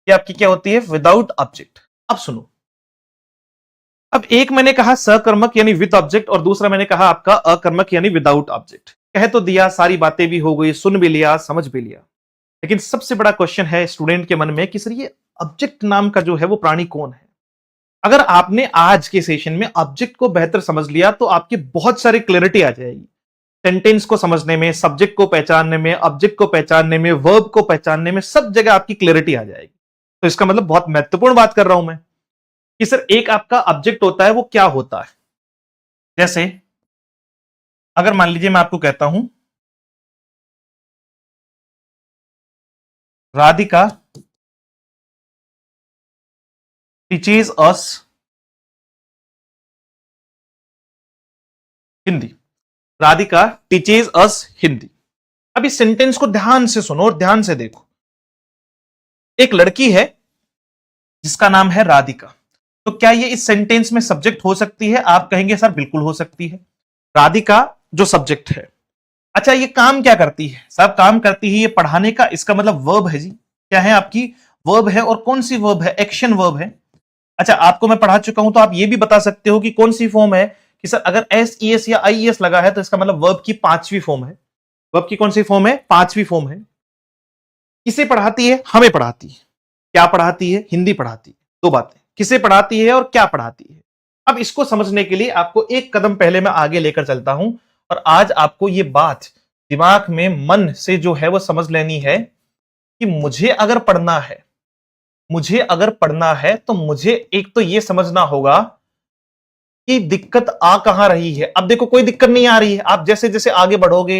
ये आपकी क्या होती है? Without object. अब सुनो, अब एक मैंने कहा सकर्मक यानी विद ऑब्जेक्ट और दूसरा मैंने कहा आपका अकर्मक यानी विदाउट ऑब्जेक्ट। कह तो दिया, सारी बातें भी हो गई, सुन भी लिया, समझ भी लिया, लेकिन सबसे बड़ा क्वेश्चन है स्टूडेंट के मन में कि सर ये ऑब्जेक्ट नाम का जो है वो प्राणी कौन है? अगर आपने आज के सेशन में ऑब्जेक्ट को बेहतर समझ लिया तो आपकी बहुत सारी क्लैरिटी आ जाएगी सेंटेंस को समझने में, सब्जेक्ट को पहचानने में, ऑब्जेक्ट को पहचानने में, वर्ब को पहचानने में, सब जगह आपकी क्लैरिटी आ जाएगी। तो इसका मतलब बहुत महत्वपूर्ण बात कर रहा हूं मैं कि सर एक आपका ऑब्जेक्ट होता है, वो क्या होता है? जैसे अगर मान लीजिए मैं आपको कहता हूं राधिका टीचेज अस हिंदी, राधिका टीचेज अस हिंदी। अब इस सेंटेंस को ध्यान से सुनो और ध्यान से देखो। एक लड़की है जिसका नाम है राधिका, तो क्या ये इस सेंटेंस में सब्जेक्ट हो सकती है? आप कहेंगे सर बिल्कुल हो सकती है। राधिका जो सब्जेक्ट है। अच्छा ये काम क्या करती है? साहब काम करती है ये पढ़ाने का, इसका मतलब वर्ब है जी। क्या है आपकी? वर्ब है। और कौन सी वर्ब है? एक्शन वर्ब है। अच्छा आपको मैं पढ़ा चुका हूं तो आप ये भी बता सकते हो कि कौन सी फॉर्म है कि सर अगर एस ई एस या आई एस लगा है तो इसका मतलब वर्ब की पांचवी फॉर्म है। वर्ब की कौन सी फॉर्म है? पांचवी फॉर्म है। किसे पढ़ाती है? हमें पढ़ाती है। क्या पढ़ाती है? हिंदी पढ़ाती है। दो बातें, किसे पढ़ाती है और क्या पढ़ाती है। अब इसको समझने के लिए आपको एक कदम पहले मैं आगे लेकर चलता हूं और आज आपको ये बात दिमाग में मन से जो है वो समझ लेनी है कि मुझे अगर पढ़ना है तो मुझे एक तो ये समझना होगा कि दिक्कत आ कहां रही है। अब देखो कोई दिक्कत नहीं आ रही है, आप जैसे जैसे आगे बढ़ोगे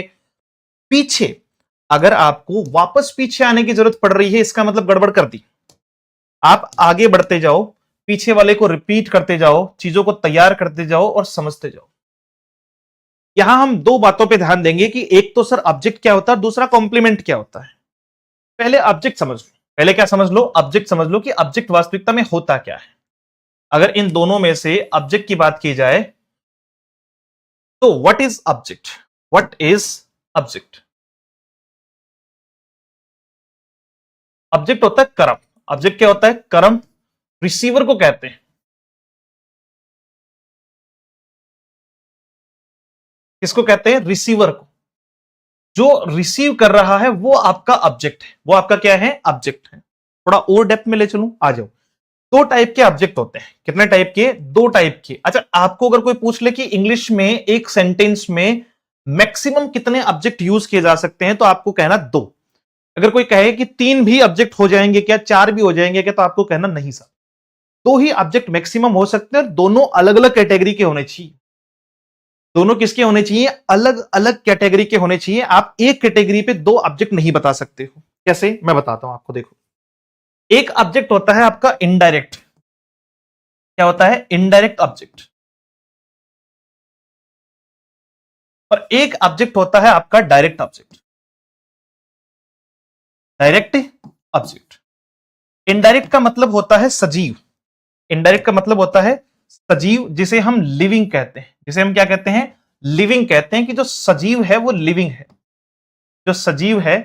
पीछे, अगर आपको वापस पीछे आने की जरूरत पड़ रही है इसका मतलब गड़बड़ कर दी। आप आगे बढ़ते जाओ, पीछे वाले को रिपीट करते जाओ, चीजों को तैयार करते जाओ और समझते जाओ। यहां हम दो बातों पे ध्यान देंगे कि एक तो सर ऑब्जेक्ट क्या होता है, दूसरा कॉम्प्लीमेंट क्या होता है। पहले ऑब्जेक्ट समझ लो, पहले क्या समझ लो, ऑब्जेक्ट समझ लो कि ऑब्जेक्ट वास्तविकता में होता क्या है। अगर इन दोनों में से ऑब्जेक्ट की बात की जाए तो what is object, what is object? Object होता है कर्म। ऑब्जेक्ट क्या होता है? कर्म। रिसीवर को कहते हैं, किसको कहते हैं? रिसीवर को। जो रिसीव कर रहा है वो आपका ऑब्जेक्ट है, वो आपका क्या है? ऑब्जेक्ट है। थोड़ा और डेप्थ में ले चलूं, आ जाओ। दो टाइप के ऑब्जेक्ट होते हैं। कितने टाइप के? दो टाइप के। अच्छा, आपको अगर कोई पूछ ले कि इंग्लिश में एक सेंटेंस में मैक्सिमम कितने ऑब्जेक्ट यूज किए जा सकते हैं, तो आपको कहना दो। अगर कोई कहे कि तीन भी ऑब्जेक्ट हो जाएंगे क्या, चार भी हो जाएंगे क्या, तो आपको कहना नहीं सर, दो ही ऑब्जेक्ट मैक्सिमम हो सकते हैं। दोनों अलग अलग कैटेगरी के होने चाहिए। दोनों किसके होने चाहिए? अलग अलग कैटेगरी के होने चाहिए। आप एक कैटेगरी पे दो ऑब्जेक्ट नहीं बता सकते हो। कैसे? मैं बताता हूं आपको। देखो, एक ऑब्जेक्ट होता है आपका इनडायरेक्ट। क्या होता है? Indirect object. और एक ऑब्जेक्ट होता है आपका direct object. Direct object. Indirect का मतलब होता है सजीव। इनडायरेक्ट का मतलब होता है सजीव, जिसे हम लिविंग कहते हैं। जिसे हम क्या कहते हैं? लिविंग कहते हैं। कि जो सजीव है वो लिविंग है। जो सजीव है,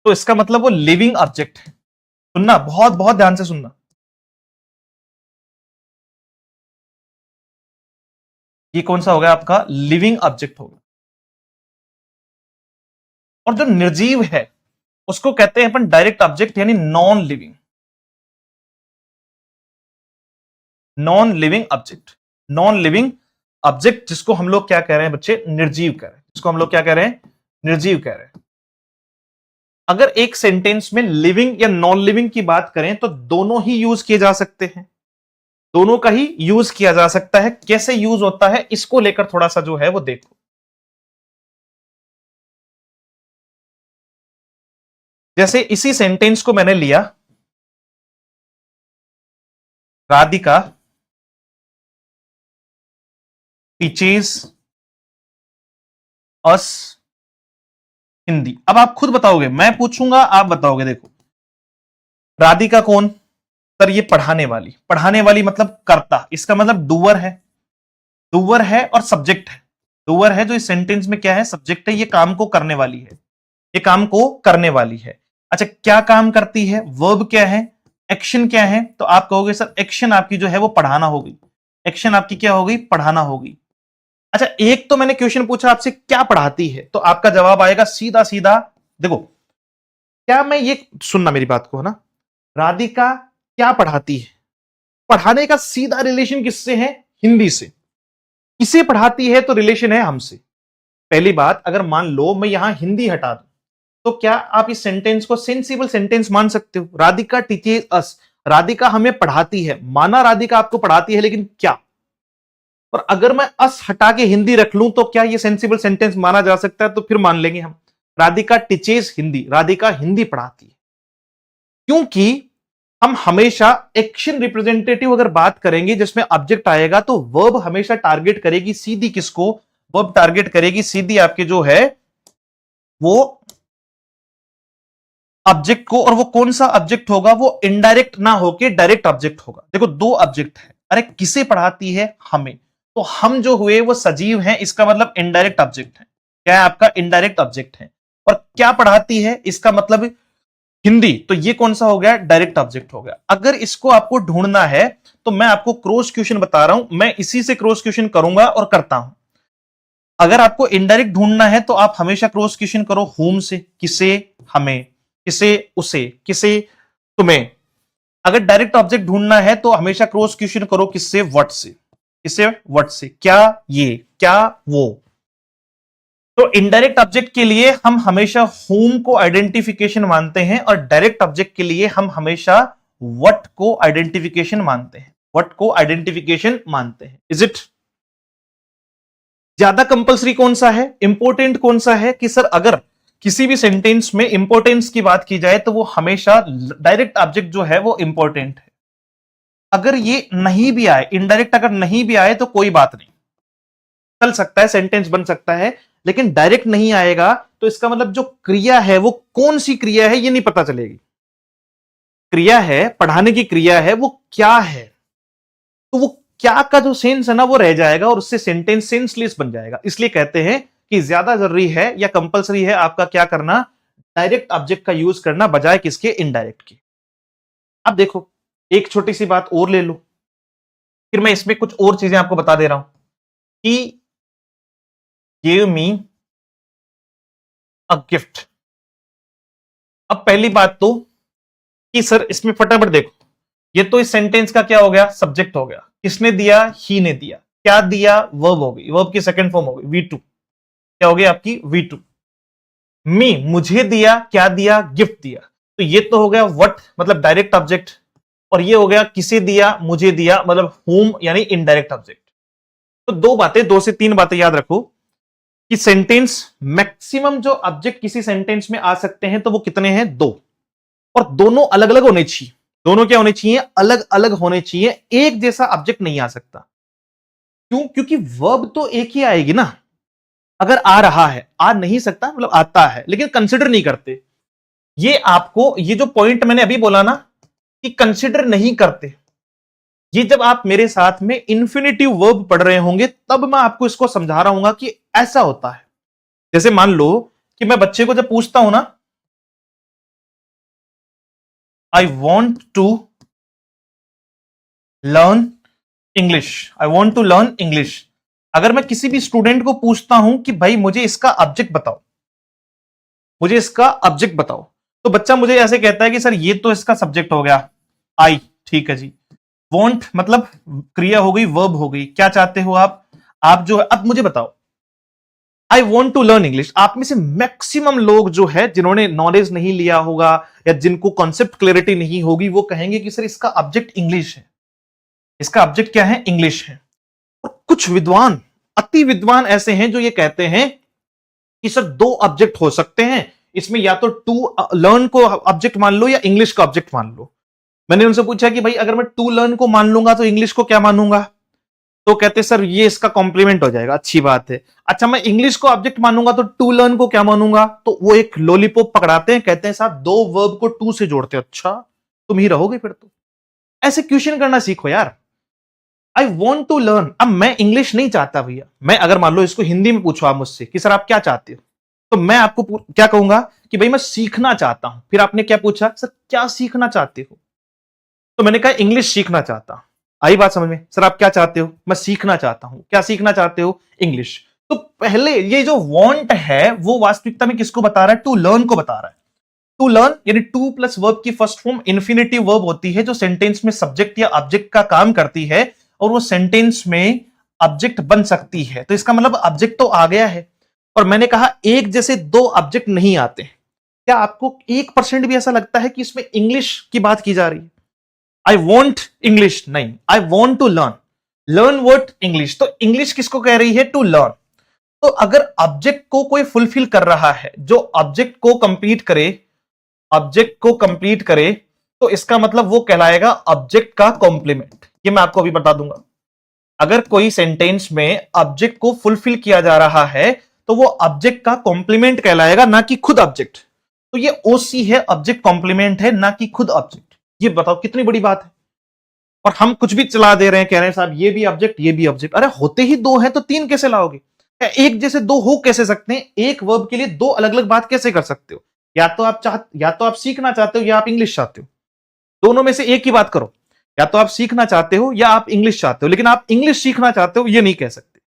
तो इसका मतलब वो लिविंग ऑब्जेक्ट है। सुनना, बहुत बहुत ध्यान से सुनना। ये कौन सा हो गया? आपका लिविंग ऑब्जेक्ट होगा। और जो निर्जीव है उसको कहते हैं अपन डायरेक्ट ऑब्जेक्ट, यानी non living. Non living object. Non living object जिसको हम लोग क्या कह रहे हैं बच्चे? निर्जीव कह रहे हैं। जिसको हम लोग क्या कह रहे हैं? निर्जीव कह रहे हैं। अगर एक सेंटेंस में लिविंग या नॉन लिविंग की बात करें तो दोनों ही यूज किए जा सकते हैं। दोनों का ही यूज किया जा सकता है। कैसे यूज होता है इसको लेकर थोड़ा सा जो है वो देखो। जैसे इसी सेंटेंस को मैंने लिया, राधिका टीचेस अस हिंदी। अब आप खुद बताओगे, मैं पूछूंगा आप बताओगे। देखो, राधिका कौन? सर ये पढ़ाने वाली। पढ़ाने वाली मतलब कर्ता, इसका मतलब डूअर है। डूअर है और सब्जेक्ट है। डूअर है जो इस सेंटेंस में क्या है? सब्जेक्ट है। ये काम को करने वाली है। ये काम को करने वाली है। अच्छा, क्या काम करती है? वर्ब क्या है? एक्शन क्या है? तो आप कहोगे सर एक्शन आपकी जो है वो पढ़ाना होगी। एक्शन आपकी क्या होगी? पढ़ाना होगी। अच्छा, एक तो मैंने क्वेश्चन पूछा आपसे क्या पढ़ाती है, तो आपका जवाब आएगा सीधा सीधा। देखो, क्या मैं ये, सुनना मेरी बात को है ना, राधिका क्या पढ़ाती है? पढ़ाने का सीधा रिलेशन किससे है? हिंदी से। इसे पढ़ाती है तो रिलेशन है हमसे। पहली बात, अगर मान लो मैं यहां हिंदी हटा दूं तो क्या आप इस सेंटेंस को सेंसिबल सेंटेंस मान सकते हो? राधिका टीचेस अस, राधिका हमें पढ़ाती है। माना राधिका आपको पढ़ाती है, लेकिन क्या? और अगर मैं अस हटा के हिंदी रख लूं तो क्या ये सेंसिबल सेंटेंस माना जा सकता है? तो फिर मान लेंगे हम, राधिका टीचेस हिंदी, राधिका हिंदी पढ़ाती है। क्योंकि हम हमेशा एक्शन रिप्रेजेंटेटिव अगर बात करेंगे जिसमें ऑब्जेक्ट आएगा तो वर्ब हमेशा टारगेट करेगी सीधी किसको? वर्ब टारगेट करेगी सीधी आपके जो है वो ऑब्जेक्ट को। और वो कौन सा ऑब्जेक्ट होगा? वो इनडायरेक्ट ना होके डायरेक्ट ऑब्जेक्ट होगा। देखो, दो ऑब्जेक्ट है। अरे किसे पढ़ाती है? हमें। तो हम जो हुए वो सजीव हैं, इसका मतलब इनडायरेक्ट ऑब्जेक्ट है। क्या है? आपका इनडायरेक्ट ऑब्जेक्ट है। और क्या पढ़ाती है? इसका मतलब हिंदी। तो ये कौन सा हो गया? डायरेक्ट ऑब्जेक्ट हो गया। अगर इसको आपको ढूंढना है तो मैं आपको क्रॉस क्वेश्चन बता रहा हूं, मैं इसी से क्रॉस क्वेश्चन करूंगा और करता हूं। अगर आपको इनडायरेक्ट ढूंढना है तो आप हमेशा क्रॉस क्वेश्चन करो होम से। किसे? हमें। किसे? उसे। किसे? तुम्हें। अगर डायरेक्ट ऑब्जेक्ट ढूंढना है तो हमेशा क्रॉस क्वेश्चन करो किससे? व्हाट से। किसे? व्हाट से। क्या ये? क्या वो? तो इनडायरेक्ट ऑब्जेक्ट के लिए हम हमेशा होम को आइडेंटिफिकेशन मानते हैं और डायरेक्ट ऑब्जेक्ट के लिए हम हमेशा व्हाट को आइडेंटिफिकेशन मानते हैं। व्हाट को आइडेंटिफिकेशन मानते हैं। Is it? ज्यादा कंपलसरी कौन सा है? इंपॉर्टेंट कौन सा है? कि सर अगर किसी भी सेंटेंस में इंपॉर्टेंस की बात की जाए तो वो हमेशा डायरेक्ट ऑब्जेक्ट जो है वो इंपॉर्टेंट है। अगर ये नहीं भी आए, इनडायरेक्ट अगर नहीं भी आए तो कोई बात नहीं, चल सकता है, सेंटेंस बन सकता है। लेकिन डायरेक्ट नहीं आएगा तो इसका मतलब जो क्रिया है वो कौन सी क्रिया है ये नहीं पता चलेगी। क्रिया है, पढ़ाने की क्रिया है, वो क्या है, तो वो क्या का जो सेंस है ना वो रह जाएगा और उससे सेंटेंस सेंसलेस बन जाएगा। इसलिए कहते हैं कि ज्यादा जरूरी है या कंपलसरी है आपका क्या करना, डायरेक्ट ऑब्जेक्ट का यूज करना बजाय किसके, इनडायरेक्ट के। अब देखो एक छोटी सी बात और ले लो, फिर मैं इसमें कुछ और चीजें आपको बता दे रहा हूं कि गिव मी अ गिफ्ट। अब पहली बात तो कि सर इसमें फटाफट देखो, ये तो इस सेंटेंस का क्या हो गया, सब्जेक्ट हो गया। किसने दिया, ही ने दिया। क्या दिया, वर्ब हो गई, वर्ब की सेकंड फॉर्म हो गई वी टू, क्या हो गई आपकी वी टू। मी मुझे दिया, क्या दिया, गिफ्ट दिया। तो ये तो हो गया व्हाट मतलब डायरेक्ट ऑब्जेक्ट, और ये हो गया किसे दिया, मुझे दिया मतलब होम यानी इनडायरेक्ट ऑब्जेक्ट। तो दो बातें, दो से तीन बातें याद रखो कि सेंटेंस मैक्सिमम जो ऑब्जेक्ट किसी सेंटेंस में आ सकते हैं तो वो कितने हैं, दो, और दोनों अलग अलग होने चाहिए। दोनों क्या होने चाहिए, अलग अलग होने चाहिए, एक जैसा ऑब्जेक्ट नहीं आ सकता। क्यों, क्योंकि वर्ब तो एक ही आएगी ना। अगर आ रहा है, आ नहीं सकता मतलब आता है, लेकिन कंसिडर नहीं करते। ये आपको, ये जो पॉइंट मैंने अभी बोला ना कि कंसिडर नहीं करते, ये जब आप मेरे साथ में इंफिनिटिव वर्ब पढ़ रहे होंगे तब मैं आपको इसको समझा रहा हूं कि ऐसा होता है। जैसे मान लो कि मैं बच्चे को जब पूछता हूं ना, I want to learn English, I want to learn English. अगर मैं किसी भी स्टूडेंट को पूछता हूं कि भाई मुझे इसका ऑब्जेक्ट बताओ, मुझे इसका ऑब्जेक्ट बताओ, तो बच्चा मुझे ऐसे कहता है कि सर ये तो इसका सब्जेक्ट हो गया आई, ठीक है जी। वॉन्ट मतलब क्रिया हो गई, वर्ब हो गई, क्या चाहते हो आप जो है, अब मुझे बताओ I want to learn English. आप में से मैक्सिमम लोग जो है जिन्होंने नॉलेज नहीं लिया होगा या जिनको कॉन्सेप्ट क्लैरिटी नहीं होगी वो कहेंगे कि सर इसका ऑब्जेक्ट इंग्लिश है, इसका ऑब्जेक्ट क्या है, इंग्लिश है। और कुछ विद्वान, अति विद्वान ऐसे हैं जो ये कहते हैं कि सर दो ऑब्जेक्ट हो सकते हैं इसमें, या तो टू लर्न को ऑब्जेक्ट मान लो या इंग्लिश का ऑब्जेक्ट मान लो। मैंने उनसे पूछा कि भाई अगर मैं टू लर्न को मान लूंगा तो इंग्लिश को क्या मानूंगा, तो कहते सर ये इसका कॉम्प्लीमेंट हो जाएगा, अच्छी बात है। अच्छा मैं इंग्लिश को ऑब्जेक्ट मानूंगा तो टू लर्न को क्या मानूंगा, तो वो एक लॉलीपॉप पकड़ाते हैं, कहते हैं साहब दो वर्ब को टू से जोड़ते हैं। अच्छा तुम ही रहोगे फिर तो। ऐसे क्वेश्चन करना सीखो यार। आई वॉन्ट टू लर्न, अब मैं इंग्लिश नहीं चाहता भैया, मैं अगर मान लो इसको हिंदी में पूछो आप मुझसे कि सर आप क्या चाहते हो, तो मैं आपको क्या कहूंगा कि भाई मैं सीखना चाहता हूं। फिर आपने क्या पूछा, सर क्या सीखना चाहते हो, तो मैंने कहा इंग्लिश सीखना चाहता हूं। आई बात समझ में, सर आप क्या चाहते हो, मैं सीखना चाहता हूं, क्या सीखना चाहते हो, इंग्लिश। तो पहले ये जो वांट है वो वास्तविकता में किसको बता रहा है, टू लर्न को बता रहा है। टू लर्न यानी टू प्लस वर्ब की फर्स्ट फॉर्म इन्फिनेटिव वर्ब होती है जो सेंटेंस में सब्जेक्ट या ऑब्जेक्ट का काम करती है और वो सेंटेंस में ऑब्जेक्ट बन सकती है। तो इसका मतलब ऑब्जेक्ट तो आ गया है। और मैंने कहा एक जैसे दो ऑब्जेक्ट नहीं आते। क्या आपको 1% भी ऐसा लगता है कि इसमें इंग्लिश की बात की जा रही है? आई वॉन्ट इंग्लिश नहीं, I want to learn, learn word English. तो इंग्लिश किसको कह रही है, टू लर्न। तो अगर ऑब्जेक्ट को कोई फुलफिल कर रहा है, जो ऑब्जेक्ट को कंप्लीट करे, ऑब्जेक्ट को कंप्लीट करे, तो इसका मतलब वो कहलाएगा ऑब्जेक्ट का कॉम्प्लीमेंट। ये मैं आपको अभी बता दूंगा। अगर कोई सेंटेंस में ऑब्जेक्ट को फुलफिल किया जा रहा है तो वो ऑब्जेक्ट का कॉम्प्लीमेंट कहलाएगा, ना कि खुद ऑब्जेक्ट। तो ये ओसी है, ऑब्जेक्ट कॉम्प्लीमेंट है, ना कि खुद ऑब्जेक्ट। ये बताओ कितनी बड़ी बात है। और हम कुछ भी चला दे रहे हैं, कह रहे हैं साहब ये भी ऑब्जेक्ट ये भी ऑब्जेक्ट। अरे होते ही दो हैं तो तीन कैसे लाओगे? एक जैसे दो हो कैसे सकते हैं? एक वर्ब के लिए दो अलग अलग बात कैसे कर सकते हो? या तो आप सीखना चाहते हो या आप इंग्लिश चाहते हो। दोनों में से एक ही बात करो, या तो आप सीखना चाहते हो या आप इंग्लिश चाहते हो, लेकिन आप इंग्लिश सीखना चाहते हो ये नहीं कह सकते।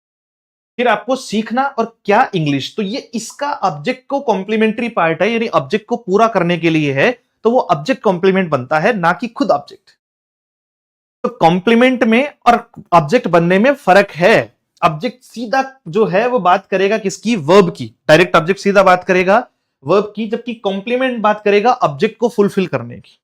फिर आपको सीखना और क्या इंग्लिश, तो ये इसका ऑब्जेक्ट को कॉम्प्लीमेंट्री पार्ट है, यानी ऑब्जेक्ट को पूरा करने के लिए है, तो वो ऑब्जेक्ट कॉम्प्लीमेंट बनता है, ना कि खुद ऑब्जेक्ट। तो कॉम्प्लीमेंट में और ऑब्जेक्ट बनने में फर्क है। ऑब्जेक्ट सीधा जो है वो बात करेगा किसकी, वर्ब की। डायरेक्ट ऑब्जेक्ट सीधा बात करेगा वर्ब की, जबकि कॉम्प्लीमेंट बात करेगा ऑब्जेक्ट को फुलफिल करने की।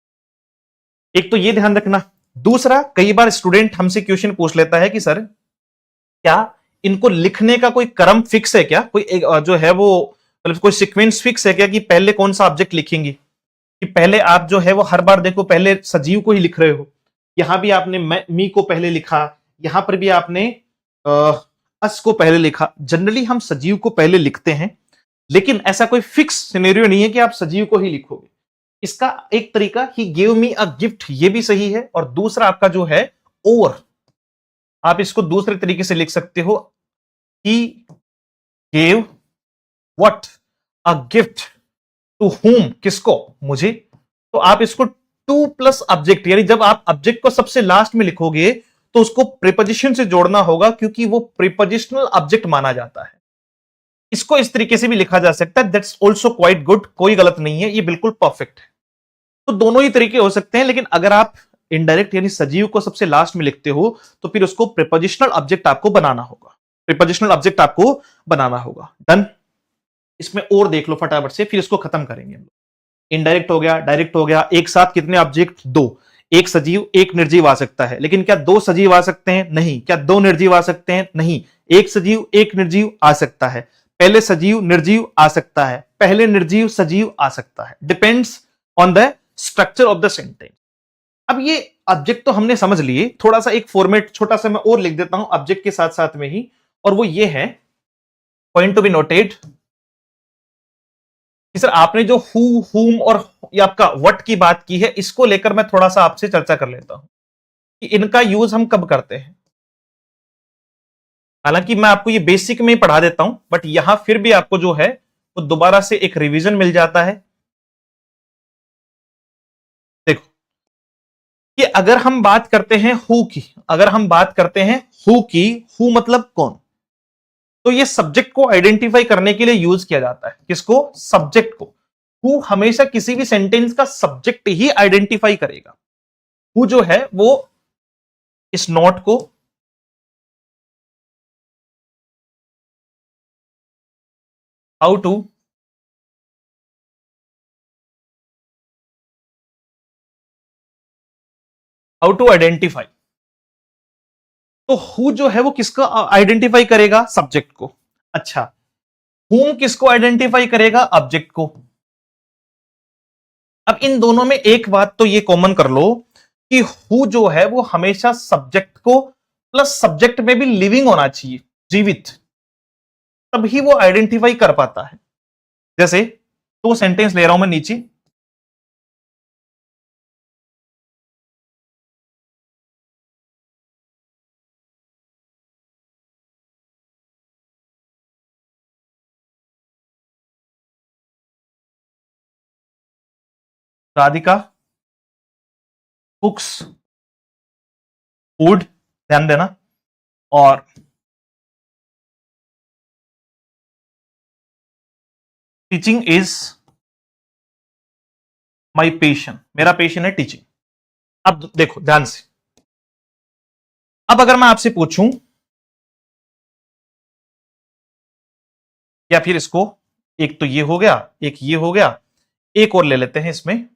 एक तो ये ध्यान रखना। दूसरा, कई बार स्टूडेंट हमसे क्वेश्चन पूछ लेता है कि सर क्या इनको लिखने का कोई क्रम फिक्स है क्या, कोई जो है वो मतलब कोई सीक्वेंस फिक्स है क्या कि पहले कौन सा ऑब्जेक्ट लिखेंगे, कि पहले आप जो है वो हर बार देखो पहले सजीव को ही लिख रहे हो। यहां भी आपने मी को पहले लिखा, यहां पर भी आपने अस को पहले लिखा। जनरली हम सजीव को पहले लिखते हैं, लेकिन ऐसा कोई फिक्स सिनेरियो नहीं है कि आप सजीव को ही लिखोगे। इसका एक तरीका he gave me a gift, ये भी सही है, और दूसरा आपका जो है और, आप इसको दूसरे तरीके से लिख सकते हो, he gave what a gift to whom, किसको, मुझे। तो आप इसको टू प्लस ऑब्जेक्ट, यानी जब आप ऑब्जेक्ट को सबसे लास्ट में लिखोगे तो उसको प्रीपोजिशन से जोड़ना होगा, क्योंकि वो प्रीपोजिशनल ऑब्जेक्ट माना जाता है। इसको इस तरीके से भी लिखा जा सकता है, दैट्स ऑल्सो क्वाइट गुड, कोई गलत नहीं है, ये बिल्कुल परफेक्ट है। तो दोनों ही तरीके हो सकते हैं, लेकिन अगर आप इनडायरेक्ट यानी सजीव को सबसे लास्ट में लिखते हो तो फिर उसको प्रीपोजिशनल ऑब्जेक्ट आपको बनाना होगा, प्रीपोजिशनल ऑब्जेक्ट आपको बनाना होगा। डन। इसमें और देख लो फटाफट से, फिर इसको खत्म करेंगे हम लोग। इनडायरेक्ट हो गया, डायरेक्ट हो गया। एक साथ कितने ऑब्जेक्ट? दो। एक सजीव एक निर्जीव आ सकता है, लेकिन क्या दो सजीव आ सकते हैं? नहीं। क्या दो निर्जीव आ सकते हैं? नहीं। एक सजीव एक निर्जीव आ सकता है, पहले सजीव निर्जीव आ सकता है, पहले निर्जीव सजीव आ सकता है, depends on the structure of the sentence. अब ये ऑब्जेक्ट तो हमने समझ लिए, थोड़ा सा एक फॉर्मेट छोटा सा मैं और लिख देता हूं ऑब्जेक्ट के साथ साथ में ही, और वो ये है, पॉइंट टू बी नोटेड कि सर आपने जो हु, हुम और ये आपका व्हाट की बात की है, इसको लेकर मैं थोड़ा सा आपसे चर्चा कर लेता हूं कि इनका यूज हम कब करते हैं। हालांकि मैं आपको ये बेसिक में ही पढ़ा देता हूं, बट यहां फिर भी आपको जो है वो दोबारा से एक रिवीजन मिल जाता है। देखो कि अगर हम बात करते हैं हु की, अगर हम बात करते हैं हु की, हु मतलब कौन, तो ये सब्जेक्ट को आइडेंटिफाई करने के लिए यूज किया जाता है। किसको? सब्जेक्ट को। हु हमेशा किसी भी सेंटेंस का सब्जेक्ट ही आइडेंटिफाई करेगा। हु जो है वो इस नोट को हाउ टू आइडेंटिफाई, तो हु जो है वो किसका आइडेंटिफाई करेगा? सब्जेक्ट को। अच्छा, हुम किसको आइडेंटिफाई करेगा? ऑब्जेक्ट को। अब इन दोनों में एक बात तो ये कॉमन कर लो कि हु जो है वो हमेशा सब्जेक्ट को प्लस सब्जेक्ट में भी लिविंग होना चाहिए, जीवित, तभी वो आइडेंटिफाई कर पाता है। जैसे दो सेंटेंस ले रहा हूं मैं नीचे, राधिका कुक्स फूड, ध्यान देना, और टीचिंग इज माई पेशन, मेरा पेशन है टीचिंग। अब देखो ध्यान से, अब अगर मैं आपसे पूछूं, या फिर इसको, एक तो ये हो गया, एक ये हो गया, एक और ले लेते हैं इसमें,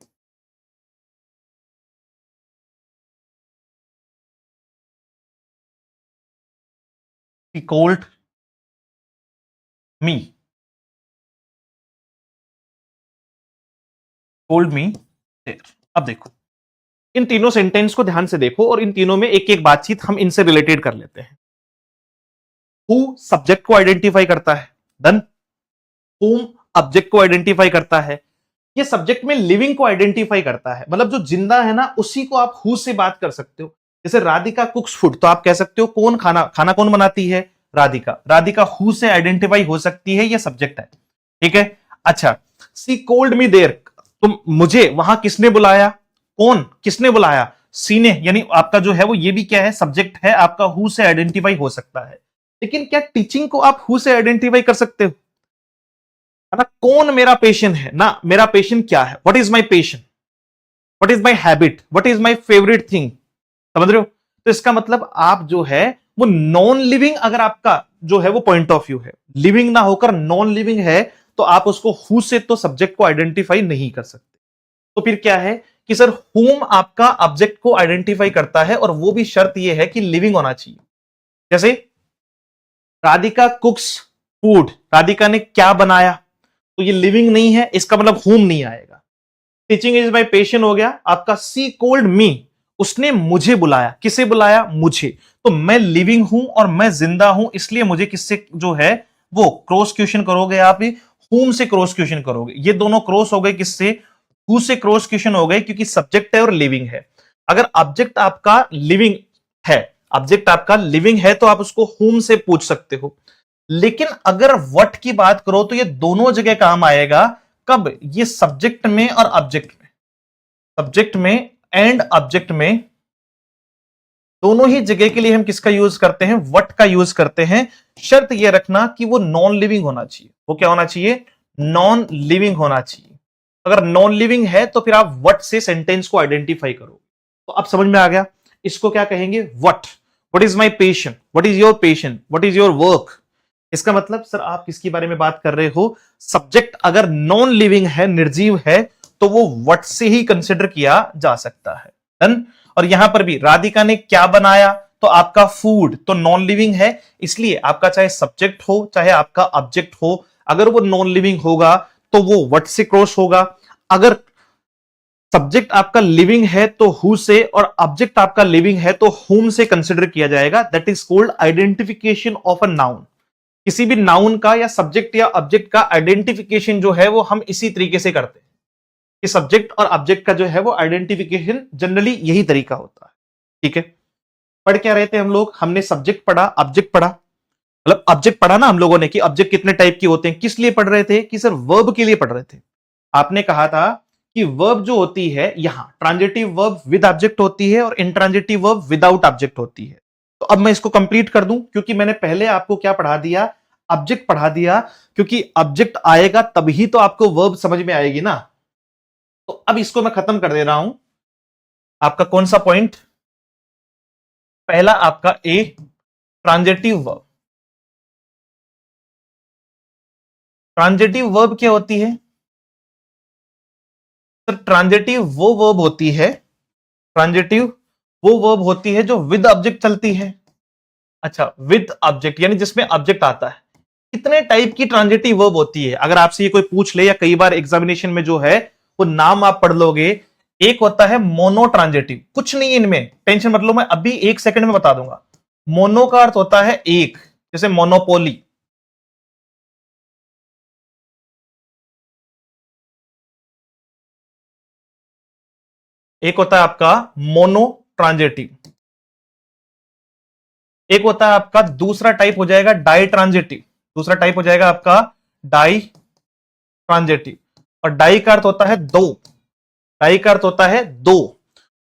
he called me, told me there। अब देखो इन तीनों सेंटेंस को ध्यान से देखो, और इन तीनों में एक एक बातचीत हम इनसे रिलेटेड कर लेते हैं। हु सब्जेक्ट को आइडेंटिफाई करता है, देन हुम ऑब्जेक्ट को आइडेंटिफाई करता है, ये सब्जेक्ट में लिविंग को आइडेंटिफाई करता है, मतलब जो जिंदा है ना उसी को आप हु से बात कर सकते हो। जैसे राधिका कुक्स फूड, तो आप कह सकते हो कौन खाना, खाना कौन बनाती है? राधिका। राधिका हु से आइडेंटिफाई हो सकती है, ये सब्जेक्ट है, ठीक है। अच्छा, सी कोल्ड मी देयर, तो मुझे वहां किसने बुलाया? कौन, किसने बुलाया? सी ने, यानी आपका जो है वो ये भी क्या है? सब्जेक्ट है आपका, हु से आइडेंटिफाई हो सकता है। लेकिन क्या टीचिंग को आप हु से आइडेंटिफाई कर सकते हो? है ना, कौन मेरा पेशेंट है ना, मेरा पेशेंट क्या है, what is my patient, what is my habit, what is my favourite thing, समझ रहे हो? तो इसका मतलब आप जो है वो नॉन लिविंग, अगर आपका जो है वो पॉइंट ऑफ व्यू है, लिविंग ना होकर नॉन लिविंग है, तो आप उसको हु से तो सब्जेक्ट को आइडेंटिफाई नहीं कर सकते। तो फिर क्या है कि सर हुम आपका ऑब्जेक्ट को आइडेंटिफाई करता है, और वो भी शर्त यह है कि लिविंग होना चाहिए। जैसे राधिका कुक्स फूड, राधिका ने क्या बनाया, तो ये लिविंग नहीं है, इसका मतलब हुम नहीं आएगा। टीचिंग इज माई पेशन हो गया आपका, सी कोल्ड मी, उसने मुझे बुलाया। किसे बुलाया? मुझे। तो मैं लिविंग हूं और मैं जिंदा हूं, इसलिए मुझे किससे जो है वो क्रॉस क्वेश्चन करोगे आप, हुम से क्रॉस क्वेश्चन करोगे। ये दोनों क्रॉस हो गए किससे? हु से क्रॉस क्वेश्चन हो गए, क्योंकि सब्जेक्ट है और लिविंग है। अगर ऑब्जेक्ट आपका लिविंग है, ऑब्जेक्ट आपका लिविंग है, तो आप उसको हुम से पूछ सकते हो। लेकिन अगर व्हाट की बात करो तो ये दोनों जगह काम आएगा। कब? ये सब्जेक्ट में और ऑब्जेक्ट में, सब्जेक्ट में एंड ऑब्जेक्ट में, दोनों ही जगह के लिए हम किसका यूज करते हैं? व्हाट का यूज करते हैं। शर्त यह रखना कि वो नॉन लिविंग होना चाहिए। वो क्या होना चाहिए? नॉन लिविंग होना चाहिए। अगर नॉन लिविंग है तो फिर आप व्हाट से सेंटेंस को आइडेंटिफाई करो। तो अब समझ में आ गया। इसको क्या कहेंगे? What. What is my patient, what is your patient, what is your work. इसका मतलब सर आप किसके बारे में बात कर रहे हो? सब्जेक्ट अगर नॉन लिविंग है, निर्जीव है, तो वो व्हाट से ही कंसिडर किया जा सकता है। डन। और यहां पर भी राधिका ने क्या बनाया? तो आपका फूड तो नॉन लिविंग है, इसलिए आपका चाहे सब्जेक्ट हो चाहे आपका ऑब्जेक्ट हो, अगर वो नॉन लिविंग होगा तो वो व्हाट से क्रॉस होगा। अगर सब्जेक्ट आपका लिविंग है तो हु से, और ऑब्जेक्ट आपका लिविंग है तो हुम से कंसिडर किया जाएगा। That is called identification of a noun. किसी भी नाउन का या सब्जेक्ट या ऑब्जेक्ट का आइडेंटिफिकेशन जो है वो हम इसी तरीके से करते हैं कि सब्जेक्ट और ऑब्जेक्ट का जो है वो आइडेंटिफिकेशन जनरली यही तरीका होता है। ठीक है। पढ़ क्या रहे थे हम लोग? हमने सब्जेक्ट पढ़ा, ऑब्जेक्ट पढ़ा, मतलब ऑब्जेक्ट पढ़ा ना हम लोगों ने कि ऑब्जेक्ट कितने टाइप के होते हैं। किस लिए पढ़ रहे थे? कि सर वर्ब के लिए पढ़ रहे थे। आपने कहा था कि वर्ब जो होती है, यहां ट्रांजिटिव वर्ब विद ऑब्जेक्ट होती है और इंट्रांजिटिव वर्ब विदाउट ऑब्जेक्ट होती है। तो अब मैं इसको कंप्लीट कर दूं, क्योंकि मैंने पहले आपको क्या पढ़ा दिया? ऑब्जेक्ट पढ़ा दिया, क्योंकि ऑब्जेक्ट आएगा तभी तो आपको वर्ब समझ में आएगी ना। तो अब इसको मैं खत्म कर दे रहा हूं। आपका कौन सा पॉइंट? पहला आपका ए, ट्रांजिटिव वर्ब। ट्रांजिटिव वर्ब क्या होती है? तो ट्रांजिटिव वो वर्ब होती है, ट्रांजिटिव वो वर्ब होती है जो विद ऑब्जेक्ट चलती है। अच्छा, विद ऑब्जेक्ट यानी जिसमें ऑब्जेक्ट आता है। कितने टाइप की ट्रांजिटिव वर्ब होती है? अगर आपसे ये कोई पूछ ले, या कई बार एग्जामिनेशन में जो है वो नाम आप पढ़ लोगे। एक होता है मोनो ट्रांजिटिव, कुछ नहीं इनमें, टेंशन मत लो, मैं अभी एक सेकंड में बता दूंगा। मोनो का अर्थ होता है एक, जैसे मोनोपोली। एक होता है आपका मोनो ट्रांजिटिव। एक होता है आपका दूसरा टाइप हो जाएगा डाई ट्रांजिटिव। दूसरा टाइप हो जाएगा आपका डाई ट्रांजिटिव। और डाई का अर्थ होता है दो। डाई का अर्थ होता है दो।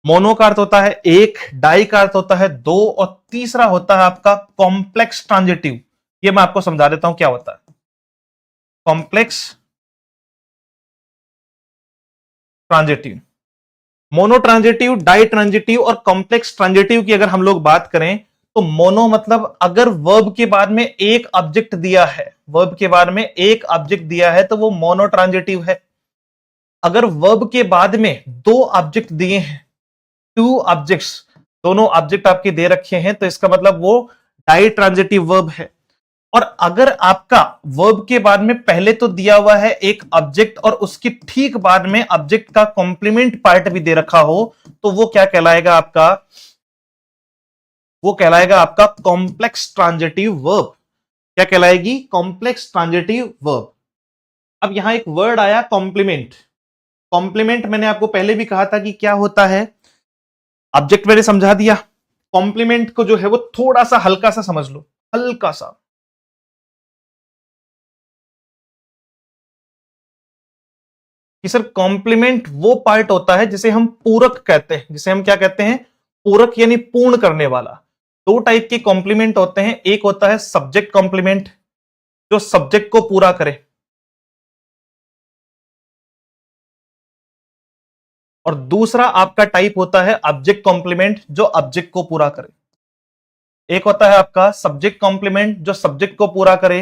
मोनो का अर्थ होता है एक, डाई का अर्थ होता है दो, और तीसरा होता है आपका कॉम्प्लेक्स ट्रांजिटिव। ये मैं आपको समझा देता हूं क्या होता है complex transitive. Monotransitive, ditransitive और कॉम्प्लेक्स ट्रांजिटिव की अगर हम लोग बात करें, तो मोनो मतलब अगर वर्ब के बाद में एक ऑब्जेक्ट दिया है, वर्ब के बाद में एक ऑब्जेक्ट दिया है तो वो मोनो ट्रांजिटिव है। अगर वर्ब के बाद में दो ऑब्जेक्ट दिए हैं, टू ऑब्जेक्ट्स, दोनों ऑब्जेक्ट आपके दे रखे हैं, तो इसका मतलब वो डाई ट्रांजिटिव वर्ब है। और अगर आपका वर्ब के बाद में पहले तो दिया हुआ है एक ऑब्जेक्ट और उसके ठीक बाद में ऑब्जेक्ट का कॉम्प्लीमेंट पार्ट भी दे रखा हो, तो वो क्या कहलाएगा आपका? वो कहलाएगा आपका कॉम्प्लेक्स ट्रांजिटिव वर्ब। क्या कहलाएगी? Complex transitive verb. अब यहां एक वर्ड आया कॉम्प्लीमेंट। कॉम्प्लीमेंट मैंने आपको पहले भी कहा था कि क्या होता है। ऑब्जेक्ट मैंने समझा दिया, कॉम्प्लीमेंट को जो है वो थोड़ा सा हल्का सा समझ लो, हल्का सा। कि सर कॉम्प्लीमेंट वो पार्ट होता है जिसे हम पूरक कहते हैं, जिसे हम क्या कहते हैं? पूरक यानी पूर्ण करने वाला। दो टाइप के कॉम्प्लीमेंट होते हैं, एक होता है सब्जेक्ट कॉम्प्लीमेंट जो सब्जेक्ट को पूरा करे, और दूसरा आपका टाइप होता है ऑब्जेक्ट कॉम्प्लीमेंट जो ऑब्जेक्ट को पूरा करे। एक होता है आपका सब्जेक्ट कॉम्प्लीमेंट जो सब्जेक्ट को पूरा करे,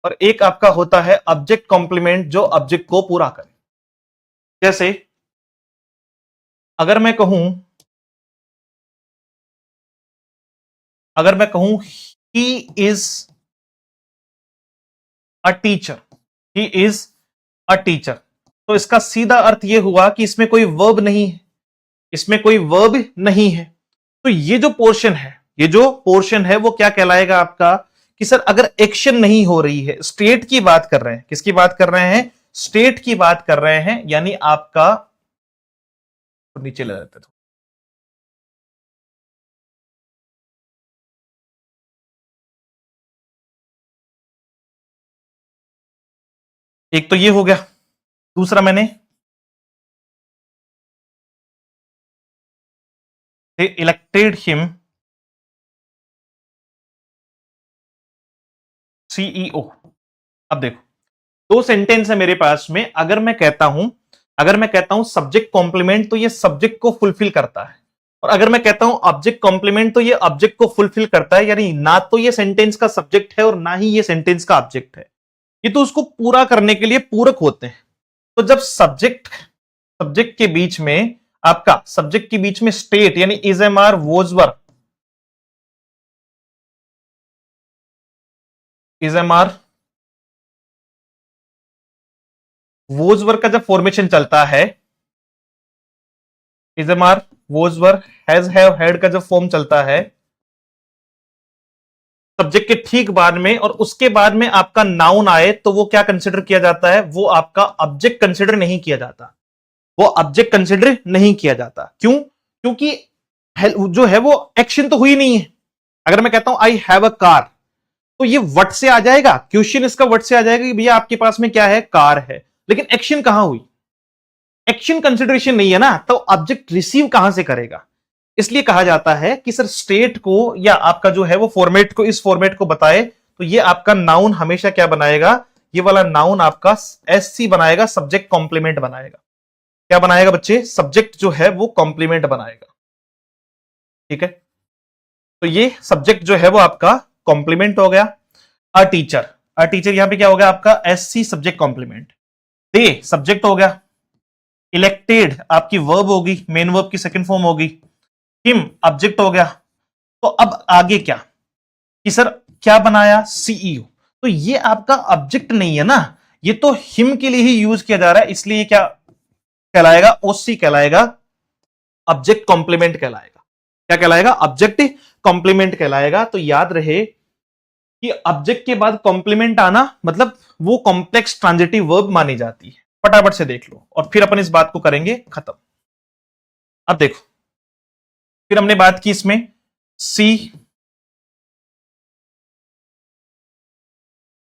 और एक आपका होता है ऑब्जेक्ट कॉम्प्लीमेंट जो ऑब्जेक्ट को पूरा करे। जैसे अगर मैं कहूं, अगर मैं कहूं he is a teacher, he is a teacher, तो इसका सीधा अर्थ यह हुआ कि इसमें कोई वर्ब नहीं है। इसमें कोई वर्ब नहीं है। तो ये जो पोर्शन है वो क्या कहलाएगा आपका कि सर अगर एक्शन नहीं हो रही है, स्टेट की बात कर रहे हैं, किसकी बात कर रहे हैं, स्टेट की बात कर रहे हैं, यानी आपका नीचे ले जाते थे। एक तो ये हो गया, दूसरा मैंने इलेक्टेड हिम सीईओ। अब देखो, दो सेंटेंस है मेरे पास में। अगर मैं कहता हूं सब्जेक्ट कॉम्प्लीमेंट, तो ये सब्जेक्ट को फुलफिल करता है, और अगर मैं कहता हूं ऑब्जेक्ट कॉम्प्लीमेंट, तो ये ऑब्जेक्ट को फुलफिल करता है। यानी ना तो ये सेंटेंस का सब्जेक्ट है और ना ही ये सेंटेंस का ऑब्जेक्ट है, ये तो उसको पूरा करने के लिए पूरक होते हैं। तो जब सब्जेक्ट के बीच में स्टेट यानी is am are was were, is am are was were का जब फॉर्मेशन चलता है, is am are was were has have had का जब फॉर्म चलता है सब्जेक्ट के ठीक बाद में, और उसके बाद में आपका नाउन आए, तो वो क्या कंसिडर किया जाता है, वो आपका ऑब्जेक्ट कंसिडर नहीं किया जाता। वो ऑब्जेक्ट कंसिडर नहीं किया जाता। क्यों? क्योंकि जो है वो एक्शन तो हुई नहीं है। अगर मैं कहता हूं आई हैव अ कार, तो ये व्हाट से आ जाएगा, क्वेश्चन इसका व्हाट से आ जाएगा कि भैया आपके पास में क्या है, कार है, लेकिन एक्शन कहां हुई, एक्शन कंसिडरेशन नहीं है ना, तो ऑब्जेक्ट रिसीव कहां से करेगा। इसलिए कहा जाता है कि सर स्टेट को या आपका जो है वो फॉर्मेट को, इस फॉर्मेट को बताए, तो ये आपका नाउन हमेशा क्या बनाएगा, ये वाला नाउन आपका एससी बनाएगा, सब्जेक्ट कॉम्प्लीमेंट बनाएगा। क्या बनाएगा बच्चे, सब्जेक्ट जो है वो कॉम्प्लीमेंट बनाएगा। ठीक है, तो ये सब्जेक्ट जो है वो आपका कॉम्प्लीमेंट हो गया। अ टीचर यहां पे क्या हो गया आपका, एससी सब्जेक्ट कॉम्प्लीमेंट। दे सब्जेक्ट हो गया, इलेक्टेड आपकी वर्ब होगी, मेन वर्ब की सेकंड फॉर्म होगी, हिम ऑब्जेक्ट हो गया। तो अब आगे क्या कि सर क्या बनाया, सीईओ, तो ये आपका ऑब्जेक्ट नहीं है ना, ये तो हिम के लिए ही यूज किया जा रहा है, इसलिए क्या कहलाएगा, ओसी कहलाएगा, ऑब्जेक्ट कॉम्प्लीमेंट कहलाएगा। क्या कहलाएगा, ऑब्जेक्ट कॉम्प्लीमेंट कहलाएगा। तो याद रहे कि ऑब्जेक्ट के बाद कॉम्प्लीमेंट आना मतलब वो कॉम्प्लेक्स ट्रांजिटिव वर्ब मानी जाती है। फटाफट से देख लो और फिर अपन इस बात को करेंगे खत्म। अब देखो, फिर हमने बात की इसमें she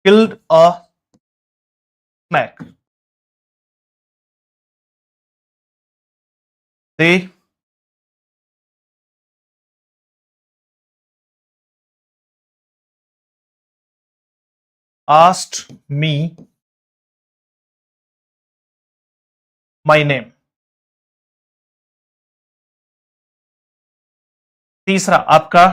killed a snake, they asked me my name. तीसरा आपका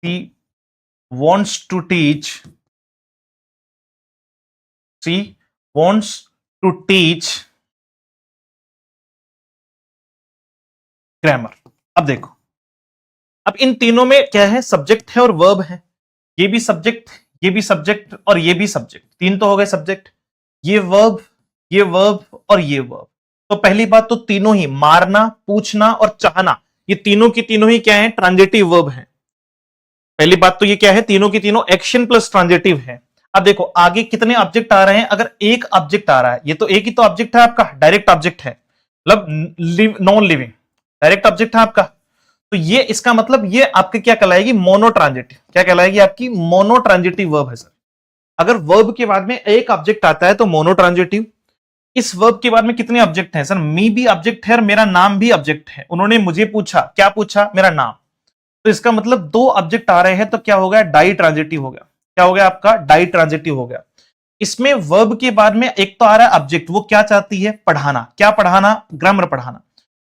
he wants to teach, she wants to teach grammar. अब देखो, अब इन तीनों में क्या है, सब्जेक्ट है और वर्ब है। ये भी सब्जेक्ट, ये भी सब्जेक्ट और ये भी सब्जेक्ट, तीन तो हो गए सब्जेक्ट। ये वर्ब, ये वर्ब और ये वर्ब। तो पहली बात तो तीनों ही, मारना, पूछना और चाहना, ये तीनों की तीनों ही क्या है, ट्रांजिटिव वर्ब है। पहली बात तो ये क्या है, तीनों की तीनों एक्शन प्लस ट्रांजिटिव है। अब देखो आगे कितने ऑब्जेक्ट आ रहे हैं, अगर एक ऑब्जेक्ट आ रहा है, ये तो एक ही तो ऑब्जेक्ट है आपका, डायरेक्ट ऑब्जेक्ट है, मतलब नॉन लिविंग डायरेक्ट ऑब्जेक्ट है आपका। तो ये इसका मतलब ये आपके क्या कहलाएगी, मोनो ट्रांजिटिव। क्या कहलाएगी आपकी, मोनो ट्रांजिटिव वर्ब है सर। अगर वर्ब के बाद में एक ऑब्जेक्ट आता है तो मोनो ट्रांजिटिव। इस वर्ब के बाद में कितने ऑब्जेक्ट हैं सर, मी भी ऑब्जेक्ट है और मेरा नाम भी ऑब्जेक्ट है। उन्होंने मुझे पूछा, क्या पूछा, मेरा नाम, तो इसका मतलब दो ऑब्जेक्ट आ रहे हैं, तो क्या हो गया, डाई ट्रांजिटिव हो गया। क्या हो गया आपका, डाई ट्रांजिटिव हो गया। इसमें वर्ब के बाद में एक तो आ रहा है ऑब्जेक्ट, वो क्या चाहती है, पढ़ाना। क्या पढ़ाना, ग्रामर पढ़ाना।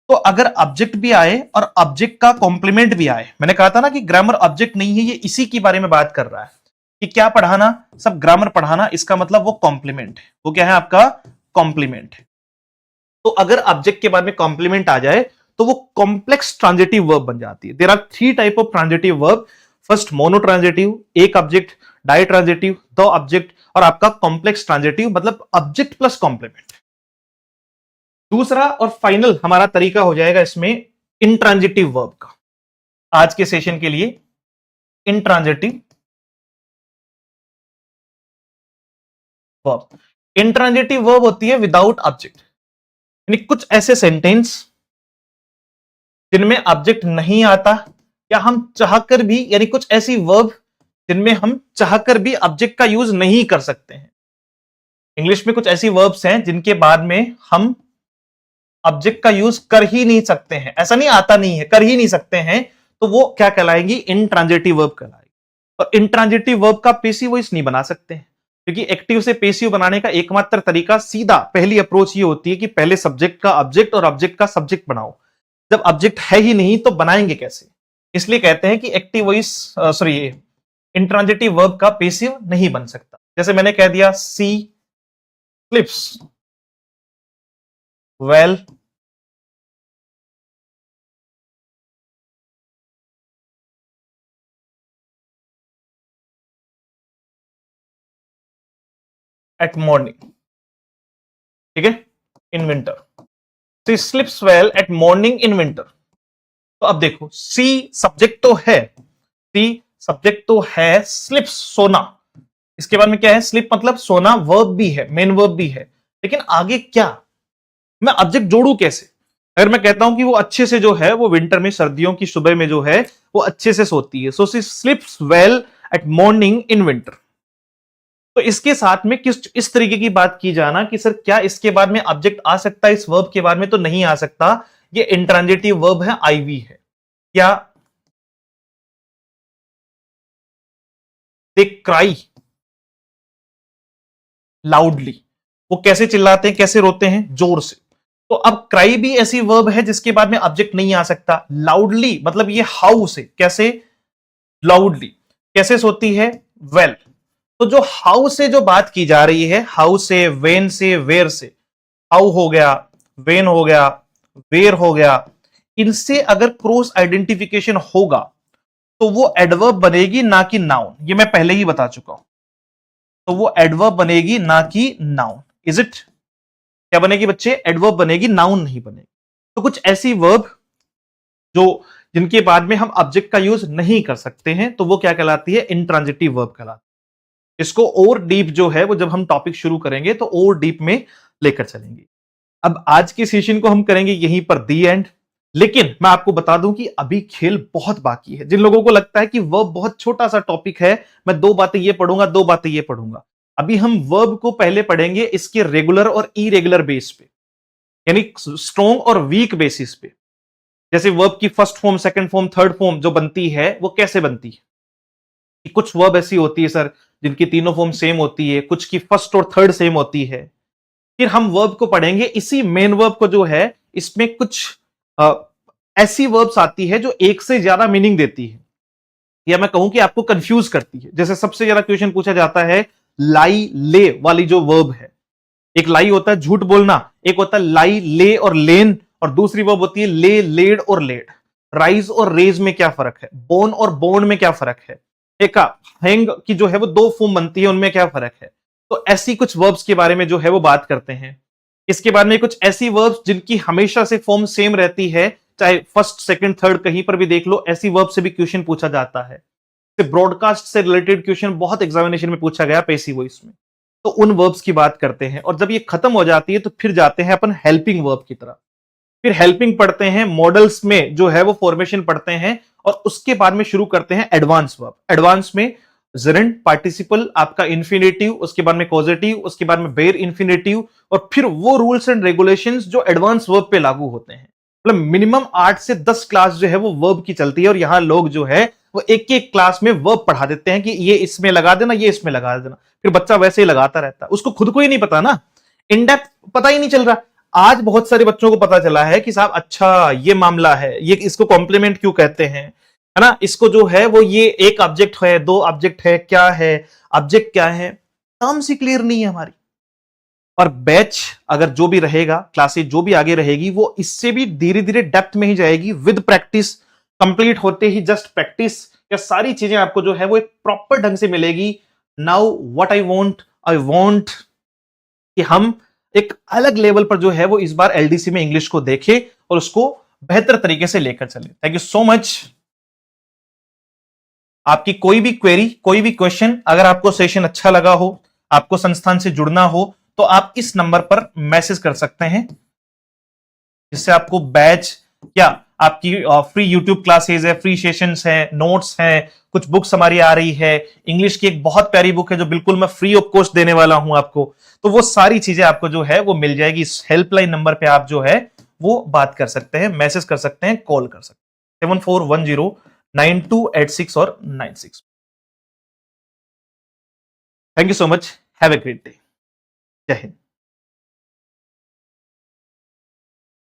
तो अगर ऑब्जेक्ट भी आए और ऑब्जेक्ट का कॉम्प्लीमेंट भी आए, मैंने कहा था ना कि ग्रामर ऑब्जेक्ट नहीं है, ये इसी के बारे में बात कर रहा है कि क्या पढ़ाना, सब ग्रामर पढ़ाना, इसका मतलब वो कॉम्प्लीमेंट है। वो क्या है आपका, कॉम्प्लीमेंट है। तो अगर ऑब्जेक्ट के बाद में कॉम्प्लीमेंट आ जाए तो वो कॉम्प्लेक्स ट्रांजिटिव वर्ब बन जाती है। There are three type of transitive verb. First monotransitive, एक ऑब्जेक्ट, डाई ट्रांजिटिव, दो ऑब्जेक्ट, और आपका कॉम्प्लेक्स ट्रांजिटिव मतलब ऑब्जेक्ट प्लस कॉम्प्लीमेंट। दूसरा और फाइनल हमारा तरीका हो जाएगा इसमें इंट्रांजिटिव वर्ब का। आज के सेशन के लिए इंट्रांजिटिव वर्ब। इंट्रांजिटिव वर्ब होती है विदाउट ऑब्जेक्ट, यानी कुछ ऐसे सेंटेंस जिनमें ऑब्जेक्ट नहीं आता या हम चाहकर भी, यानी कुछ ऐसी वर्ब जिनमें हम चाहकर भी ऑब्जेक्ट का यूज नहीं कर सकते हैं। इंग्लिश में कुछ ऐसी वर्ब्स हैं जिनके बाद में हम ऑब्जेक्ट का यूज कर ही नहीं सकते हैं, ऐसा नहीं आता नहीं है, कर ही नहीं सकते हैं, तो वो क्या कहलाएंगी? इंट्रांजिटिव वर्ब कहलाएगी। और इंट्रांजिटिव वर्ब का पेसिव वॉइस नहीं बना सकते हैं, क्योंकि एक्टिव से पेसिव बनाने का एकमात्र तरीका सीधा पहली अप्रोच ये होती है कि पहले सब्जेक्ट का ऑब्जेक्ट और ऑब्जेक्ट का सब्जेक्ट बनाओ। जब ऑब्जेक्ट है ही नहीं तो बनाएंगे कैसे? इसलिए कहते हैं कि active voice sorry intransitive verb का पेसिव नहीं बन सकता। जैसे मैंने कह दिया she sleeps well at morning, ठीक है, in winter. She sleeps well at morning in winter. तो अब देखो सी सब्जेक्ट तो है, सी सब्जेक्ट तो है, स्लिप्स सोना, इसके बाद में क्या है? स्लिप मतलब सोना, वर्ब भी है, मेन वर्ब भी है, लेकिन आगे क्या? मैं ऑब्जेक्ट जोड़ू कैसे? अगर मैं कहता हूं कि वो अच्छे से जो है वो विंटर में, सर्दियों की सुबह में जो है वो अच्छे से सोती है, so she sleeps well at morning in winter. तो इसके साथ में किस इस तरीके की बात की जाना कि सर क्या इसके बाद में ऑब्जेक्ट आ सकता है इस वर्ब के बाद में? तो नहीं आ सकता, ये इंट्रांजिटिव वर्ब है, आईवी है। क्या दे क्राई लाउडली, वो कैसे चिल्लाते हैं, कैसे रोते हैं? जोर से। तो अब क्राई भी ऐसी वर्ब है जिसके बाद में ऑब्जेक्ट नहीं आ सकता। लाउडली मतलब ये हाउ से, कैसे? लाउडली। कैसे सोती है? वेल। तो जो हाउ से जो बात की जा रही है, हाउ से, वेन से, वेयर से, हाउ हो गया, वेन हो गया, वेयर हो गया, इनसे अगर क्रॉस आइडेंटिफिकेशन होगा तो वो एडवर्ब बनेगी ना कि नाउन। ये मैं पहले ही बता चुका हूं। तो वो एडवर्ब बनेगी ना कि नाउन। Is it? क्या बनेगी बच्चे? एडवर्ब बनेगी, नाउन नहीं बनेगी। तो कुछ ऐसी वर्ब जो जिनके बाद में हम ऑब्जेक्ट का यूज नहीं कर सकते हैं, तो वो क्या कहलाती है? इंट्रांजिटिव वर्ब कहलाती है। इसको और डीप जो है वो जब हम टॉपिक शुरू करेंगे तो और डीप में लेकर चलेंगे। अब आज के सेशन को हम करेंगे यहीं पर दी एंड। लेकिन मैं आपको बता दूं कि अभी खेल बहुत बाकी है। जिन लोगों को लगता है कि वर्ब बहुत छोटा सा टॉपिक है, मैं 2 बातें ये पढ़ूंगा, 2 बातें ये पढ़ूंगा, अभी हम वर्ब को पहले पढ़ेंगे इसके रेगुलर और इरेगुलर बेस पे, यानी स्ट्रॉन्ग और वीक बेसिस पे। जैसे वर्ब की first form, second form, third form जो बनती है वो कैसे बनती है? कि कुछ वर्ब ऐसी होती है सर जिनकी तीनों फॉर्म सेम होती है, कुछ की फर्स्ट और थर्ड सेम होती है। फिर हम वर्ब को पढ़ेंगे, इसी मेन वर्ब को जो है इसमें कुछ ऐसी वर्ब्स आती है जो एक से ज्यादा मीनिंग देती है, या मैं कहूं कि आपको कंफ्यूज करती है। जैसे सबसे ज्यादा क्वेश्चन पूछा जाता है लाई ले वाली जो वर्ब है। एक लाई होता है झूठ बोलना, एक होता है लाई ले और लेन, और दूसरी वर्ब होती है ले लेड और लेड। राइज और रेज में क्या फर्क है? बोन और बोन में क्या फर्क है? एक हैंग की जो है वो 2 फॉर्म बनती है, उनमें क्या फर्क है? तो ऐसी कुछ वर्ब्स के बारे में जो है वो बात करते हैं। इसके बाद में कुछ ऐसी वर्ब्स जिनकी हमेशा से फॉर्म सेम रहती है, चाहे फर्स्ट, सेकंड, थर्ड कहीं पर भी देख लो, ऐसी वर्ब से भी क्वेश्चन पूछा जाता है। ब्रॉडकास्ट से रिलेटेड क्वेश्चन बहुत एग्जामिनेशन में पूछा गया पैसिव वॉइस में। तो उन वर्ब्स की बात करते हैं, और जब ये खत्म हो जाती है तो फिर जाते हैं अपन हेल्पिंग वर्ब की तरफ। फिर हेल्पिंग पढ़ते हैं, मॉडल्स में जो है वो फॉर्मेशन पढ़ते हैं, और उसके बाद में शुरू करते हैं एडवांस वर्ब। एडवांस में जेरेंट, पार्टिसिपल, आपका इंफिनिटिव, उसके बाद में कॉजेटिव, उसके बाद में बेयर इंफिनिटिव, और फिर वो रूल्स एंड रेगुलेशंस जो एडवांस वर्ब पे लागू होते हैं। मतलब मिनिमम 8 से 10 क्लास जो है वो वर्ब की चलती है, और यहां लोग जो है वो एक एक क्लास में वर्ब पढ़ा देते हैं कि ये इसमें लगा देना, ये इसमें लगा देना, फिर बच्चा वैसे ही लगाता रहता है। उसको खुद को ही नहीं पता ना, इन डेप्थ पता ही नहीं चल रहा। आज बहुत सारे बच्चों को पता चला है कि साहब अच्छा ये मामला है, ये इसको कॉम्प्लीमेंट क्यों कहते हैं, है ना, इसको जो है वो ये एक ऑब्जेक्ट है, 2 ऑब्जेक्ट है, क्या है ऑब्जेक्ट, क्या है, टर्म्स ही क्लियर नहीं है हमारी। और बैच अगर जो भी रहेगा, क्लासेज जो भी आगे रहेगी, वो इससे भी धीरे धीरे डेप्थ में ही जाएगी विद प्रैक्टिस। कंप्लीट होते ही जस्ट प्रैक्टिस, या सारी चीजें आपको जो है वो एक प्रॉपर ढंग से मिलेगी। Now what I want I want कि हम एक अलग लेवल पर जो है वो इस बार एलडीसी में इंग्लिश को देखें और उसको बेहतर तरीके से लेकर चले। Thank you so much. आपकी कोई भी क्वेरी, कोई भी क्वेश्चन, अगर आपको सेशन अच्छा लगा हो, आपको संस्थान से जुड़ना हो, तो आप इस नंबर पर मैसेज कर सकते हैं, जिससे आपको बैच या आपकी फ्री यूट्यूब क्लासेस है, फ्री सेशंस है, नोट्स हैं, कुछ बुक्स हमारी आ रही है। इंग्लिश की एक बहुत प्यारी बुक है जो बिल्कुल मैं फ्री ऑफ कॉस्ट देने वाला हूं आपको। तो वो सारी चीजें आपको जो है वो मिल जाएगी। इस हेल्पलाइन नंबर पे आप जो है वो बात कर सकते हैं, मैसेज कर सकते हैं, कॉल कर सकते हैं 74109286 और 96। Thank you so much. Have a great day. जय हिंद।